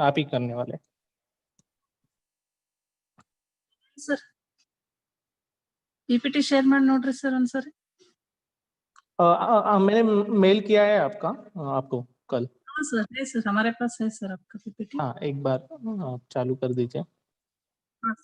आप ही करने वाले। सर पीपीटी शेयर ಮಾಡಿ ನೋಡ್ರಿ ಸರ್ ಒಂದ್ಸರಿ। मैंने मेल किया है आपका आपको कल। हाँ सर, है सर, हमारे पास है सर आपका पीपीटी। हाँ, एक बार आप चालू कर दीजिए। हाँ।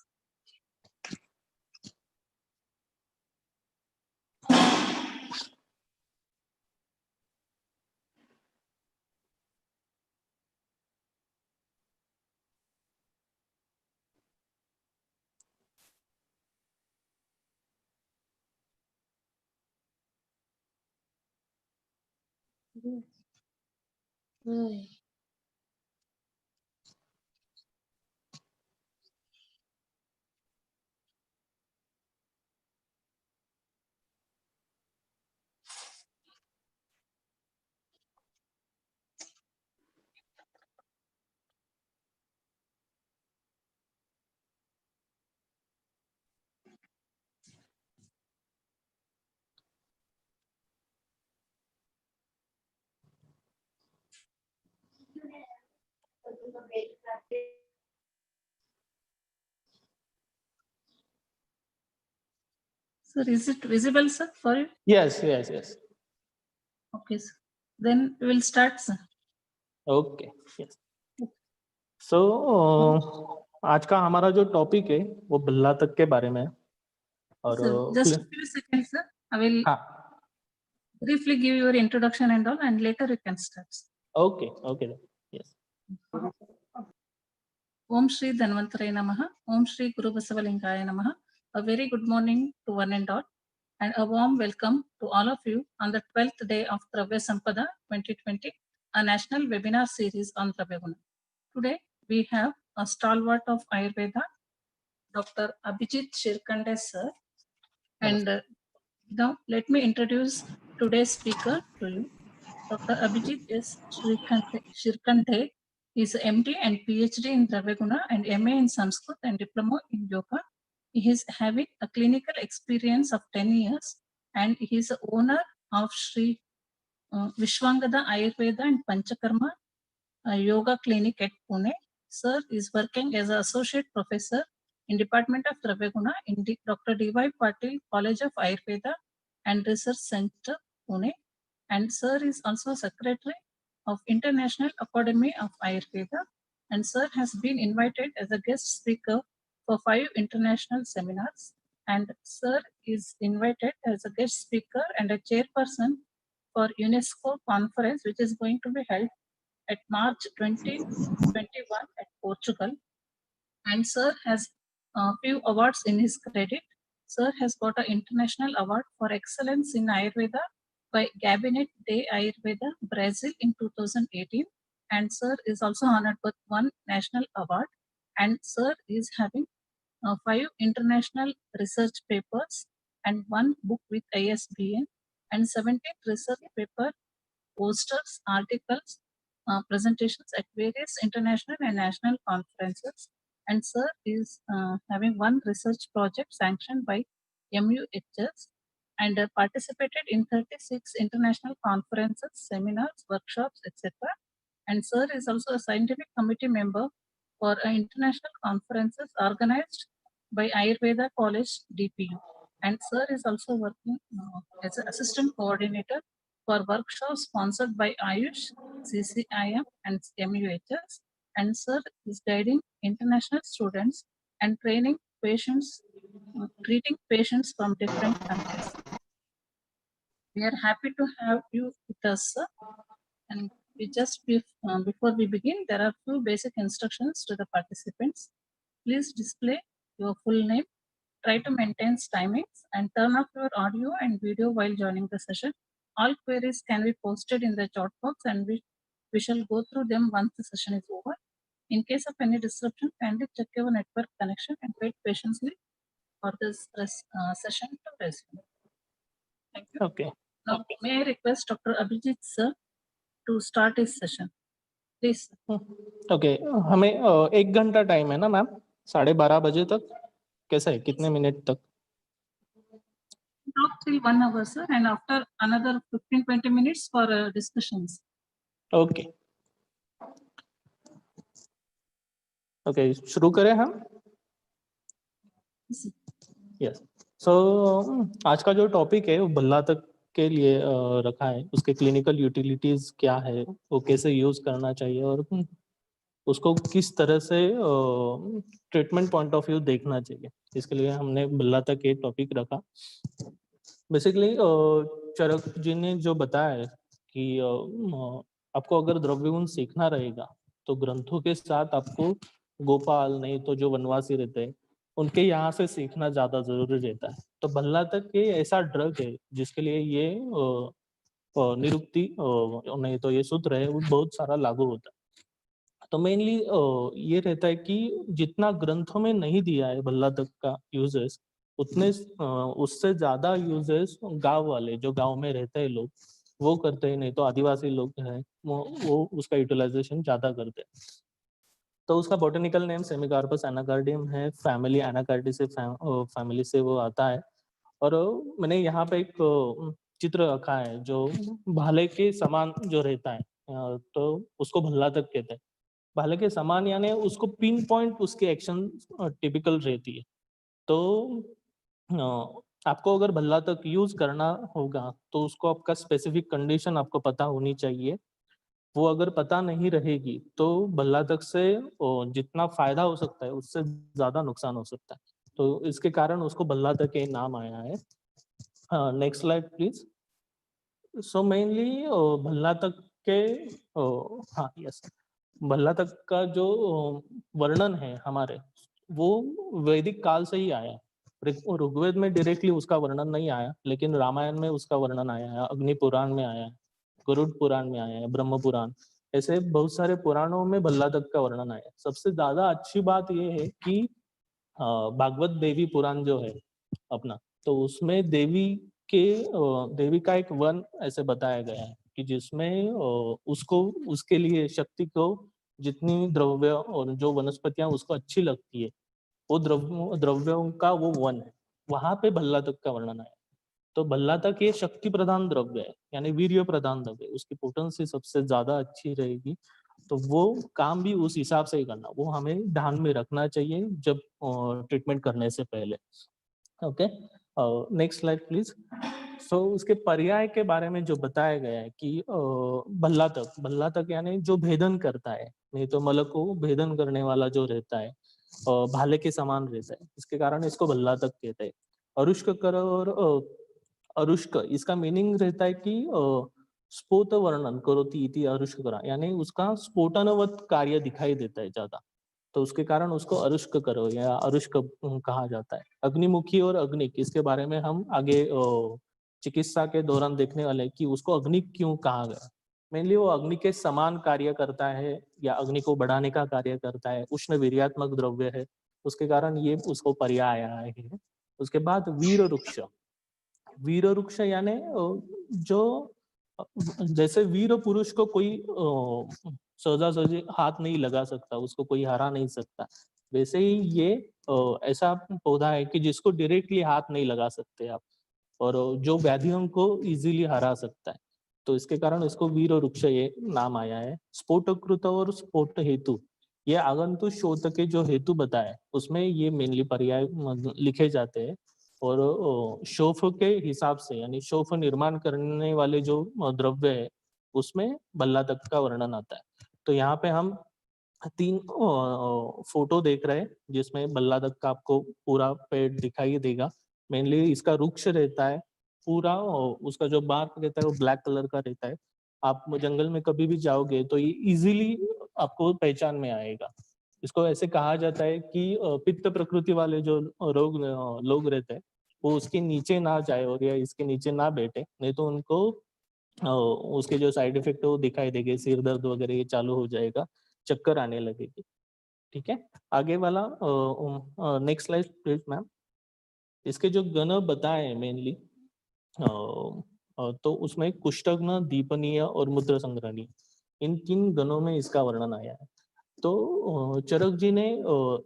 Sir, is it visible, sir, for you? Yes. Okay, sir. Then we will start, sir. Okay, yes. So आज का हमारा जो टॉपिक है वो बिल्ला तक के बारे में है। और Sir, just a few seconds, sir. I will हाँ, briefly give your introduction and all, and later you can start. Okay, yes. Om Shri Dhanvantaraye Namaha. Om Shri Guru Basavalingaya Namaha. A very good morning to one and all, and a warm welcome to all of you on the 12th day of Dravya Sampada 2020, a national webinar series on Dravya Guna. Today, we have a stalwart of Ayurveda, Dr. Abhijit Shirkande, sir. And now let me introduce today's speaker to you. Dr. Abhijit S. Shirkande is MD and PhD in Dravya Guna and MA in Sanskrit and Diploma in Yoga. He is having a clinical experience of 10 years and he is the owner of Sri Vishwangada Ayurveda and Panchakarma Yoga Clinic at Pune. Sir is working as an associate professor in Department of Dravya Guna in Dr. D.Y. Patil College of Ayurveda and Research Center, Pune. And sir is also secretary of International Academy of Ayurveda. And sir has been invited as a guest speaker for 5 international seminars. And sir is invited as a guest speaker and a chairperson for UNESCO conference, which is going to be held at March 2021 at Portugal. And sir has a few awards in his credit. Sir has got an international award for excellence in Ayurveda by Gabinet de Ayurveda, Brazil in 2018. And sir is also honored with 1 national award. And sir is having 5 international research papers and 1 book with ISBN and 17 research paper, posters, articles, presentations at various international and national conferences. And sir is having 1 research project sanctioned by MUHS and participated in 36 international conferences, seminars, workshops, etc. And sir is also a scientific committee member for international conferences organized by Ayurveda College, DPU. And sir is also working as an assistant coordinator for workshops sponsored by Ayush, CCIM, and MUHS. And sir is guiding international students and training patients, treating patients from different countries. We are happy to have you with us, sir. And before we begin, there are few basic instructions to the participants. Please display your full name, try to maintain timings, and turn off your audio and video while joining the session. All queries can be posted in the chat box and we shall go through them once the session is over. In case of any disruption, kindly check your network connection and wait patiently for this session to resume. Thank you. Okay, Now, may I request Dr. Abhijit, sir, to start his session. Please. Okay. हमें 1 घंटा time है ना ma'am? 12:30 बजे तक कैसा है? कितने minute तक? Talk till 1 hour, sir, and after another 15-20 minutes for discussions. Okay. Okay, शुरू करें हम। यस, सो आज का जो टॉपिक है वो भल्ला तक के लिए रखा है। उसके क्लिनिकल यूटिलिटीज क्या है, वो कैसे यूज करना चाहिए और उसको किस तरह से ट्रीटमेंट पॉइंट ऑफ व्यू देखना चाहिए, इसके लिए हमने भल्ला तक एक टॉपिक रखा। बेसिकली चरक जी ने जो बताया है कि आपको अगर द्रव्य गुण सीखना रहेगा तो ग्रंथों के साथ आपको गोपाल नहीं तो जो वनवासी रहते हैं उनके यहाँ से सीखना ज्यादा जरूरी रहता है। तो भल्ला तक ये ऐसा ड्रग है जिसके लिए ये निरुक्ति नहीं तो ये सूत्र है वो बहुत सारा लागू होता है। तो मेनली ये रहता है कि जितना ग्रंथों में नहीं दिया है भल्ला तक का यूजेस, उतने उससे ज्यादा यूजेस गांव वाले जो गांव में रहते हैं लोग वो करते हैं, नहीं तो आदिवासी लोग हैं वो उसका यूटिलाइजेशन ज्यादा करते हैं। तो उसका बॉटनिकल नेम सेमिकार्पस एनाकार्डियम है, फैमिली एनाकार्डी से फैमिली से वो आता है। और मैंने यहाँ पे एक चित्र रखा है जो भाले के समान जो रहता है, तो उसको भल्ला तक कहते हैं। भाले के समान यानी उसको पिन पॉइंट उसकी एक्शन टिपिकल रहती है। तो आपको अगर भल्ला तक यूज करना होगा तो उसको आपका स्पेसिफिक कंडीशन आपको पता होनी चाहिए। वो अगर पता नहीं रहेगी तो भल्ला तक से जितना फायदा हो सकता है उससे ज्यादा नुकसान हो सकता है। तो इसके कारण उसको भल्ला तक ये नाम आया है। Next slide please. So mainly Bhalla तक के हाँ यस, भल्ला तक का जो वर्णन है हमारे वो वैदिक काल से ही आया है। ऋग्वेद में डायरेक्टली उसका वर्णन नहीं आया, लेकिन रामायण में उसका वर्णन आया है, अग्नि पुराण में आया है, गरुड़ पुराण में आया है, ब्रह्म पुराण, ऐसे बहुत सारे पुराणों में भल्ला तक का वर्णन आया है। सबसे ज्यादा अच्छी बात यह है कि भागवत देवी पुराण जो है अपना, तो उसमें देवी के देवी का एक वन ऐसे बताया गया है कि जिसमें उसको उसके लिए शक्ति को जितनी द्रव्य और जो वनस्पतियां उसको अच्छी लगती है वो द्रव्यों का वो वन है, वहां पे भल्ला तक का वर्णन आया। तो भल्ला तक ये शक्ति प्रधान द्रव्य है, यानी वीर्य प्रधान द्रव्य है, उसकी पोटेंसी सबसे ज्यादा अच्छी रहेगी। तो वो काम भी उस हिसाब से ही करना, वो हमें ध्यान में रखना चाहिए जब ट्रीटमेंट करने से पहले। Okay, next slide please. So उसके पर्याय के बारे में जो बताया गया है कि भल्ला तक यानी जो भेदन करता है, नहीं तो मल को भेदन करने वाला जो रहता है भाले के समान रहता है, इसके कारण इसको भल्ला तक कहते हैं। अरुष्क कर और अरुष्क इसका मीनिंग रहता है कि स्फोट वर्णन करोति इति अरुष्क करा, यानी उसका स्फोटनवत कार्य दिखाई देता है ज्यादा, तो उसके कारण उसको अरुष्क करो या अरुष्क कहा जाता है। अग्निमुखी और अग्निक इसके बारे में हम आगे चिकित्सा के दौरान देखने वाले हैं कि उसको अग्निक क्यों कहा गया। मेनली वो अग्नि के समान कार्य करता है या अग्नि को बढ़ाने का कार्य करता है, उष्ण वीर्यात्मक द्रव्य है, उसके कारण ये उसको पर्याय आया है। उसके बाद वीर वृक्ष, वीर वृक्ष यानी जो जैसे वीर पुरुष को कोई सोजा सोजी हाथ नहीं लगा सकता, उसको कोई हरा नहीं सकता, वैसे ही ये ऐसा पौधा है कि जिसको डायरेक्टली हाथ नहीं लगा सकते आप, और जो व्याधियों को इजीली हरा सकता है। तो इसके कारण इसको वीर वृक्ष ये नाम आया है। स्फोटकृत और स्फोट हेतु, ये आगंतु शोथ के जो हेतु बताए उसमें ये मेनली पर्याय लिखे जाते हैं। और शोफ के हिसाब से यानी शोफ निर्माण करने वाले जो द्रव्य है उसमें भल्ला तक का वर्णन आता है। तो यहाँ पे हम 3 फोटो देख रहे हैं जिसमें भल्ला तक का आपको पूरा पेड़ दिखाई देगा। मेनली इसका वृक्ष रहता है पूरा, उसका जो बार्क रहता है वो ब्लैक कलर का रहता है। आप जंगल में कभी भी जाओगे तो ये इजीली आपको पहचान में आएगा। इसको ऐसे कहा जाता है कि पित्त प्रकृति वाले जो लोग रहते हैं वो उसके नीचे ना जाए और या इसके नीचे ना बैठे, नहीं तो उनको उसके जो साइड इफेक्ट है वो दिखाई देंगे, सिर दर्द वगैरह ये चालू हो जाएगा, चक्कर आने लगेगी। ठीक है, आगे वाला नेक्स्ट स्लाइड प्लीज मैम। इसके जो गण बताए मेनली तो उसमें कुष्ठग्न, दीपनीय और मूत्र संग्रहणी, इन 3 गणों में इसका वर्णन आया है। तो चरक जी ने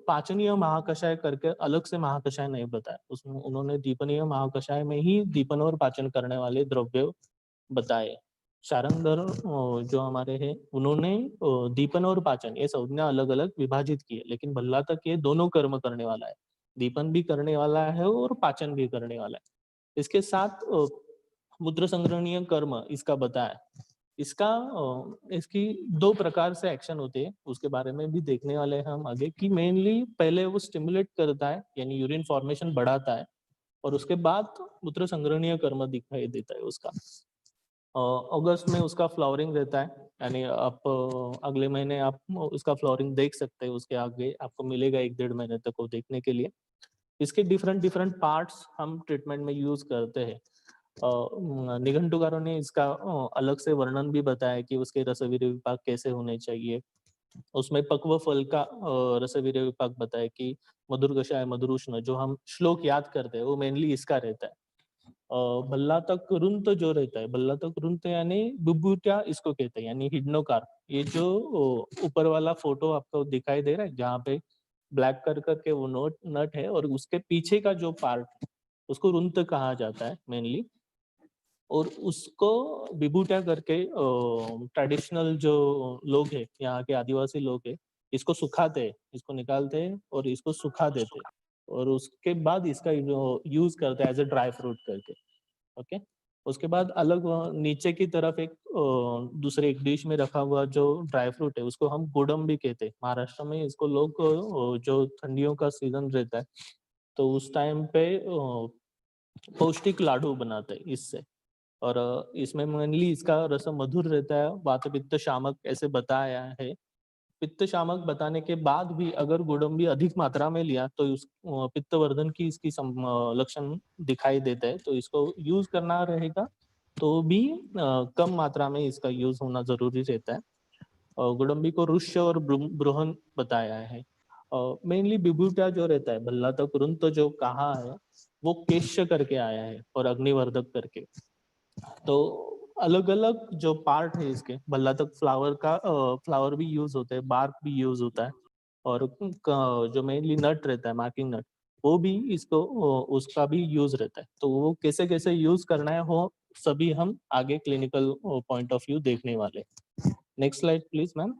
पाचनीय महाकषाय करके अलग से महाकषाय नहीं बताया, उसमें उन्होंने दीपनीय महाकषाय में ही दीपन और पाचन करने वाले द्रव्य बताए। शारंगधर जो हमारे हैं उन्होंने दीपन और पाचन ये संज्ञा अलग अलग विभाजित की है, लेकिन भल्लातक ये दोनों कर्म करने वाला है, दीपन भी करने वाला है और पाचन भी करने वाला है। इसके साथ मूत्र संग्रहणीय कर्म इसका बताया। इसकी 2 प्रकार से एक्शन होते हैं, उसके बारे में भी देखने वाले हैं हम आगे कि मेनली पहले वो स्टिमुलेट करता है यानी यूरिन फॉर्मेशन बढ़ाता है और उसके बाद मूत्र संग्रहणीय कर्म दिखाई देता है उसका। अगस्त में उसका फ्लावरिंग रहता है, यानी आप अगले महीने आप उसका फ्लावरिंग देख सकते हैं, उसके आगे आपको मिलेगा 1 डेढ़ महीने तक वो देखने के लिए। इसके डिफरेंट डिफरेंट पार्ट्स हम ट्रीटमेंट में यूज करते हैं। निघंटुकारों ने इसका अलग से वर्णन भी बताया कि उसके रसवीर्य विपाक कैसे होने चाहिए। उसमें पक्व फल का रसवीर्य विपाक बताया कि मधुर कषाय मधुर उष्ण जो हम श्लोक याद करते हैं वो मेनली इसका रहता है। भल्लातक रुंत जो रहता है, भल्लातक रुंत यानी बुब्बुट्या इसको कहते हैं, यानी हिडनोकार। ये जो ऊपर वाला फोटो आपको दिखाई दे रहा है जहाँ पे ब्लैक कर करके वो नोट नट है और उसके पीछे का जो पार्ट उसको रुंत कहा जाता है मेनली। और उसको बिबूटा करके ट्रेडिशनल जो लोग हैं यहाँ के आदिवासी लोग हैं इसको सुखाते हैं, इसको निकालते हैं और इसको सुखा देते हैं और उसके बाद इसका यूज करते हैं एज ए ड्राई फ्रूट करके। ओके, उसके बाद अलग नीचे की तरफ एक दूसरे एक डिश में रखा हुआ जो ड्राई फ्रूट है उसको हम गुड़म भी कहते हैं। महाराष्ट्र में इसको लोग जो ठंडियों का सीजन रहता है तो उस टाइम पे पौष्टिक लाडू बनाते हैं इससे। और इसमें मेनली इसका रस मधुर रहता है, वात पित्त शामक ऐसे बताया है। पित्त शामक बताने के बाद भी अगर गुड़म्बी अधिक मात्रा में लिया तो उस पित्तवर्धन की इसकी लक्षण दिखाई देता है, तो इसको यूज करना रहेगा तो भी कम मात्रा में इसका यूज होना जरूरी रहता है। गुड़म्बी को रुष्य और ब्रुहन बताया है। मेनली बिबूटा जो रहता है भल्लातक रुंत जो कहा है वो केश्य करके आया है और अग्निवर्धक करके। तो अलग अलग जो पार्ट है इसके, भल्लातक फ्लावर भी यूज होता है, बार्क भी यूज होता है और जो मेनली नट रहता है मार्किंग नट वो भी इसको उसका भी यूज रहता है। तो वो कैसे कैसे यूज करना है वो सभी हम आगे क्लिनिकल पॉइंट ऑफ व्यू देखने वाले। Next slide please ma'am.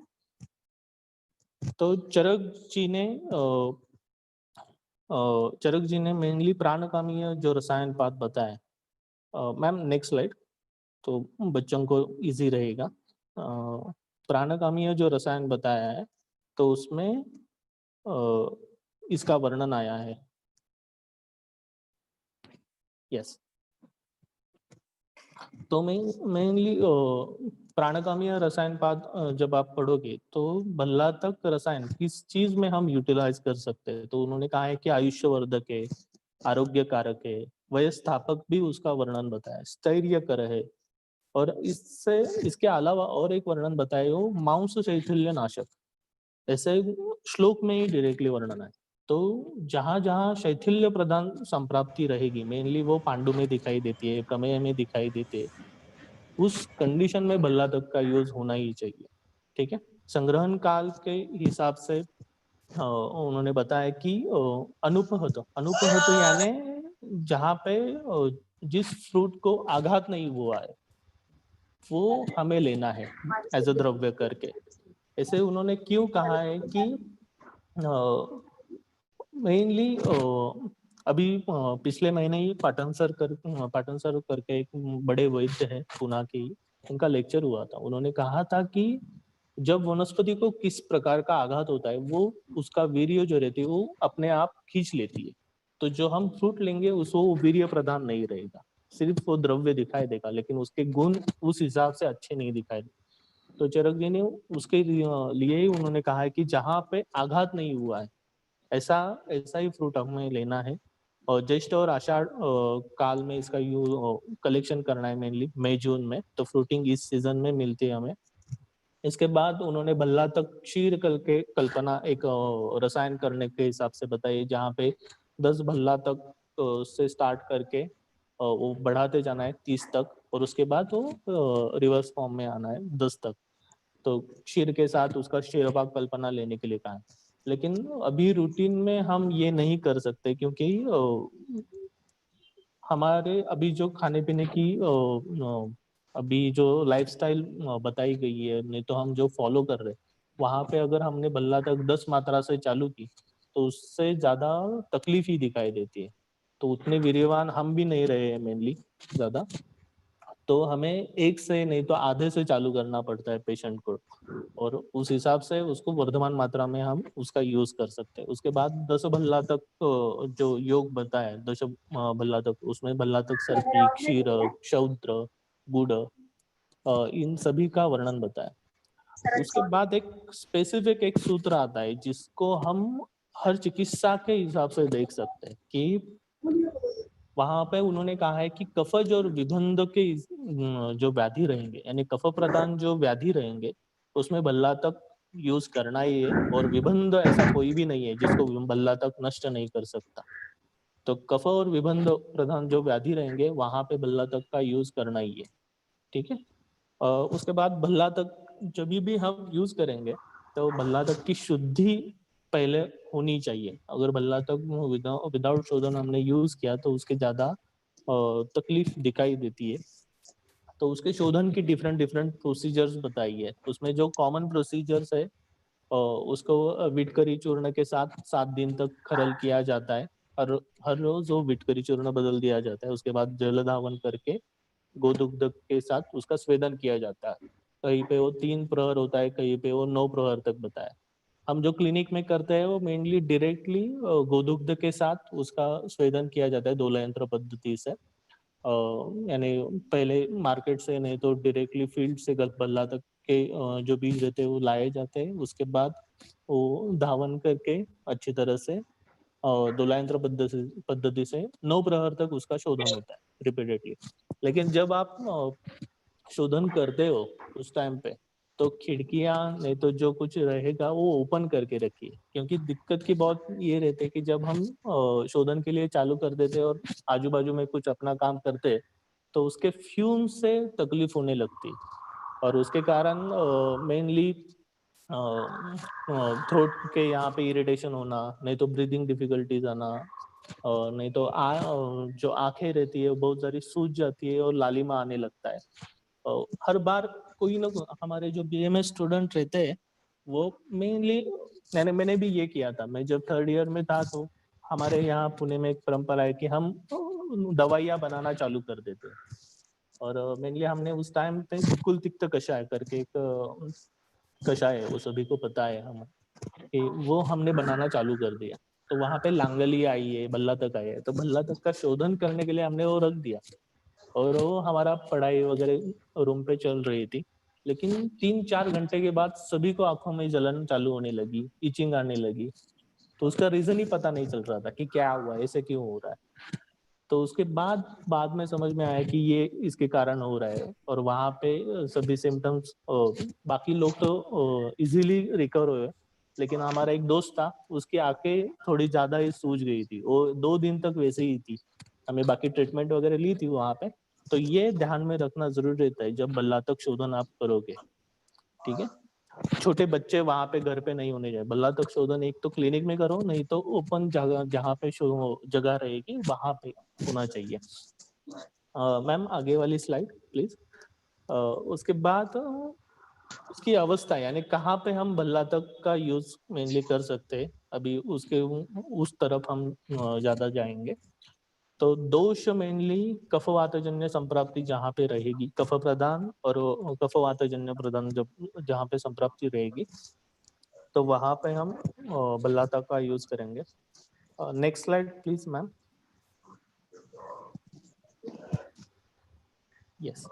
तो चरक जी ने मेनली प्राणकामीय जो रसायन पात बताया। मैम नेक्स्ट स्लाइड, तो बच्चों को इजी रहेगा। प्राणकामीय जो रसायन बताया है तो उसमें इसका वर्णन आया है। यस, तो मेनली प्राणकामीय रसायन पाद जब आप पढ़ोगे तो भल्लातक रसायन किस चीज में हम यूटिलाइज कर सकते हैं, तो उन्होंने कहा है कि आयुष्यवर्धक है, आरोग्य कारक है, वयस्थापक भी उसका वर्णन बताया, स्थैर्यकर है और इससे इसके अलावा और एक वर्णन बताए हो मांस शैथिल्य नाशक। ऐसे श्लोक में ही डायरेक्टली वर्णन है। तो जहां जहां शैथिल्य प्रधान संप्राप्ति रहेगी मेनली वो पांडु में दिखाई देती है, प्रमेय में दिखाई देती है, उस कंडीशन में भल्लातक का यूज होना ही चाहिए। ठीक है, संग्रहण काल के हिसाब से उन्होंने बताया कि अनुपहत यानी जहाँ पे जिस फ्रूट को आघात नहीं हुआ है वो हमें लेना है एज अ द्रव्य करके। ऐसे उन्होंने क्यों कहा है कि मेनली अभी पिछले महीने ही पाटन सर करके एक बड़े वैद्य है पुणे के ही, उनका लेक्चर हुआ था। उन्होंने कहा था कि जब वनस्पति को किस प्रकार का आघात होता है वो उसका वीर्य जो रहती है वो अपने आप खींच लेती है। तो जो हम फ्रूट लेंगे उसको वीर्य प्रदान नहीं रहेगा, सिर्फ वो द्रव्य दिखाई देगा लेकिन उसके गुण उस हिसाब से अच्छे नहीं दिखाई देते। तो चरक जी ने उसके लिए ही उन्होंने कहा है कि जहाँ पे आघात नहीं हुआ है ऐसा ऐसा ही फ्रूट हमें लेना है। और ज्येष्ठ और आषाढ़ काल में इसका कलेक्शन करना है मेनली मई जून में, तो फ्रूटिंग इस सीजन में मिलती है हमें। इसके बाद उन्होंने भल्लातक क्षीर कल के कल्पना एक रसायन करने के हिसाब से बताई, जहाँ पे 10 भल्लातक से स्टार्ट करके वो बढ़ाते जाना है 30 तक और उसके बाद वो रिवर्स फॉर्म में आना है 10 तक। तो क्षीर के साथ उसका क्षीरभाग कल्पना लेने के लिए कहा है। लेकिन अभी रूटीन में हम ये नहीं कर सकते क्योंकि हमारे अभी जो खाने पीने की अभी जो लाइफस्टाइल बताई गई है, नहीं तो हम जो फॉलो कर रहे हैं, वहाँ पे अगर हमने बल्ला तक 10 मात्रा से चालू की तो उससे ज्यादा तकलीफ ही दिखाई देती है। तो उतने वीर्यवान हम भी नहीं रहे हैं मेनली ज्यादा, तो हमें एक से नहीं तो आधे से चालू करना पड़ता है पेशेंट को, और उस हिसाब से उसको वर्धमान मात्रा में हम उसका यूज कर सकते हैं। उसके बाद 10 भल्ला तक जो योग बताया है, 10 भल्ला तक, उसमें भल्ला तक सर्पी, क्षीरक, शौद्र, गुड़, इन सभी का वर्णन बताया। उसके बाद एक स्पेसिफिक एक सूत्र आता है जिसको हम हर चिकित्सा के हिसाब से देख सकते हैं कि वहां पे उन्होंने कहा है कि कफज और विबंध के जो व्याधि रहेंगे, यानी कफ प्रधान जो व्याधि रहेंगे, उसमें भल्ला तक यूज करना ही है, और विबंध ऐसा कोई भी नहीं है जिसको भल्ला तक नष्ट नहीं कर सकता। तो कफ और विबंध प्रधान जो व्याधि रहेंगे वहां पे भल्ला तक का यूज करना ही है। ठीक है। उसके बाद भल्ला तक जब भी हम यूज करेंगे तो भल्ला तक की शुद्धि पहले होनी चाहिए। अगर भल्ला तक विदाउट शोधन हमने यूज किया तो उसके ज्यादा तकलीफ दिखाई देती है। तो उसके शोधन की डिफरेंट डिफरेंट प्रोसीजर्स बताई है। उसमें जो कॉमन प्रोसीजर्स है, उसको विटकरी चूर्ण के साथ 7 दिन तक खरल किया जाता है। हर हर रोज वो विटकरी चूर्ण बदल दिया जाता है। उसके बाद जल धावन करके गोदुग्ध के साथ उसका स्वेदन किया जाता है। कहीं पे वो 3 प्रहर होता है, कहीं पे वो 9 प्रहर तक बताया। हम जो क्लिनिक में करते हैं वो मेनली डायरेक्टली गोदुग्ध के साथ उसका स्वेदन किया जाता है दोला यंत्र पद्धति से। यानी पहले मार्केट से नहीं तो डायरेक्टली फील्ड से गलबल्ला तक के जो बीज रहते हैं वो लाए जाते हैं। उसके बाद वो धावन करके अच्छी तरह से दोलायंत्र पद्धति से 9 प्रहर तक उसका शोधन होता है रिपीटेडली। लेकिन जब आप शोधन करते हो उस टाइम पे, तो खिड़कियां नहीं तो जो कुछ रहेगा वो ओपन करके रखिए, क्योंकि दिक्कत की बहुत ये रहती है कि जब हम शोधन के लिए चालू कर देते हैं और आजू बाजू में कुछ अपना काम करते हैं तो उसके फ्यूम से तकलीफ होने लगती है, और उसके कारण मेनली थ्रोट के यहाँ पे इरिटेशन होना, नहीं तो ब्रीदिंग डिफिकल्टीज आना, नहीं तो जो आंखें रहती है वो बहुत सारी सूज जाती है और लालिमा आने लगता है। हर बार कोई ना हमारे जो बीएमएस स्टूडेंट रहते हैं वो मेनली, मैंने भी ये किया था। मैं जब 3rd ईयर में था तो हमारे यहाँ पुणे में एक परंपरा है कि हम दवाइयाँ बनाना चालू कर देते हैं। और मेनली हमने उस टाइम पे बिल्कुल तिक्त कषाय करके एक कषाय है, वो सभी को पता है हम कि वो हमने बनाना चालू कर दिया। तो वहां पे लांगली आई है, भल्ला तक आई है, तो भल्ला तक का शोधन करने के लिए हमने वो रख दिया, और वो हमारा पढ़ाई वगैरह रूम पे चल रही थी। लेकिन 3-4 घंटे के बाद सभी को आंखों में जलन चालू होने लगी, इचिंग आने लगी। तो उसका रीजन ही पता नहीं चल रहा था कि क्या हुआ, ऐसे क्यों हो रहा है। तो उसके बाद में समझ में आया कि ये इसके कारण हो रहा है, और वहां पे सभी सिम्टम्स, बाकी लोग तो इजीली रिकवर हुए, लेकिन हमारा एक दोस्त था, उसकी आंखें थोड़ी ज्यादा ही सूज गई थी, वो 2 दिन तक वैसे ही थी। हमें बाकी ट्रीटमेंट वगैरह ली थी वहां पे। तो ये ध्यान में रखना जरूरी रहता है जब भल्ला तक शोधन आप करोगे। ठीक है। छोटे बच्चे वहां पे घर पे नहीं होने जाए। भल्ला तक शोधन एक तो क्लिनिक में करो, नहीं तो ओपन जगह जहाँ पे जगह रहेगी वहां पे होना चाहिए। मैम आगे वाली स्लाइड प्लीज। उसके बाद उसकी अवस्था, यानी कहाँ पे हम भल्ला तक का यूज मेनली कर सकते हैं, अभी उसके उस तरफ हम ज्यादा जाएंगे। तो दोष मेनली कफवातजन्य संप्राप्ति जहाँ पे रहेगी, कफ प्रदान और कफवातजन्य प्रदान जब जहाँ पे संप्राप्ति रहेगी तो वहां पे हम बल्लाता का यूज करेंगे। Next slide please ma'am. Yes.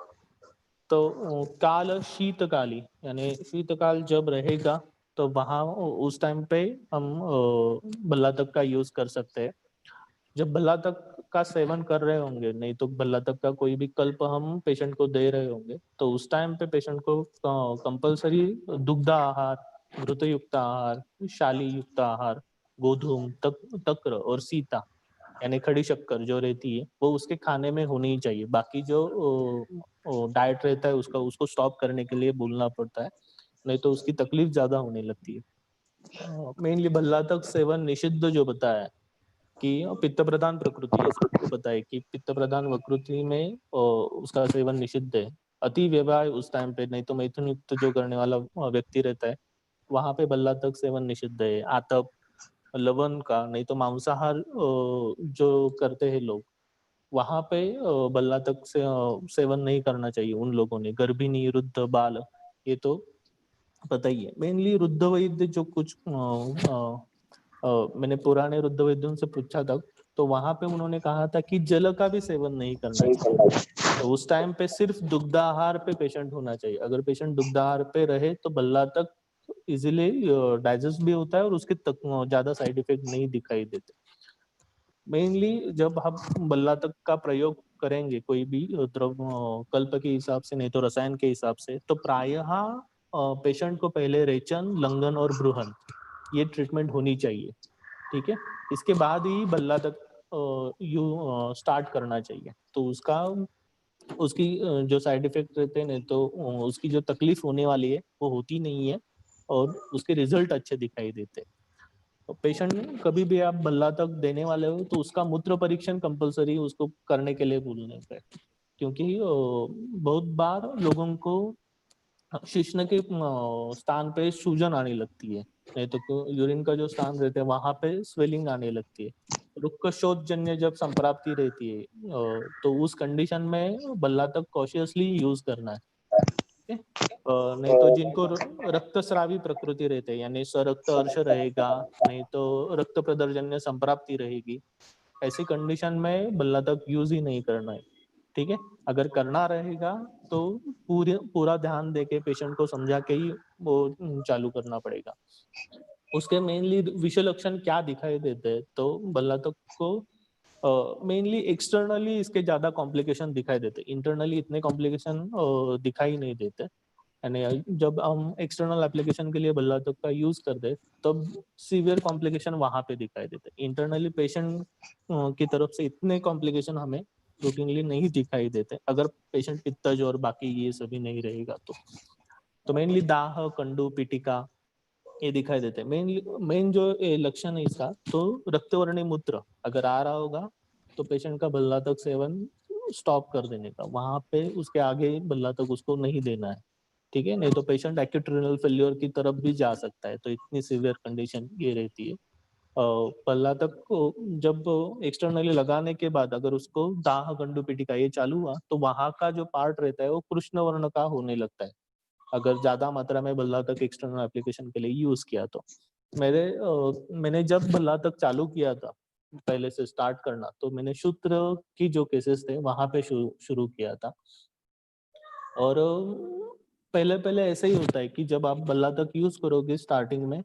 तो काल शीतकाली, यानी शीतकाल जब रहेगा तो वहाँ उस टाइम पे हम बल्लातक का यूज कर सकते हैं। जब भल्लातक का सेवन कर रहे होंगे, नहीं तो भल्लातक का कोई भी कल्प हम पेशेंट को दे रहे होंगे, तो उस टाइम पे पेशेंट को कंपलसरी दुग्ध आहार, घृतयुक्त आहार, शाली युक्त आहार, गोधूम, तक्र और सीता यानी खड़ी शक्कर जो रहती है वो उसके खाने में होनी ही चाहिए। बाकी जो डाइट रहता है उसका उसको स्टॉप करने के लिए बोलना पड़ता है, नहीं तो उसकी तकलीफ ज्यादा होने लगती है। मेनली भल्लातक सेवन निषिद्ध जो बताया है कि पित्त प्रधान प्रकृति है, सबको पता है कि पित्त प्रधान प्रकृति में उसका सेवन निषिद्ध है। अति व्यवहार उस टाइम पे, नहीं तो मैथुन युक्त जो करने वाला व्यक्ति रहता है, वहाँ पे बल्लातक सेवन निषिद्ध है। आतप, लवण का, नहीं तो मांसाहार जो करते हैं लोग, वहाँ पे बल्लातक से सेवन नहीं करना चाहिए उन लोगों ने। गर्भिणी, वृद्ध, बाल, ये तो पता ही है। मेनली वृद्ध वैद्य जो कुछ मैंने पुराने वृद्ध वैद्यों से पूछा था, तो वहां पे उन्होंने कहा था कि जल का भी सेवन नहीं करना चाहिए। तो उस टाइम पे सिर्फ दुग्धाहार पे पेशेंट होना चाहिए। अगर पेशेंट दुग्धाहार पे रहे तो बल्लातक इजीली डाइजेस्ट भी होता है और उसके तक ज्यादा साइड इफेक्ट नहीं दिखाई देते। मेनली जब हम बल्लातक का प्रयोग करेंगे कोई भी द्रव कल्प के हिसाब से, नहीं तो रसायन के हिसाब से, तो प्रायः पेशेंट को पहले रेचन, लंघन और ब्रूहन, ये ट्रीटमेंट होनी चाहिए। ठीक है, इसके बाद ही बल्लातक स्टार्ट करना चाहिए। तो उसकी जो साइड इफेक्ट रहते हैं, नहीं तो उसकी जो तकलीफ होने वाली है वो होती नहीं है और उसके रिजल्ट अच्छे दिखाई देते हैं। तो पेशेंट कभी भी आप बल्लातक देने वाले हो तो उसका मूत्र परीक्षण कंपलसरी उसको करने के लिए बोलने पे, क्योंकि बहुत बार लोगों को शिश्न के स्थान पे सूजन आने लगती है, नहीं तो यूरिन का जो स्थान रहता है वहां पे स्वेलिंग आने लगती है। रुक्कशोथजन्य जब संप्राप्ति रहती है तो उस कंडीशन में बल्लातक कॉशियसली यूज करना है। ठीक है? नहीं तो जिनको रक्तस्रावी प्रकृति रहते हैं, यानी सरक्त अर्श रहेगा, नहीं तो रक्त प्रदर्जन्य संप्राप्ति रहेगी, ऐसी कंडीशन में बल्लातक यूज ही नहीं करना है। ठीक है, अगर करना रहेगा तो पूरा ध्यान देके पेशेंट को समझा के ही वो चालू करना पड़ेगा। उसके मेनली विषय लक्षण क्या दिखाई देते हैं, तो बल्लातक को मेनली एक्सटर्नली इसके ज्यादा कॉम्प्लिकेशन दिखाई देते, इंटरनली इतने कॉम्प्लिकेशन दिखाई नहीं देते। यानी जब हम एक्सटर्नल एप्लीकेशन के लिए बल्लातक का यूज करते हैं तब सीवियर कॉम्प्लिकेशन वहां पे दिखाई देते, इंटरनली पेशेंट की तरफ से इतने कॉम्प्लिकेशन हमें रूटीनली नहीं दिखाई देते, अगर पेशेंट पित्तज और बाकी ये सभी नहीं रहेगा तो मेनली दाह, कंडू, पिटिका, ये दिखाई देते हैं। मेन जो लक्षण है इसका, तो रक्तवर्णी मूत्र अगर आ रहा होगा तो पेशेंट का बल्लातक सेवन स्टॉप कर देने का, वहां पे उसके आगे बल्लातक उसको नहीं देना है। ठीक है, नहीं तो पेशेंट एक्यूट रीनल फेल्योर की तरफ भी जा सकता है। तो इतनी सीवियर कंडीशन ये रहती है। पल्लातक को जब एक्सटर्नली लगाने के बाद अगर उसको दाह, गंडू, पिटिका ये चालू हुआ तो वहां का जो पार्ट रहता है वो कृष्ण वर्ण का होने लगता है, अगर ज्यादा मात्रा में बल्लातक एक्सटर्नल एप्लीकेशन के लिए यूज किया तो। मैंने जब बल्लातक चालू किया था पहले से स्टार्ट करना, तो मैंने शूत्र की जो केसेस थे वहां पे शुरू किया था। और पहले पहले ऐसे ही होता है कि जब आप बल्लातक यूज करोगे स्टार्टिंग में,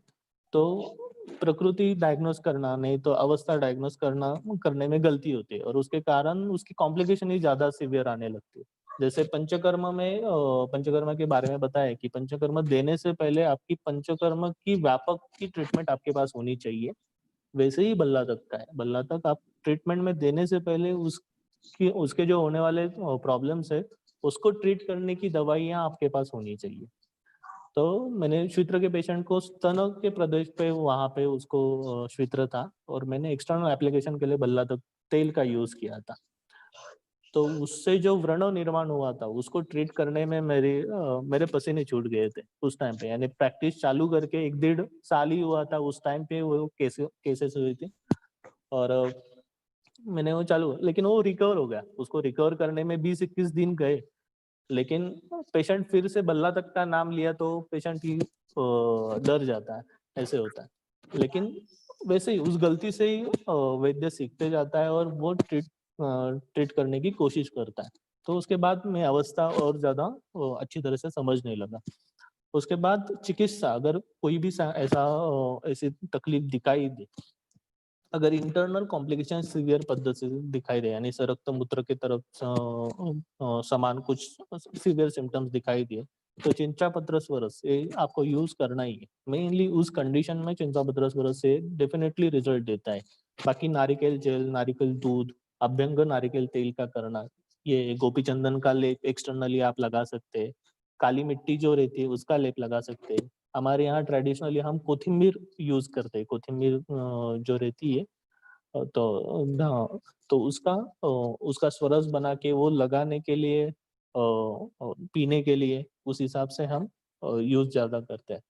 तो प्रकृति डायग्नोस करना, नहीं तो अवस्था डायग्नोस करने में गलती होती है और उसके कारण उसकी कॉम्प्लिकेशन ही ज्यादा सीवियर आने लगती है। जैसे पंचकर्म में पंचकर्म के बारे में बताया कि पंचकर्म देने से पहले आपकी पंचकर्म की व्यापक की ट्रीटमेंट आपके पास होनी चाहिए। वैसे ही बल्लातक का है, बल्लातक आप ट्रीटमेंट में देने से पहले उसके जो होने वाले प्रॉब्लम्स है उसको ट्रीट करने की दवाइयाँ आपके पास होनी चाहिए। तो मैंने श्वित्र के पेशेंट को स्तन के प्रदेश पे वहां पे उसको श्वित्र था और मैंने एक्सटर्नल एप्लीकेशन के लिए बल्लातक तेल का यूज किया था। तो उससे जो व्रण निर्माण हुआ था उसको ट्रीट करने में मेरे पसीने छूट गए थे उस टाइम पे, यानी प्रैक्टिस चालू करके 1-1.5 साल ही हुआ था उस टाइम पे वो केसेस हुई थी। और मैंने वो चालू, लेकिन वो रिकवर हो गया, उसको रिकवर करने में 20-21 दिन गए। लेकिन पेशेंट फिर से बल्लातक का नाम लिया तो पेशेंट ही डर जाता है, ऐसे होता है। लेकिन वैसे ही उस गलती से ही वैद्य सीखते जाता है और वो ट्रीट करने की कोशिश करता है। तो उसके बाद मैं अवस्था और ज्यादा अच्छी तरह से समझने लगा। उसके बाद चिकित्सा, अगर कोई भी ऐसी तकलीफ दिखाई दे, अगर इंटरनल कॉम्प्लिकेशन सीवियर पद्धति से दिखाई दे, यानी रक्त मूत्र की तरफ समान कुछ सीवियर सिम्टम्स दिखाई दिए, तो चिंचापत्र स्वरस ये आपको यूज करना ही है। मेनली उस कंडीशन में चिंचापत्र स्वरस से डेफिनेटली रिजल्ट देता है। बाकी नारिकेल जेल, नारिकेल दूध, अभ्यंग नारिकेल तेल का करना, ये गोपी चंदन का लेप एक्सटर्नली आप लगा सकते हैं। काली मिट्टी जो रहती है उसका लेप लगा सकते हैं। हमारे यहाँ ट्रेडिशनली हम कोथिंबीर यूज करते हैं, कोथिंबीर जो रहती है तो हाँ, तो उसका स्वरस बना के वो लगाने के लिए पीने के लिए, उस हिसाब से हम यूज ज्यादा करते हैं।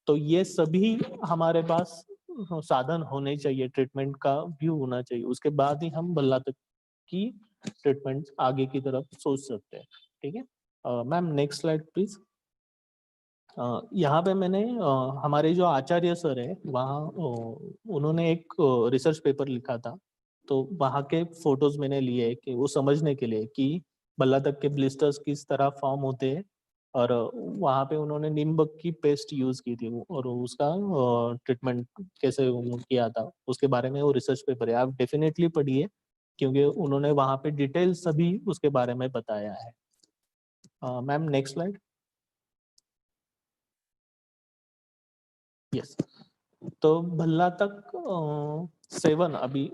तो ये सभी हमारे पास साधन होने चाहिए, ट्रीटमेंट का व्यू होना चाहिए, उसके बाद ही हम बल्ला तक की ट्रीटमेंट आगे की तरफ सोच सकते हैं। ठीक है, मैम नेक्स्ट स्लाइड प्लीज। यहाँ पे मैंने हमारे जो आचार्य सर है वहाँ उन्होंने एक रिसर्च पेपर लिखा था, तो वहाँ के फोटोज मैंने लिए कि वो समझने के लिए कि बल्ला तक के ब्लिस्टर्स किस तरह फॉर्म होते हैं, और वहाँ पे उन्होंने नीमबक की पेस्ट यूज की थी और उसका ट्रीटमेंट कैसे किया था उसके बारे में वो रिसर्च पेपर है, आप डेफिनेटली पढ़िए क्योंकि उन्होंने वहाँ पे डिटेल सभी उसके बारे में बताया है। Ma'am next slide. यस, तो भल्ला तक सेवन, अभी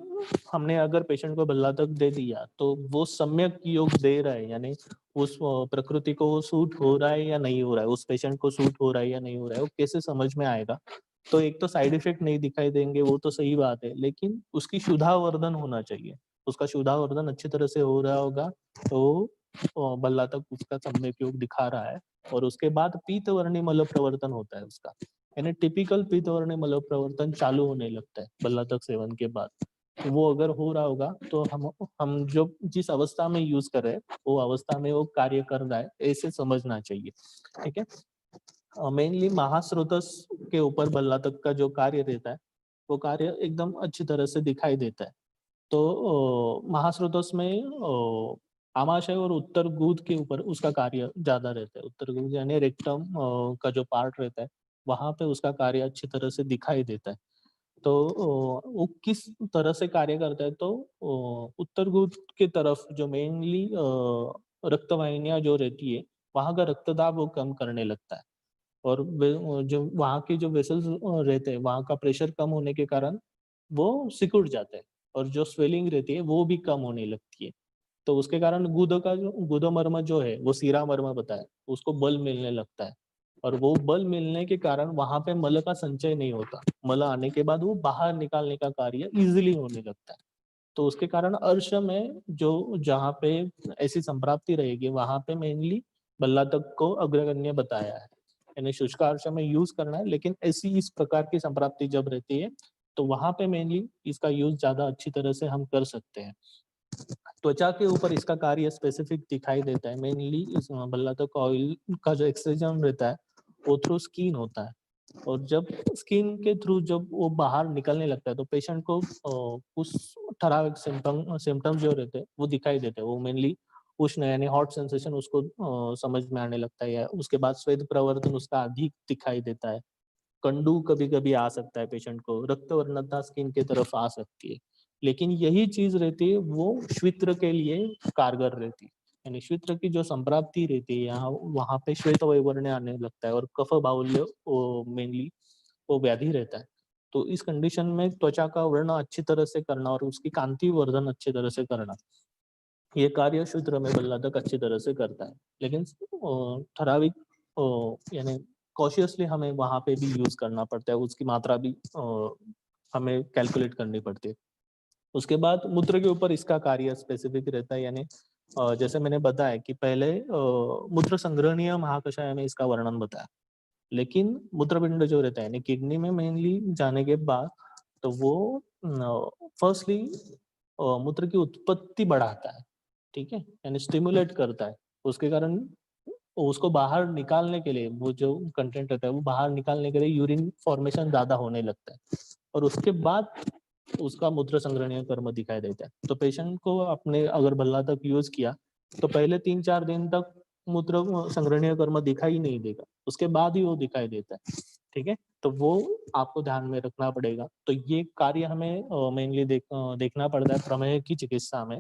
हमने अगर पेशेंट को भल्ला तक दे दिया तो वो सम्यक योग दे रहा है, यानी उस प्रकृति को वो सूट हो रहा है या नहीं हो रहा है, उस पेशेंट को सूट हो रहा है या नहीं हो रहा है, वो कैसे समझ में आएगा। तो एक तो साइड इफेक्ट नहीं दिखाई देंगे, वो तो सही बात है, लेकिन उसकी शुद्धावर्धन होना चाहिए, उसका शुद्धावर्धन अच्छी तरह से हो रहा होगा तो भल्ला तक उसका सम्यक योग दिखा रहा है। और उसके बाद पीतवर्णी मल प्रवर्तन होता है उसका, यानी टिपिकल पीतवर्णी मल प्रवर्तन चालू होने लगता है बल्ला तक सेवन के बाद। तो वो अगर हो रहा होगा तो हम जो जिस अवस्था में यूज कर रहे हैं वो अवस्था में वो कार्य कर रहा है, ऐसे समझना चाहिए। ठीक है, मेनली महास्रोतस के ऊपर बल्ला तक का जो कार्य रहता है वो कार्य एकदम अच्छी तरह से दिखाई देता है। तो महास्रोतस में आमाशय और उत्तर गुद के ऊपर उसका कार्य ज्यादा रहता है, उत्तर गुद यानी रेक्टम का जो पार्ट रहता है वहां पे उसका कार्य अच्छी तरह से दिखाई देता है। तो वो किस तरह से कार्य करता है, तो उत्तर गुद की तरफ जो मेनली रक्तवाहिनियां जो रहती है वहां का रक्तदाब वो कम करने लगता है, और जो वहाँ के जो वेसल्स रहते हैं वहाँ का प्रेशर कम होने के कारण वो सिकुड़ जाते हैं, और जो स्वेलिंग रहती है वो भी कम होने लगती है। तो उसके कारण गुदो का जो गुदो मर्म जो है वो सीरा मर्म बताया, उसको बल मिलने लगता है, और वो बल मिलने के कारण वहां पे मल का संचय नहीं होता, मल आने के बाद वो बाहर निकालने का कार्य इजिली होने लगता है। तो उसके कारण अर्श में जो जहाँ पे ऐसी संप्राप्ति रहेगी वहां पे मेनली बल्ला तक को अग्रगण्य बताया है, यानी शुष्क अर्श में यूज करना है, लेकिन ऐसी इस प्रकार की संप्राप्ति जब रहती है तो वहां पे मेनली इसका यूज ज्यादा अच्छी तरह से हम कर सकते हैं। त्वचा के ऊपर इसका कार्य स्पेसिफिक दिखाई देता है, मेनली इस बल्ला तक ऑयल का जो एक्सचेंज रहता है वो थ्रू स्किन होता है, और जब स्किन के थ्रू जब वो बाहर निकलने लगता है तो पेशेंट को कुछ ठराविक सिम्टम जो रहते हैं वो दिखाई देते हैं, वो मेनली उष्ण यानी हॉट सेंसेशन उसको समझ में आने लगता है, या उसके बाद श्वेत प्रवर्तन उसका अधिक दिखाई देता है, कंडू कभी कभी आ सकता है पेशेंट को, रक्त वर्णता स्किन की तरफ आ सकती है, लेकिन यही चीज रहती है वो श्वित्र के लिए कारगर रहती है, यानी श्वित्र की जो संप्राप्ति रहती है यहाँ वहां पे श्वेत वैवर्ण्य आने लगता है और कफ बाहुल्य मेनली वो व्याधि रहता है। तो इस कंडीशन में त्वचा का वर्ण अच्छी तरह से करना और उसकी कांति वर्धन अच्छी तरह से करना, ये कार्य शूद्र में बल्लातक अच्छी तरह से करता है, लेकिन ठराविक यानी कॉशियसली हमें वहां पे भी यूज करना पड़ता है, उसकी मात्रा भी हमें कैलकुलेट करनी पड़ती है। उसके बाद मूत्र के ऊपर इसका कार्य स्पेसिफिक रहता है, यानी जैसे मैंने बताया कि पहले मूत्र संग्रहणीय महाकषाय में इसका वर्णन बताया, लेकिन मूत्रपिंड जो रहता है यानी किडनी में मेनली जाने के बाद तो वो फर्स्टली मूत्र की उत्पत्ति बढ़ाता है, ठीक है, यानी स्टिमुलेट करता है, उसके कारण उसको बाहर निकालने के लिए वो जो कंटेंट रहता है वो बाहर निकालने के लिए यूरिन फॉर्मेशन ज्यादा होने लगता है, और उसके बाद उसका मूत्र संग्रहणीय कर्म दिखाई देता है। तो पेशेंट को अपने अगर भल्ला तक यूज किया तो पहले 3-4 दिन तक मूत्र संग्रहणीय कर्म दिखाई नहीं देगा, उसके बाद ही वो दिखाई देता है। ठीक है, तो वो आपको ध्यान में रखना पड़ेगा। तो ये कार्य हमें मेनली देखना पड़ता है प्रमेह की चिकित्सा में।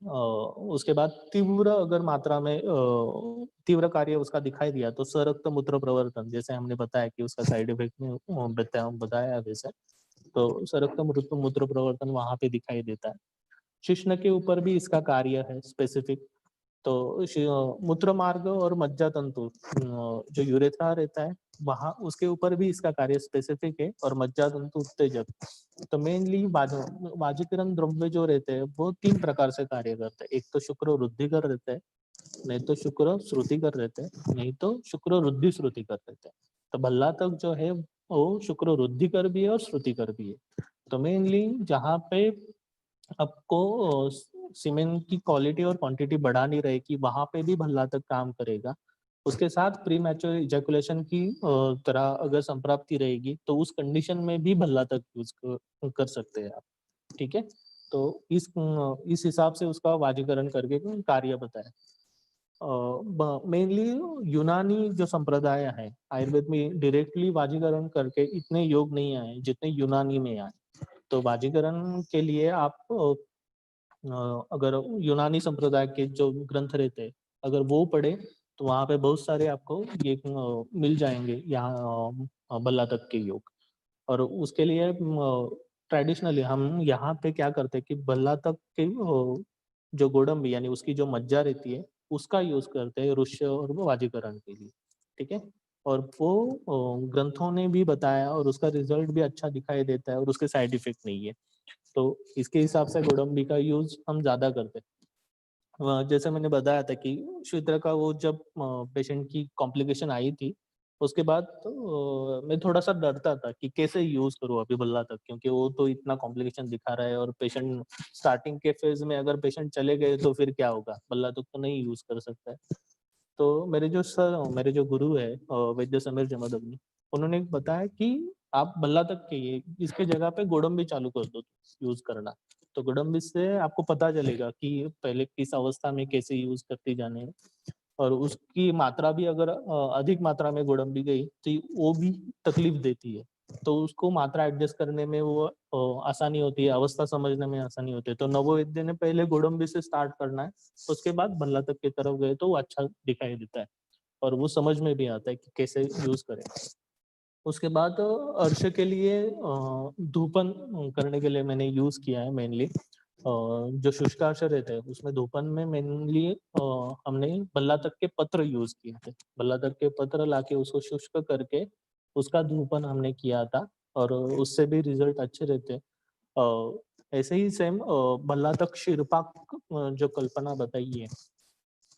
उसके बाद तीव्र अगर मात्रा में तीव्र कार्य उसका दिखाई दिया तो सरक्त मूत्र प्रवर्तन, जैसे हमने बताया कि उसका साइड इफेक्ट में बताया वैसे, तो सरक्त मूत्र मूत्र प्रवर्तन वहां पे दिखाई देता है। शिश्न के ऊपर भी इसका कार्य है स्पेसिफिक। तो मूत्र मार्ग और मज्जा तंतु जो यूरेथ्रा रहता है वहां उसके ऊपर भी इसका कार्य स्पेसिफिक है, और मज्जा तंतु उत्तेजक। तो मेनली वाजीकरण द्रव्य जो रहते हैं वो 3 प्रकार से कार्य करते हैं, एक तो शुक्र वृद्धिकर रहता है, नहीं तो शुक्र श्रुति कर रहे थे, नहीं तो शुक्र रुद्धि श्रुति कर रहे थे। तो भल्ला तक जो है वो शुक्र रुद्धि कर भी है और श्रुति कर भी है। तो मेनली जहाँ पे आपको सीमेंट की क्वालिटी और क्वांटिटी बढ़ानी रहेगी, वहां पे भी भल्ला तक काम करेगा। उसके साथ प्री मैच्योर इजैकुलेशन की तरह अगर संप्राप्ति रहेगी तो उस कंडीशन में भी भल्ला तक यूज कर सकते हैं आप। ठीक है, तो इस हिसाब से उसका वाजीकरण करके कार्य बताया। मेनली यूनानी जो संप्रदाय है आयुर्वेद में डायरेक्टली वाजीकरण करके इतने योग नहीं आए जितने यूनानी में आए। तो वाजीकरण के लिए आप अगर यूनानी संप्रदाय के जो ग्रंथ रहते हैं अगर वो पढ़े तो वहाँ पे बहुत सारे आपको ये मिल जाएंगे यहाँ भल्ला तक के योग। और उसके लिए ट्रेडिशनली हम यहाँ पे क्या करते हैं कि भल्ला तक के जो गोडम्बी यानी उसकी जो मज्जा रहती है उसका यूज करते हैं रुष्य और वाजीकरण के लिए। ठीक है, और वो ग्रंथों ने भी बताया और उसका रिजल्ट भी अच्छा दिखाई देता है और उसके साइड इफेक्ट नहीं है। तो इसके हिसाब से गोडम्बी का यूज हम ज्यादा करते हैं। जैसे मैंने बताया था कि शिवत्र का वो जब पेशेंट की कॉम्प्लिकेशन आई थी उसके बाद तो मैं थोड़ा सा डरता था कि कैसे यूज करूँ अभी भल्ला तक, क्योंकि वो तो इतना कॉम्प्लिकेशन दिखा रहा है और पेशेंट स्टार्टिंग के फेज में अगर पेशेंट चले गए तो फिर क्या होगा, भल्ला तक तो नहीं यूज कर सकता है। तो मेरे जो गुरु है वैद्य समीर जमदग्नि, उन्होंने बताया कि आप भल्ला तक के ये इसके जगह पे गोडम्बी चालू कर दो यूज करना। तो गोडम्बी से आपको पता चलेगा कि पहले किस अवस्था में कैसे यूज करती जाने है और उसकी मात्रा भी अगर अधिक मात्रा में गोडम्बी गई तो वो भी तकलीफ देती है। तो उसको मात्रा एडजस्ट करने में वो आसानी होती है, अवस्था समझने में आसानी होती है। तो नवोवैद्य ने पहले गोडम्बी से स्टार्ट करना है, उसके बाद भल्ला तक की तरफ गए तो वो अच्छा दिखाई देता है और वो समझ में भी आता है कि कैसे यूज करें। उसके बाद अर्श के लिए धूपन करने के लिए मैंने यूज किया है मेनली। जो शुष्कार्श रहते हैं उसमें धूपन में मेनली हमने भल्ला तक के पत्र यूज किए थे। भल्ला तक के पत्र लाके उसको शुष्क करके उसका धूपन हमने किया था और उससे भी रिजल्ट अच्छे रहते हैं। ऐसे ही सेम भल्ला तक शिरपाक जो कल्पना बताई है,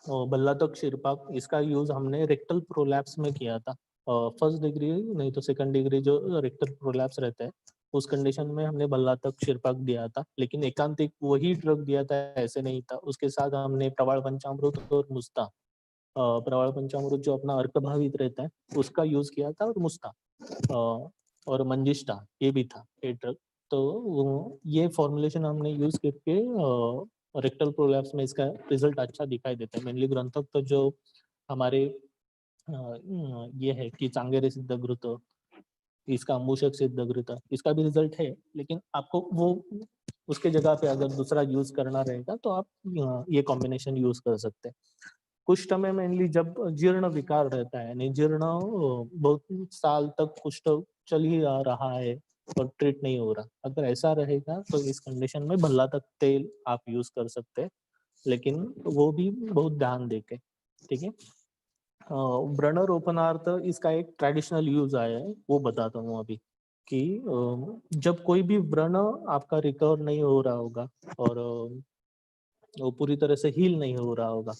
भल्ला तक शिरपाक इसका यूज हमने रेक्टल प्रोलैप्स में किया था। फर्स्ट डिग्री नहीं तो सेकंड डिग्री जो रेक्टल प्रोलैप्स रहता है उस कंडीशन में हमने भल्ला तक शिरपाक दिया था, लेकिन एकांतिक वही ड्रग दिया था ऐसे नहीं था। उसके साथ हमने प्रवाल पंचामृत और मुस्ता, प्रवाल पंचामृत जो अपना अर्कभावित रहता है उसका यूज किया था और मुस्ता और मंजिष्ठा ये भी था ये ड्रग। तो ये फॉर्मुलेशन हमने यूज करके रेक्टल प्रोलैप्स में इसका रिजल्ट अच्छा दिखाई देता है। मेनली ग्रंथक तो जो हमारे ये है कि चांगेरे सिद्ध घृत, इसका मूषक सिद्ध घृत, इसका भी रिजल्ट है, लेकिन आपको वो उसके जगह पे अगर दूसरा यूज करना रहेगा तो आप ये कॉम्बिनेशन यूज कर सकते हैं। कुष्ठ में मेनली जब जीर्ण विकार रहता है, यानी जीर्ण बहुत साल तक कुष्ठ चल ही आ रहा है और ट्रीट नहीं हो रहा, अगर ऐसा रहेगा तो इस कंडीशन में भल्ला तक तेल आप यूज कर सकते हैं, लेकिन वो भी बहुत ध्यान देके। ठीक है, व्रण रोपणार्थ इसका एक ट्रेडिशनल यूज आया है वो बताता हूँ अभी कि जब कोई भी व्रण आपका रिकवर नहीं हो रहा होगा और वो पूरी तरह से हील नहीं हो रहा होगा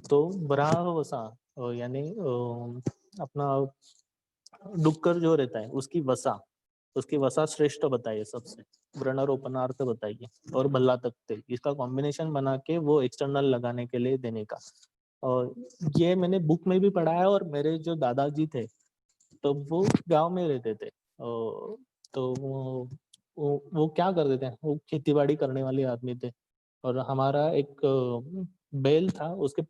तो बराह वसा यानी अपना डुक्कर जो रहता है उसकी वसा श्रेष्ठ बताइए सबसे, व्रणरोपणार्थ बताइए और भल्ला तख्ते इसका कॉम्बिनेशन बना के वो एक्सटर्नल लगाने के लिए देने का। और ये मैंने बुक में भी पढ़ा है और मेरे जो दादाजी थे तो वो गांव में रहते थे। तो वो क्या करते थे, वो खेती बाड़ी करने वाले आदमी थे और हमारा एक बैल था उसके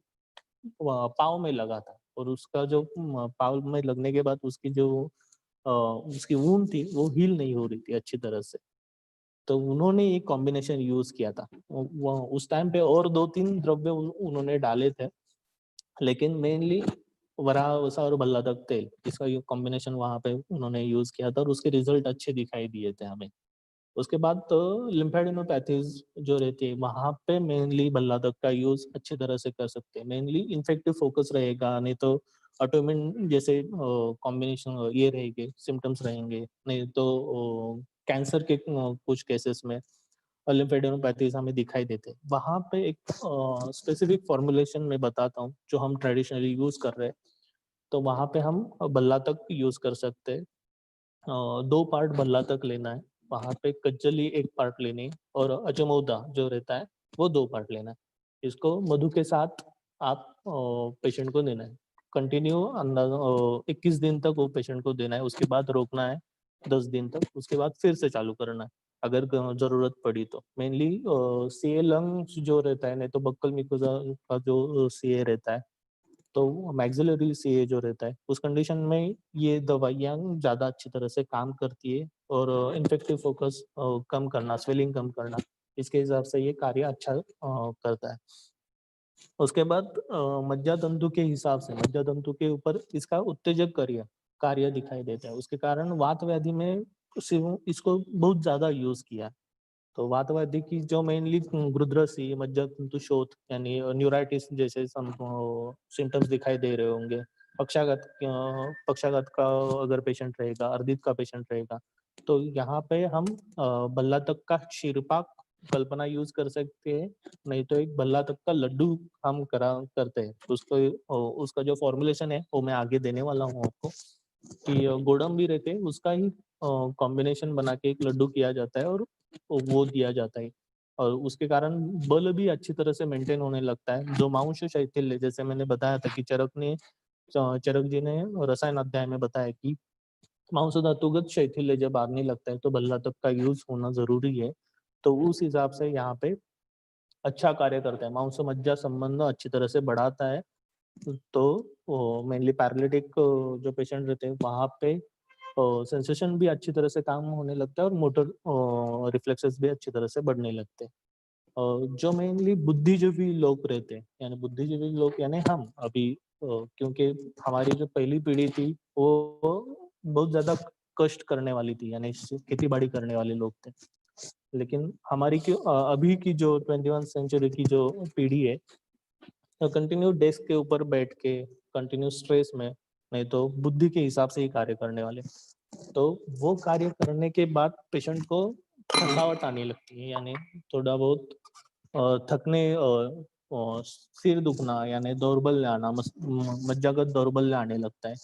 पाँव में लगा था और उसका जो पाँव में लगने के बाद उसकी जो उसकी वूंड थी वो हील नहीं हो रही थी अच्छी तरह से। तो उन्होंने एक कॉम्बिनेशन यूज किया था उस टाइम पे और 2-3 द्रव्य उन्होंने डाले थे, लेकिन मेनली वरावसा और भल्ला तक तेल इसका ये कॉम्बिनेशन वहां पे उन्होंने यूज किया था और उसके रिजल्ट अच्छे दिखाई दिए थे हमें। उसके बाद तो लिम्फेडिनोपैथीज जो रहती है वहां पे मेनली भल्ला तक का यूज अच्छी तरह से कर सकते हैं। मेनली इन्फेक्टिव फोकस रहेगा, नहीं तो ऑटोइम्यून जैसे कॉम्बिनेशन ये रहेंगे सिम्टम्स रहेंगे, नहीं तो कैंसर के कुछ केसेस में लिम्फेडेनोपैथीज हमें दिखाई देते हैं। वहाँ पे एक स्पेसिफिक फॉर्मुलेशन में बताता हूँ जो हम ट्रेडिशनली यूज कर रहे हैं। तो वहाँ पे हम बल्ला तक यूज कर सकते हैं। 2 पार्ट बल्ला तक लेना है, वहाँ पे कज्जली 1 पार्ट लेनी है और अजमोदा जो रहता है वो 2 पार्ट लेना है। इसको मधु के साथ आप पेशेंट को देना है। कंटिन्यू 21 दिन तक वो पेशेंट को देना है, उसके बाद रोकना है 10 दिन तक, उसके बाद फिर से चालू करना है अगर ज़रूरत पड़ी तो। मेनली सीए लंग्स जो रहता है, नहीं तो बक्कल मिकोजा का जो सीए रहता है, तो मैक्सिलरी सीए जो रहता है, उस कंडीशन में ये दवाइयाँ ज़्यादा अच्छी तरह से काम करती है और इन्फेक्टिव फोकस कम करना, स्वेलिंग कम करना, इसके हिसाब से ये कार्य अच्छा करता है। उसके बाद मज्जा तंतु के हिसाब से, मज्जा तंतु के ऊपर इसका उत्तेजक कार्य कार्य दिखाई देता है। उसके कारण वात व्याधि में इसको बहुत ज़्यादा यूज़ किया है। तो वात व्याधि की जो मेनली गुरुद्रसी, मज्जा तंतु शोथ यानी न्यूराइटिस जैसे सिम्टम्स दिखाई दे रहे होंगे। पक्षाघात का अगर पेशेंट रहेगा, अर्दित का पेशेंट रहेगा, तो यहाँ पे हम बल्ला तक का शीरपाक कल्पना यूज़ कर सकते हैं, नहीं तो एक बल्ला तक का लड्डू हम करते हैं। उसको उसका जो फॉर्मुलेशन है वो मैं आगे देने वाला हूँ आपको, कि गोडम्बी रहते हैं उसका ही कॉम्बिनेशन बना के एक लड्डू किया जाता है और वो दिया जाता है। और उसके कारण बल भी अच्छी तरह से मेंटेन होने लगता है। जो मांस शैथिल्य, जैसे मैंने बताया था कि चरक जी ने रसायन अध्याय में बताया कि मांस धातुगत शैथिल्य जब आने लगता है तो बल्ला तक का यूज होना जरूरी है। तो उस हिसाब से यहाँ पे अच्छा कार्य करता है, मांस मज्जा संबंध अच्छी तरह से बढ़ाता है। तो मेनली पैरालिटिक जो पेशेंट रहते हैं वहाँ पे सेंसेशन भी अच्छी तरह से काम होने लगता है और मोटर रिफ्लेक्सेस भी अच्छी तरह से बढ़ने लगते हैं। जो मेनली बुद्धिजीवी लोग रहते हैं, यानी बुद्धिजीवी लोग यानी हम अभी, क्योंकि हमारी जो पहली पीढ़ी थी वो बहुत ज्यादा कष्ट करने वाली थी, यानी खेती बाड़ी करने वाले लोग थे। लेकिन हमारी अभी की जो 21 सेंचुरी की जो पीढ़ी है, तो कंटिन्यू डेस्क के ऊपर बैठ के कंटिन्यू स्ट्रेस में, नहीं तो बुद्धि के हिसाब से ही कार्य करने वाले, तो वो कार्य करने के बाद पेशेंट को थकावट आने लगती है, यानी थोड़ा बहुत थकने, सिर दुखना यानी दौर्बल्य आना, मज्जागत दौर्बल्य आने लगता है।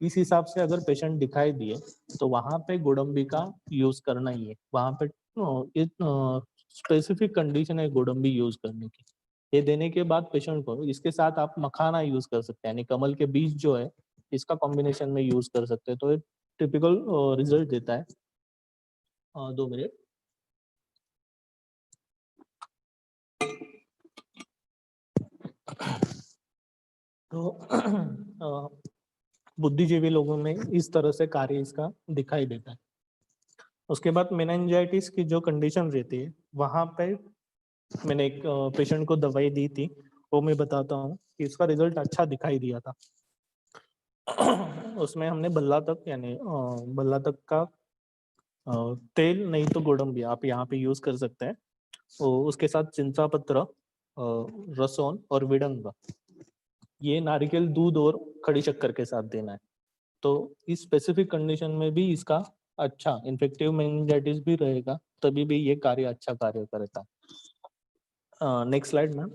इस हिसाब से अगर पेशेंट दिखाई दिए तो वहां पे गोडम्बी का यूज करना ही है। वहां पे स्पेसिफिक कंडीशन है गोडम्बी यूज करने की। ये देने के बाद पेशेंट को इसके साथ आप मखाना यूज कर सकते हैं, यानी कमल के बीज जो है इसका कॉम्बिनेशन में यूज कर सकते हैं, तो ये टिपिकल रिजल्ट देता है। 2 मिनट। तो बुद्धिजीवी लोगों में इस तरह से कार्य इसका दिखाई देता है। उसके बाद मेनिंजाइटिस की जो कंडीशन रहती है, वहां पे मैंने एक पेशेंट को दवाई दी थी, वो मैं बताता हूँ कि इसका रिजल्ट अच्छा दिखाई दिया था। उसमें हमने बल्ला तक यानी बल्ला तक का तेल, नहीं तो गोडम्बी आप यहाँ पे यूज कर सकते हैं। उसके साथ चिंता पत्र, रसोन और विडंग, ये नारिकेल दूध और खड़ी शक्कर के साथ देना है। तो इस स्पेसिफिक कंडीशन में भी इसका अच्छा इन्फेक्टिव मेनिंजाइटिस भी रहेगा, तभी भी ये कार्य अच्छा कार्य करता है। Next slide ma'am.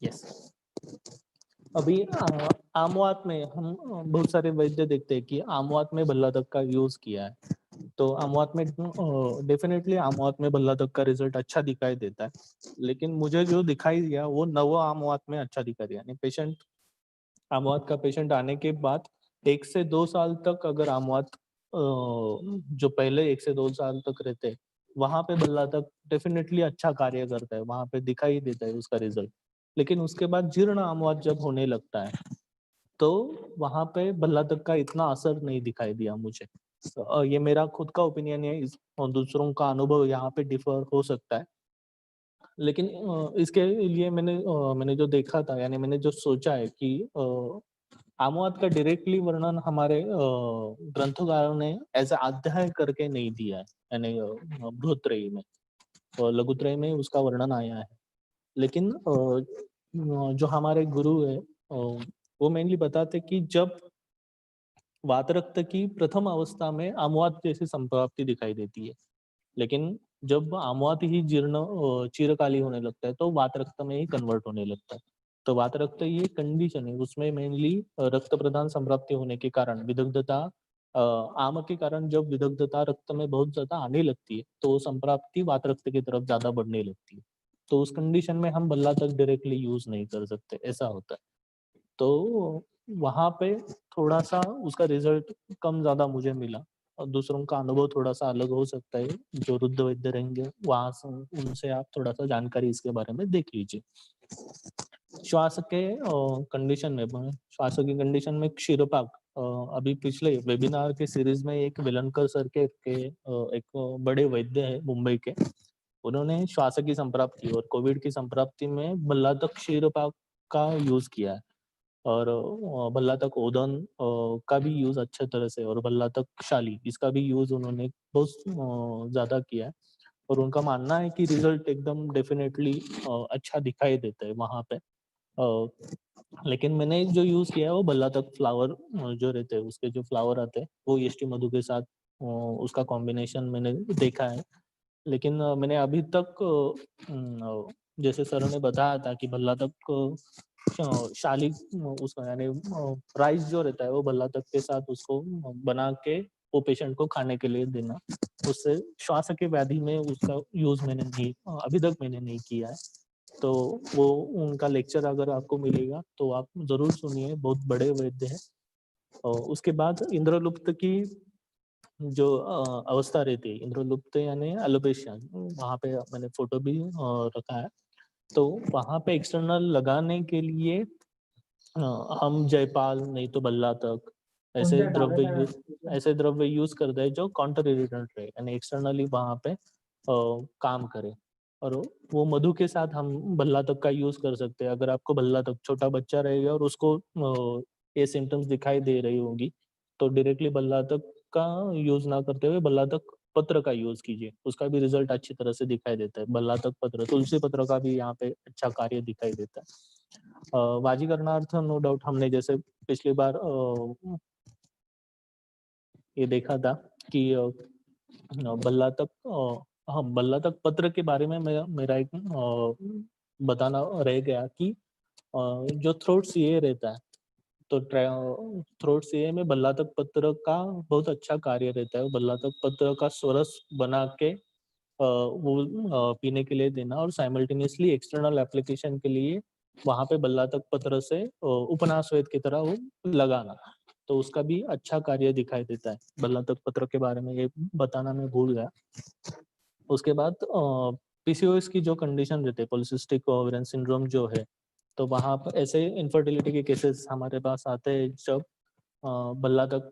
यस। अभी आमवात में हम बहुत सारे वैद्य देखते हैं कि आमवात में भल्लातक का यूज किया है। तो आमवात में डेफिनेटली आमवात में भल्लातक का रिजल्ट अच्छा दिखाई देता है, लेकिन मुझे जो दिखाई दिया वो नव आमवात में अच्छा दिखाई दिया। यानी पेशेंट, आमवात का पेशेंट आने के बाद 1 से 2 साल तक अगर आमवात जो पहले 1 से 2 साल तक रहते हैं, वहां पे भल्लातक डेफिनेटली अच्छा कार्य करता है, वहां पे दिखाई देता है उसका रिजल्ट। लेकिन उसके बाद जीर्ण आमवात जब होने लगता है तो वहां पे भल्लातक का इतना असर नहीं दिखाई दिया मुझे। ये मेरा खुद का ओपिनियन है, और दूसरों का अनुभव यहाँ पे डिफर हो सकता है। लेकिन इसके लिए मैंने जो देखा था, यानी मैंने जो सोचा है कि आमवात का डायरेक्टली वर्णन हमारे ग्रंथकारों ने ऐसा अध्याय करके नहीं दिया है, यानी बृहत्रयी में, लघुत्रयी में उसका वर्णन आया है। लेकिन जो हमारे गुरु है वो मेनली बताते कि जब वात रक्त की प्रथम अवस्था में आमवात जैसी संप्राप्ति दिखाई देती है, लेकिन जब आमवात ही चिरकालीन होने लगता है तो वात रक्त में ही कन्वर्ट होने लगता है। तो वात रक्त ये कंडीशन है, उसमें मेनली रक्त प्रदान संप्राप्ति होने के कारण विदग्धता, आम के कारण जब विदग्धता रक्त में बहुत ज़्यादा आने लगती है, तो वो संप्राप्ति वात रक्त की तरफ ज़्यादा बढ़ने लगती है। तो उस कंडीशन में हम बल्ला तक डायरेक्टली यूज़ नहीं कर सकते, ऐसा होता है। तो वहाँ पे थोड़ा-सा उसका रिज़ल्ट कम-ज़्यादा मुझे मिला और दूसरों का अनुभव थोड़ा-सा अलग हो सकता है, जो वृद्ध वैद्य रहेंगे, वहाँ से उनसे आप थोड़ा-सा जानकारी इसके बारे में देख लीजिए। श्वास के कंडीशन में श्वास की कंडीशन में क्षीरपाक, अभी पिछले वेबिनार के सीरीज में एक वेलनकर सर एक बड़े वैद्य हैं मुंबई के, उन्होंने श्वास की संप्राप्ति और कोविड की संप्राप्ति में बल्लातक क्षीरपाक का यूज़ किया है। और भल्लातक ओदन का भी यूज़ अच्छे तरह से और भल्लातक शाली इसका भी यूज़ उन्होंने बहुत ज़्यादा किया है और उनका मानना है कि रिज़ल्ट एकदम डेफ़िनेटली अच्छा दिखाई देता है वहाँ पे। लेकिन मैंने जो यूज़ किया है वो भल्लातक फ्लावर, जो रहते हैं उसके जो फ्लावर आते हैं वो ईएसटी मधु के साथ उसका कॉम्बिनेशन मैंने देखा है। लेकिन मैंने अभी तक जैसे सर ने बताया था कि भल्लातक शाली उसका यानी राइस जो रहता है वो भल्लातक के साथ उसको बना के वो पेशेंट को खाने के लिए देना। उससे श्वास की व्याधि में उसका यूज़ मैंने नहीं, अभी तक मैंने नहीं किया है। तो वो उनका लेक्चर अगर आपको मिलेगा तो आप ज़रूर सुनिए, बहुत बड़े वैद्य हैं। और उसके बाद इंद्रलुप्त की जो अवस्था रहती है, इंद्रलुप्त यानी एलोपेशिया, वहाँ पे मैंने फ़ोटो भी रखा है। तो वहाँ पे एक्सटर्नल लगाने के लिए हम जयपाल नहीं तो बल्ला तक ऐसे द्रव्य यूज़ करते हैं जो काउंटर इरिटेंट रहे, यानी एक्सटर्नली वहाँ पे काम करे। और वो मधु के साथ हम भल्ला तक का यूज़ कर सकते हैं। अगर आपको भल्ला तक छोटा बच्चा रहेगा और उसको ये सिम्पटम्स दिखाई दे रही होंगी, तो डायरेक्टली भल्ला तक का यूज़ ना करते हुए भल्ला तक पत्र का यूज़ कीजिए। उसका भी रिज़ल्ट अच्छी तरह से दिखाई देता है। भल्ला तक पत्र, तुलसी पत्र का भी यहाँ पे अच्छा कार्य दिखाई देता है। वाजीकरणार्थ नो डाउट हमने जैसे पिछली बार ये देखा था कि बल्ला तक हाँ, बल्ला तक पत्र के बारे में मेरा एक बताना रह गया कि जो थ्रोट सीए रहता है, तो थ्रोट सीए में बल्ला तक पत्र का बहुत अच्छा कार्य रहता है। बल्ला तक पत्र का स्वरस बना के वो पीने के लिए देना और साइमल्टेनियसली एक्सटर्नल एप्लीकेशन के लिए वहाँ पे बल्ला तक पत्र से उपनाश्वेत की तरह वो लगाना, तो उसका भी अच्छा कार्य दिखाई देता है। बल्ला तक पत्र के बारे में ये बताना मैं भूल गया। उसके बाद पीसीओएस की जो कंडीशन रहती है, पॉलिसिस्टिक ओवेरियन सिंड्रोम जो है, तो वहाँ पर ऐसे इनफर्टिलिटी के केसेस हमारे पास आते हैं जब बल्ला तक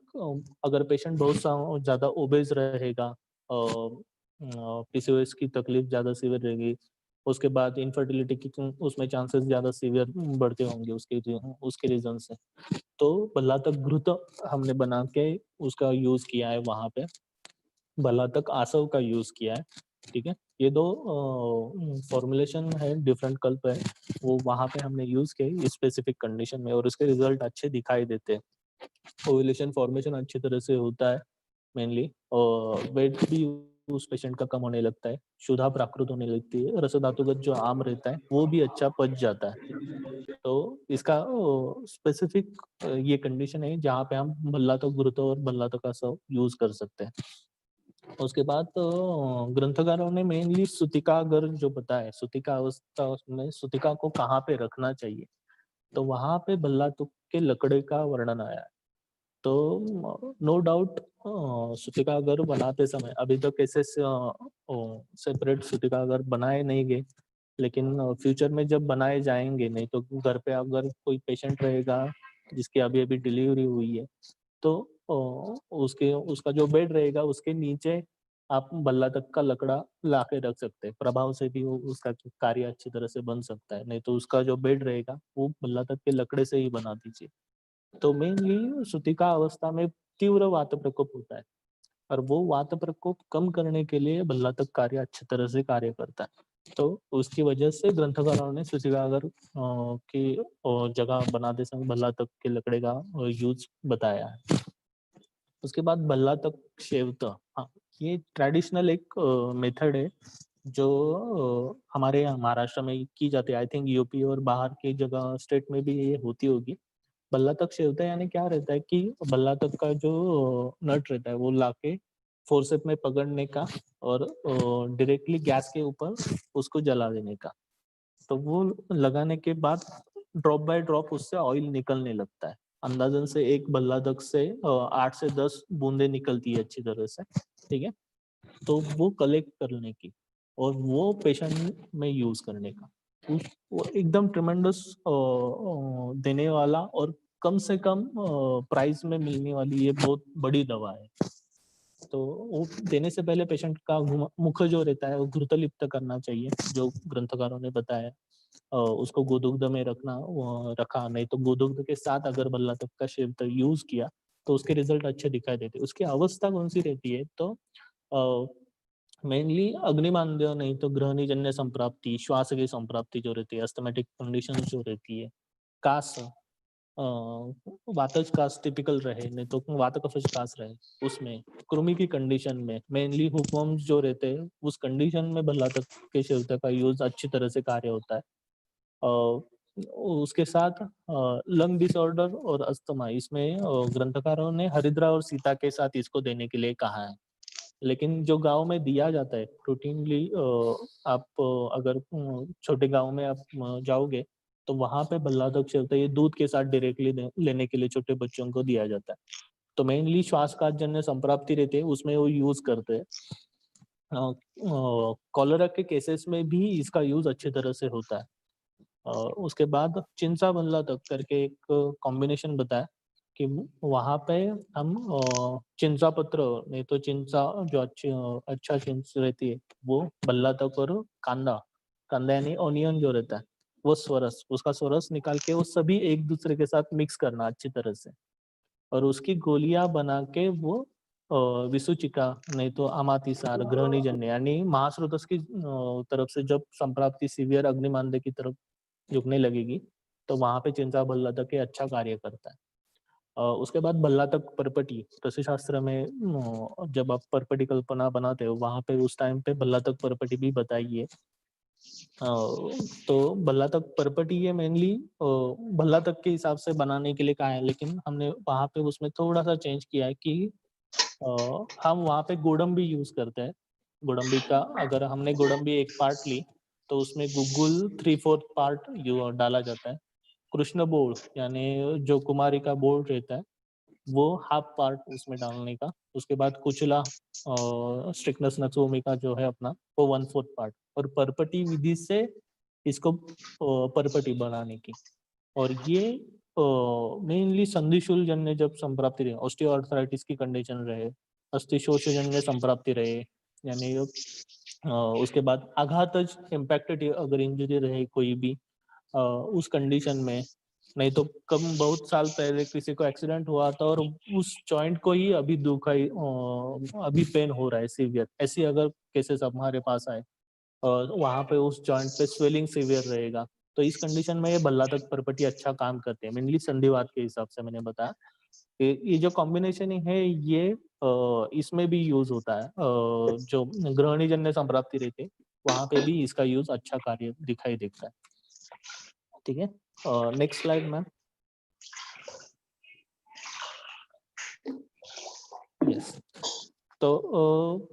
अगर पेशेंट बहुत ज़्यादा ओबेस रहेगा, पीसीओएस की तकलीफ ज़्यादा सीवियर रहेगी, उसके बाद इनफर्टिलिटी की उसमें चांसेस ज़्यादा सीवियर बढ़ते होंगे उसके रीज़न से। तो बल्ला तक घृत हमने बना के उसका यूज़ किया है वहाँ पे। भला तक आसव का यूज़ किया है, ठीक है? ये 2 फ़ॉर्मूलेशन है, डिफरेंट कल्प है, वो वहाँ पे हमने यूज़ किए स्पेसिफिक कंडीशन में और उसके रिज़ल्ट अच्छे दिखाई देते हैं। ओव्यूलेशन फॉर्मेशन अच्छी तरह से होता है मेनली, और वेट भी उस पेशेंट का कम होने लगता है, क्षुधा प्राकृत होने लगती है, रस धातुगत जो आम रहता है, वो भी अच्छा पच जाता है। तो इसका स्पेसिफिक ये कंडीशन है जहाँ पे हम भल्ला तक घृत और भल्ला तक आसव यूज़ कर सकते हैं। उसके बाद ग्रंथकारों ने मेनली सूतिकागर जो बताया, सूतिका अवस्था में सूतिका को कहाँ पे रखना चाहिए, तो वहाँ पे भल्ला तुक के लकड़े का वर्णन आया है। तो नो डाउट सूतिकागर बनाते समय अभी तक ऐसे सेपरेट सूतिकागर बनाए नहीं गए, लेकिन फ्यूचर में जब बनाए जाएंगे, नहीं तो घर पे अगर कोई पेशेंट रहेगा जिसकी अभी अभी डिलीवरी हुई है, तो उसके उसका जो बेड रहेगा उसके नीचे आप बल्ला तक का लकड़ा ला के रख सकते हैं, प्रभाव से भी वो उसका कार्य अच्छी तरह से बन सकता है। नहीं तो उसका जो बेड रहेगा वो बल्ला तक के लकड़े से ही बना दीजिए। तो मेनली सूतिका अवस्था में तीव्र वात प्रकोप होता है और वो वात प्रकोप कम करने के लिए बल्ला तक कार्य अच्छी तरह से कार्य करता है। तो उसकी वजह से ग्रंथकारों ने सूतिकागर की जगह बनाते समय बल्ला तक के लकड़े का यूज बताया है। उसके बाद बल्ला तक शेवता, हाँ, ये ट्रेडिशनल एक मेथड है जो हमारे यहाँ महाराष्ट्र में की जाती है। आई थिंक यूपी और बाहर की जगह स्टेट में भी ये होती होगी। बल्ला तक शेवता यानी क्या रहता है कि बल्ला तक का जो नट रहता है वो लाके फोर्सेप में पकड़ने का और डायरेक्टली गैस के ऊपर उसको जला देने का। तो वो लगाने के बाद ड्रॉप बाय ड्रॉप उससे ऑयल निकलने लगता है। अंदाजन से एक बल्लादक से 8 से 10 बूंदे निकलती है अच्छी तरह से, ठीक है? तो वो कलेक्ट करने की और वो पेशेंट में यूज करने का, वो एकदम ट्रिमेंडस देने वाला और कम से कम प्राइस में मिलने वाली ये बहुत बड़ी दवा है। तो वो देने से पहले पेशेंट का मुख जो रहता है वो घृतलिप्त करना चाहिए, जो ग्रंथकारों ने बताया। उसको गोदुग्ध में रखा, नहीं तो गोदुग्ध के साथ अगर बल्ला तक का सेवन यूज किया तो उसके रिजल्ट अच्छे दिखाई देते। उसकी अवस्था कौन सी रहती है तो मेनली अग्निमांद्य, नहीं तो ग्रहणीजन्य संप्राप्ति, श्वास की संप्राप्ति जो रहती है, अस्थमेटिक कंडीशन जो रहती है, कास, वातज कास टिपिकल रहे, नहीं तो वात कफज कास रहे, उसमें कृमि की कंडीशन में मेनली हुकवर्म्स जो रहते हैं उस कंडीशन में बल्ला तक के सेवता का यूज अच्छी तरह से कार्य होता है। उसके साथ लंग डिसऑर्डर और अस्थमा, इसमें ग्रंथकारों ने हरिद्रा और सीता के साथ इसको देने के लिए कहा है। लेकिन जो गाँव में दिया जाता है रूटीनली, आप अगर छोटे गाँव में आप जाओगे तो वहाँ पे बल्लातक सेवता ये दूध के साथ डायरेक्टली लेने के लिए छोटे बच्चों को दिया जाता है। तो मेनली श्वासकाजन्य संप्राप्ति रहती है उसमें वो यूज करते हैं। कॉलरा के केसेस में भी इसका यूज अच्छी तरह से होता है। उसके बाद चिंचा बल्ला तक करके एक कॉम्बिनेशन बताया कि वहाँ पे हम चिंचा पत्र, नहीं तो चिंचा जो अच्छा चिंच रहती है वो बल्ला तक और कांदा, कांदा यानी ऑनियन जो रहता है वो स्वरस, उसका स्वरस निकाल के वो सभी एक दूसरे के साथ मिक्स करना अच्छी तरह से और उसकी गोलियां बना के वो विसुचिका, नहीं तो अमातिसार, ग्रहणीजन्य यानी महास्रोतस की तरफ से जब संप्राप्ति सीवियर अग्निमांद्य की तरफ झुकने लगेगी तो वहां पे चिंचा बल्ला तक अच्छा कार्य करता है। उसके बाद बल्ला तक परपटी, कृषि शास्त्र में जब आप परपटी कल्पना बनाते हो वहां पे उस टाइम पे बल्ला तक परपटी भी बताई है। तो बल्ला तक परपटी ये मेनली बल्ला तक के हिसाब से बनाने के लिए कहा है, लेकिन हमने वहां पे उसमें थोड़ा सा चेंज किया है कि हम वहाँ पे गोडम्बी यूज करते हैं। गोडम्बी का अगर हमने गोडम्बी एक पार्ट ली तो उसमें गुग्गुल 3/4 पार्ट डाला जाता है। कृष्ण बोल यानी जो कुमारी का बोल रहता है वो हाफ पार्ट उसमें डालने का। उसके बाद कुचला स्ट्रिक्नस नक्सोमी का जो है अपना वो 1/4 पार्ट, और परपटी विधि से इसको परपटी बनाने की। और ये मेनली संधिशूल जन्य जब संप्राप्ति रहे, ऑस्टियोआर्थराइटिस की कंडीशन रहे, अस्थिशोषजन्य संप्राप्ति रहे, यानी उसके बाद आघातज इम्पैक्टेड अगर इंजरी रहे कोई भी उस कंडीशन में, नहीं तो कम बहुत साल पहले किसी को एक्सीडेंट हुआ था और उस जॉइंट को ही अभी दुखाई अभी पेन हो रहा है सीवियर, ऐसी अगर केसेस हमारे पास आए और वहां पे उस जॉइंट पे स्वेलिंग सीवियर रहेगा तो इस कंडीशन में ये बल्ला तक परपटी अच्छा काम करते हैं। मेनली संधिवात के हिसाब से मैंने बताया ये जो कॉम्बिनेशन है ये इसमें भी यूज होता है। जो ग्रहणीजन्य संप्राप्ति रहती है वहां पे भी इसका यूज अच्छा कार्य दिखाई देता है। ठीक है, नेक्स्ट स्लाइड मैम। यस, तो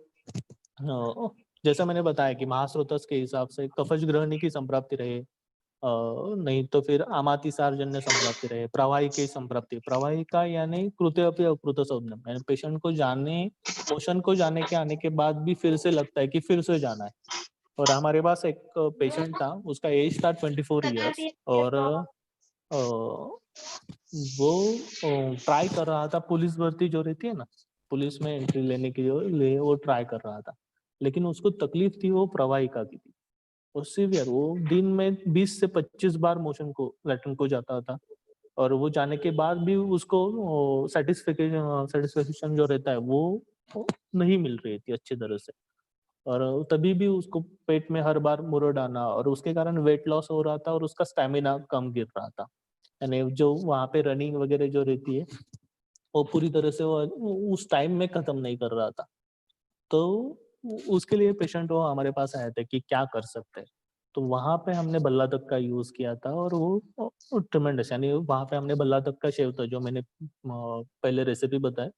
जैसा मैंने बताया कि महास्रोतस के हिसाब से कफज ग्रहणी की संप्राप्ति रहे, नहीं तो फिर आमातिसारजन्य संप्राप्ति रहे, प्रवाही की संप्राप्ति, प्रवाहिका यानी कृत्य अपि अकृत संज्ञम, यानी पेशेंट को जाने मोशन को जाने के आने के बाद भी फिर से लगता है कि फिर से जाना है। और हमारे पास एक पेशेंट था, उसका एज था 24 ईयर्स और वो ट्राई कर रहा था पुलिस भर्ती जो रहती है ना, पुलिस में एंट्री लेने के लिए वो ट्राई कर रहा था, लेकिन उसको तकलीफ थी वो प्रवाहिका की थी और सीवियर, वो दिन में 20 से 25 बार मोशन को लैट्रिन को जाता था और वो जाने के बाद भी उसको सेटिस्फेक्शन जो रहता है वो नहीं मिल रही थी अच्छी तरह से, और तभी भी उसको पेट में हर बार मुरड़ आना और उसके कारण वेट लॉस हो रहा था और उसका स्टेमिना कम गिर रहा था। यानी जो वहाँ पे रनिंग वगैरह जो रहती है वो पूरी तरह से वो उस टाइम में खत्म नहीं कर रहा था। तो उसके लिए पेशेंट वो हमारे पास आए थे कि क्या कर सकते हैं। तो वहाँ पे हमने भल्लातक का यूज़ किया था और वो ट्रिमेंडस, यानी वहाँ पे हमने भल्लातक का शेव था जो मैंने पहले रेसिपी बताया,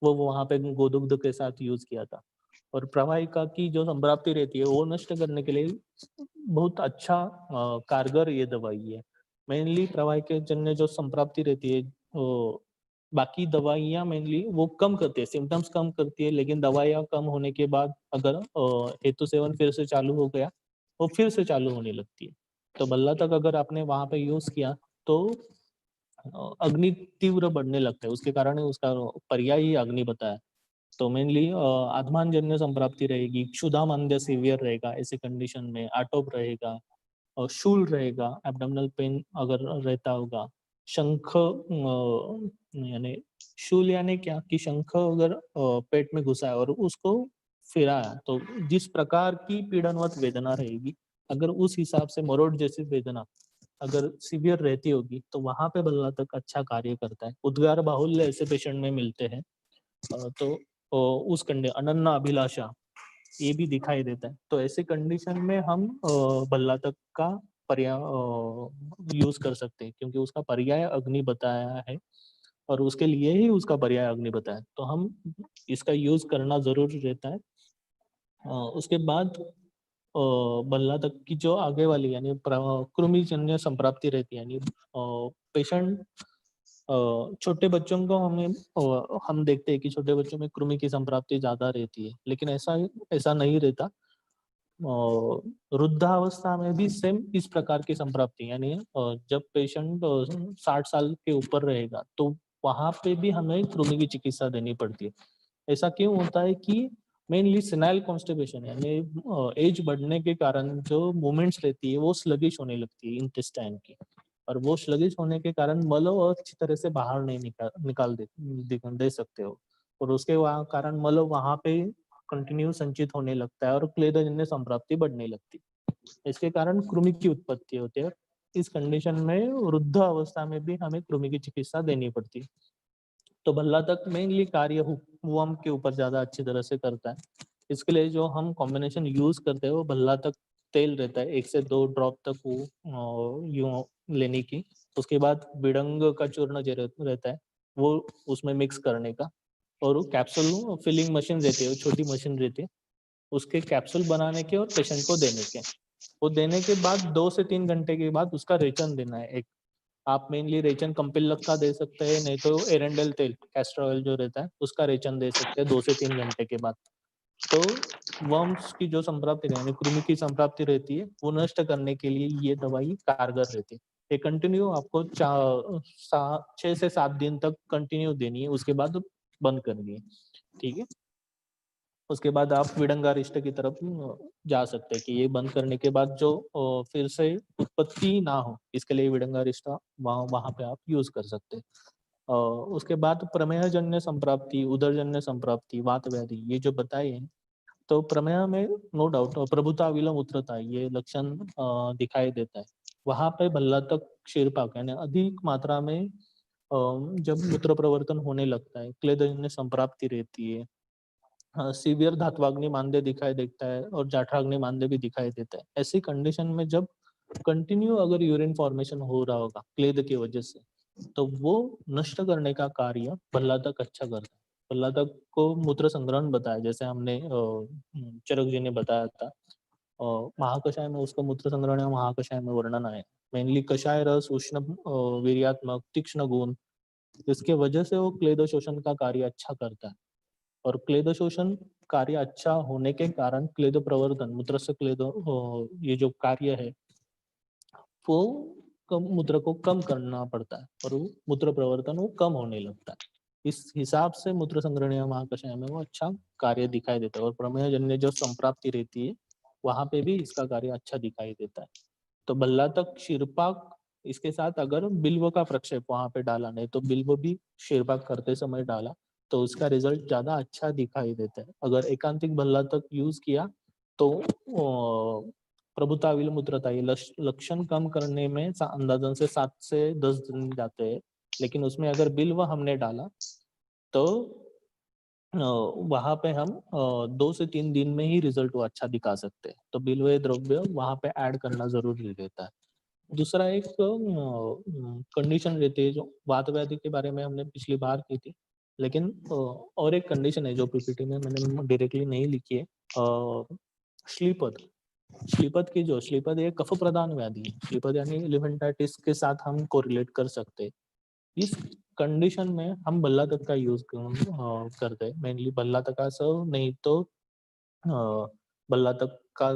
वो वहाँ पे गोदुग्ध के साथ यूज़ किया था। और प्रवाहिका की जो संप्राप्ति रहती है वो नष्ट करने के लिए बहुत अच्छा कारगर ये दवाई है। मेनली प्रवाहिका जन्य जो संप्राप्ति रहती है, बाकी दवाइयाँ मेनली वो कम करती है, सिम्पटम्स कम करती है, लेकिन दवाइयाँ कम होने के बाद अगर हेतु सेवन फिर से चालू हो गया, वो फिर से चालू होने लगती है। तो भल्लातक अगर आपने वहाँ पे यूज़ किया तो अग्नि तीव्र बढ़ने लगता है, उसके कारण ही उसका पर्याय ही अग्नि बताया। तो मेनली आत्मांजन्य संप्राप्ति रहेगी, क्षुधामांद्य सीवियर रहेगा ऐसी कंडीशन में, आटोप रहेगा, शूल रहेगा, एब्डोमिनल पेन अगर रहता होगा, शंख यानी शूल यानी क्या कि शंख अगर पेट में घुसा है और उसको फिराया, तो जिस प्रकार की पीड़नवत वेदना रहेगी, अगर उस हिसाब से मरोड़ जैसी वेदना अगर सीवियर रहती होगी, तो वहाँ पे भल्लातक अच्छा कार्य करता है। उद्गार बाहुल्य ऐसे पेशेंट में मिलते हैं। तो उस अनन्य अभिलाषा ये भी दिखाई देता है। तो ऐसे कंडीशन में हम भल्लातक का यूज़ कर सकते हैं, क्योंकि उसका पर्याय अग्नि बताया है और उसके लिए ही उसका पर्याय अग्नि बताया है। तो हम इसका यूज़ करना ज़रूरी रहता है। उसके बाद भल्लातक की जो आगे वाली यानी कृमिजन्य संप्राप्ति रहती है, यानी पेशेंट छोटे बच्चों को हम देखते हैं कि छोटे बच्चों में कृमि की संप्राप्ति ज़्यादा रहती है, लेकिन ऐसा ऐसा नहीं रहता। वृद्धावस्था में भी सेम इस प्रकार की संप्राप्ति, यानी जब पेशेंट 60 साल के ऊपर रहेगा, तो वहाँ पे भी हमें कृमि की चिकित्सा देनी पड़ती है। ऐसा क्यों होता है कि मेनली सेनाइल कॉन्स्टिपेशन, यानी एज बढ़ने के कारण जो मूवमेंट्स रहती है वो स्लगिश होने लगती है इंटेस्टाइन की, और वो स्लगिश होने के कारण मल अच्छी तरह से बाहर नहीं निकाल दे सकते हो, और उसके वहाँ कारण मल वहाँ पे कंटिन्यू संचित होने लगता है और क्लेदजन्य संप्राप्ति बढ़ने लगती है। इसके कारण कृमि की उत्पत्ति होती है। इस कंडीशन में वृद्ध अवस्था में भी हमें कृमि की चिकित्सा देनी पड़ती है। तो भल्लातक मेनली कार्य हुआम के ऊपर ज़्यादा अच्छी तरह से करता है। इसके लिए जो हम कॉम्बिनेशन यूज़ करते हैं वो भल्लातक तेल रहता है, 1 से 2 ड्रॉप तक वो यूँ लेने की। उसके बाद बिडंग का चूर्ण जो रहता है, वो उसमें मिक्स करने का, और वो कैप्सूल फिलिंग मशीन रहती है, वो छोटी मशीन रहती है, उसके कैप्सूल बनाने के और पेशेंट को देने के। वो देने के बाद 2 से 3 घंटे के बाद उसका रेचन देना है एक। आप मेनली रेचन कम्पिलक का दे सकते हैं, नहीं तो एरेंडल तेल, कैस्टर ऑयल जो रहता है, उसका रेचन दे सकते हैं 2 से 3 घंटे के बाद। तो वर्म्स की जो संप्राप्ति यानी कृमि की संप्राप्ति रहती है, वो नष्ट करने के लिए ये दवाई कारगर रहती है। ये कंटिन्यू आपको 6 से 7 दिन तक कंटिन्यू देनी है, उसके बाद बंद करनी है। ठीक है? उसके बाद आप विडंगारिष्ट की तरफ जा सकते हैं कि ये बंद करने के बाद जो फिर से उत्पत्ति ना हो, इसके लिए विडंगारिष्ट वहाँ वहाँ पे आप यूज़ कर सकते हैं। उसके बाद प्रमेहजन्य संप्राप्ति, उदरजन्य संप्राप्ति, वात व्याधि ये जो बताए हैं, तो प्रमेह में नो डाउट प्रभुता, विलंब, उत्रता ये लक्षण दिखाई देता है। वहाँ पे भल्लातक, क्षीरपाक यानी अधिक मात्रा में जब मूत्र प्रवर्तन होने लगता है, क्लेदजन्य संप्राप्ति रहती है, सीवियर धात्वाग्नि मांद्य दिखाई देता है और जाठराग्नि मांद्य भी दिखाई देता है। ऐसी कंडीशन में जब कंटिन्यू अगर यूरिन फॉर्मेशन हो रहा होगा क्लेद की वजह से, तो वो नष्ट करने का कार्य भल्लातक अच्छा करता है। भल्लातक को मूत्र संग्रहण बताया, जैसे हमने चरक जी ने बताया था। महाकषाय में उसका मूत्र संग्रहण या महाकषाय में वर्णन आया। मेनली कषाय रस उष्ण वीर्यात्मक तीक्ष्ण गुण, इसके वजह से वो क्लेद शोषण का कार्य अच्छा करता है। और क्लेद शोषण कार्य अच्छा होने के कारण क्लेद प्रवर्धन, मूत्र से क्लेद ये जो कार्य है वो कम मूत्र को कम करना पड़ता है और वो मूत्र प्रवर्तन वो कम होने लगता है। इस हिसाब से मूत्र संग्रहण या महाकषाय में वो अच्छा कार्य दिखाई देता है, और प्रमेहजन्य जो संप्राप्ति रहती है वहां पे भी इसका कार्य अच्छा दिखाई देता है। तो भल्लातक, क्षीरपाक, इसके साथ अगर बिल्व का प्रक्षेप वहां पे डाला, नहीं तो बिल्व भी क्षीरपाक करते समय डाला, तो उसका रिजल्ट ज्यादा अच्छा दिखाई देता है। अगर एकांतिक भल्लातक यूज किया तो प्रभुता, विलंब, उत्रता ये लक्षण कम करने में अंदाजन से 7 से 10 दिन जाते हैं, लेकिन उसमें अगर बिल्व हमने डाला तो वहाँ पे हम 2 से 3 दिन में ही रिजल्ट वो अच्छा दिखा सकते हैं। तो बिल्व द्रव्य वहाँ पे ऐड करना ज़रूरी रहता है। दूसरा एक कंडीशन रहती है जो वात व्याधि के बारे में हमने पिछली बार की थी, लेकिन और एक कंडीशन है जो पीपीटी में मैंने डायरेक्टली नहीं लिखी है। श्लीपद श्लीपद एक कफ प्रधान व्याधि है। श्लीपद यानी एलिफेंटाइटिस के साथ हम कोरिलेट कर सकते हैं। इस कंडीशन में हम बल्ला तक का यूज करते हैं, मेनली बल्ला तक का सब नहीं तो बल्ला तक का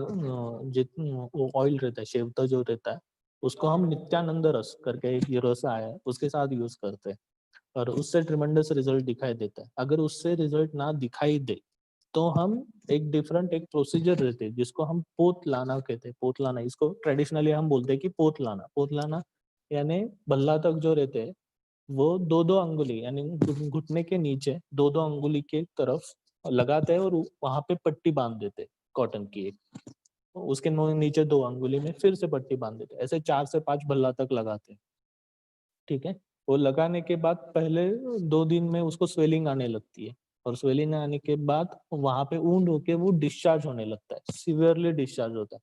जितना वो ऑयल रहता है, शेवता जो रहता है, उसको हम नित्यानंद रस करके एक ये रस आया है उसके साथ यूज करते हैं और उससे ट्रिमेंडस रिजल्ट दिखाई देता है। अगर उससे रिजल्ट ना दिखाई दे तो हम एक डिफरेंट एक प्रोसीजर रहते हैं जिसको हम पोत लाना कहते हैं। पोत लाना, इसको ट्रेडिशनली हम बोलते हैं कि पोत लाना यानी बल्ला तक जो रहते हैं वो दो दो अंगुली यानी घुटने के नीचे दो दो अंगुली के तरफ लगाते हैं और वहां पे पट्टी बांध देते हैं कॉटन की एक, उसके नीचे दो अंगुली में फिर से पट्टी बांध देते हैं। ऐसे 4 से 5 बल्ला तक लगाते हैं, ठीक है। वो लगाने के बाद पहले 2 दिन में उसको स्वेलिंग आने लगती है और स्वेलिंग आने के बाद वहां पे ऊंड होके वो डिस्चार्ज होने लगता है, सिवियरली डिस्चार्ज होता है।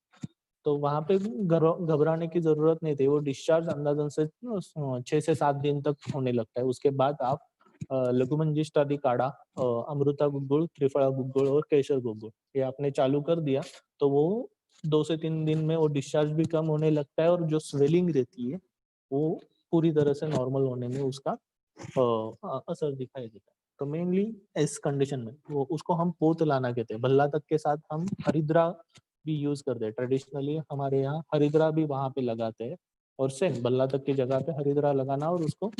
तो वहां पे घबराने की जरूरत नहीं थी, वो डिस्चार्ज अंदाजन से 6 से 7 दिन तक होने लगता है। उसके बाद आप लघुमंजिष्ठ आदि काढ़ा, अमृता गुग्गुल, त्रिफला गुग्गुल और केसर गुग्गुल ये आपने चालू कर दिया तो वो 2 से 3 दिन में वो डिस्चार्ज भी कम होने लगता है और जो स्वेलिंग रहती है वो पूरी तरह से नॉर्मल होने में उसका असर दिखाई देता है। तो मेनली इस कंडीशन में वो उसको हम पोत लाना कहते हैं। भल्ला तक के साथ हम हरिद्रा भी यूज करते हैं। ट्रेडिशनली हमारे यहाँ हरिद्रा भी वहां पे लगाते हैं और सेम बल्ला तक की जगह पे हरिद्रा लगाना और उसको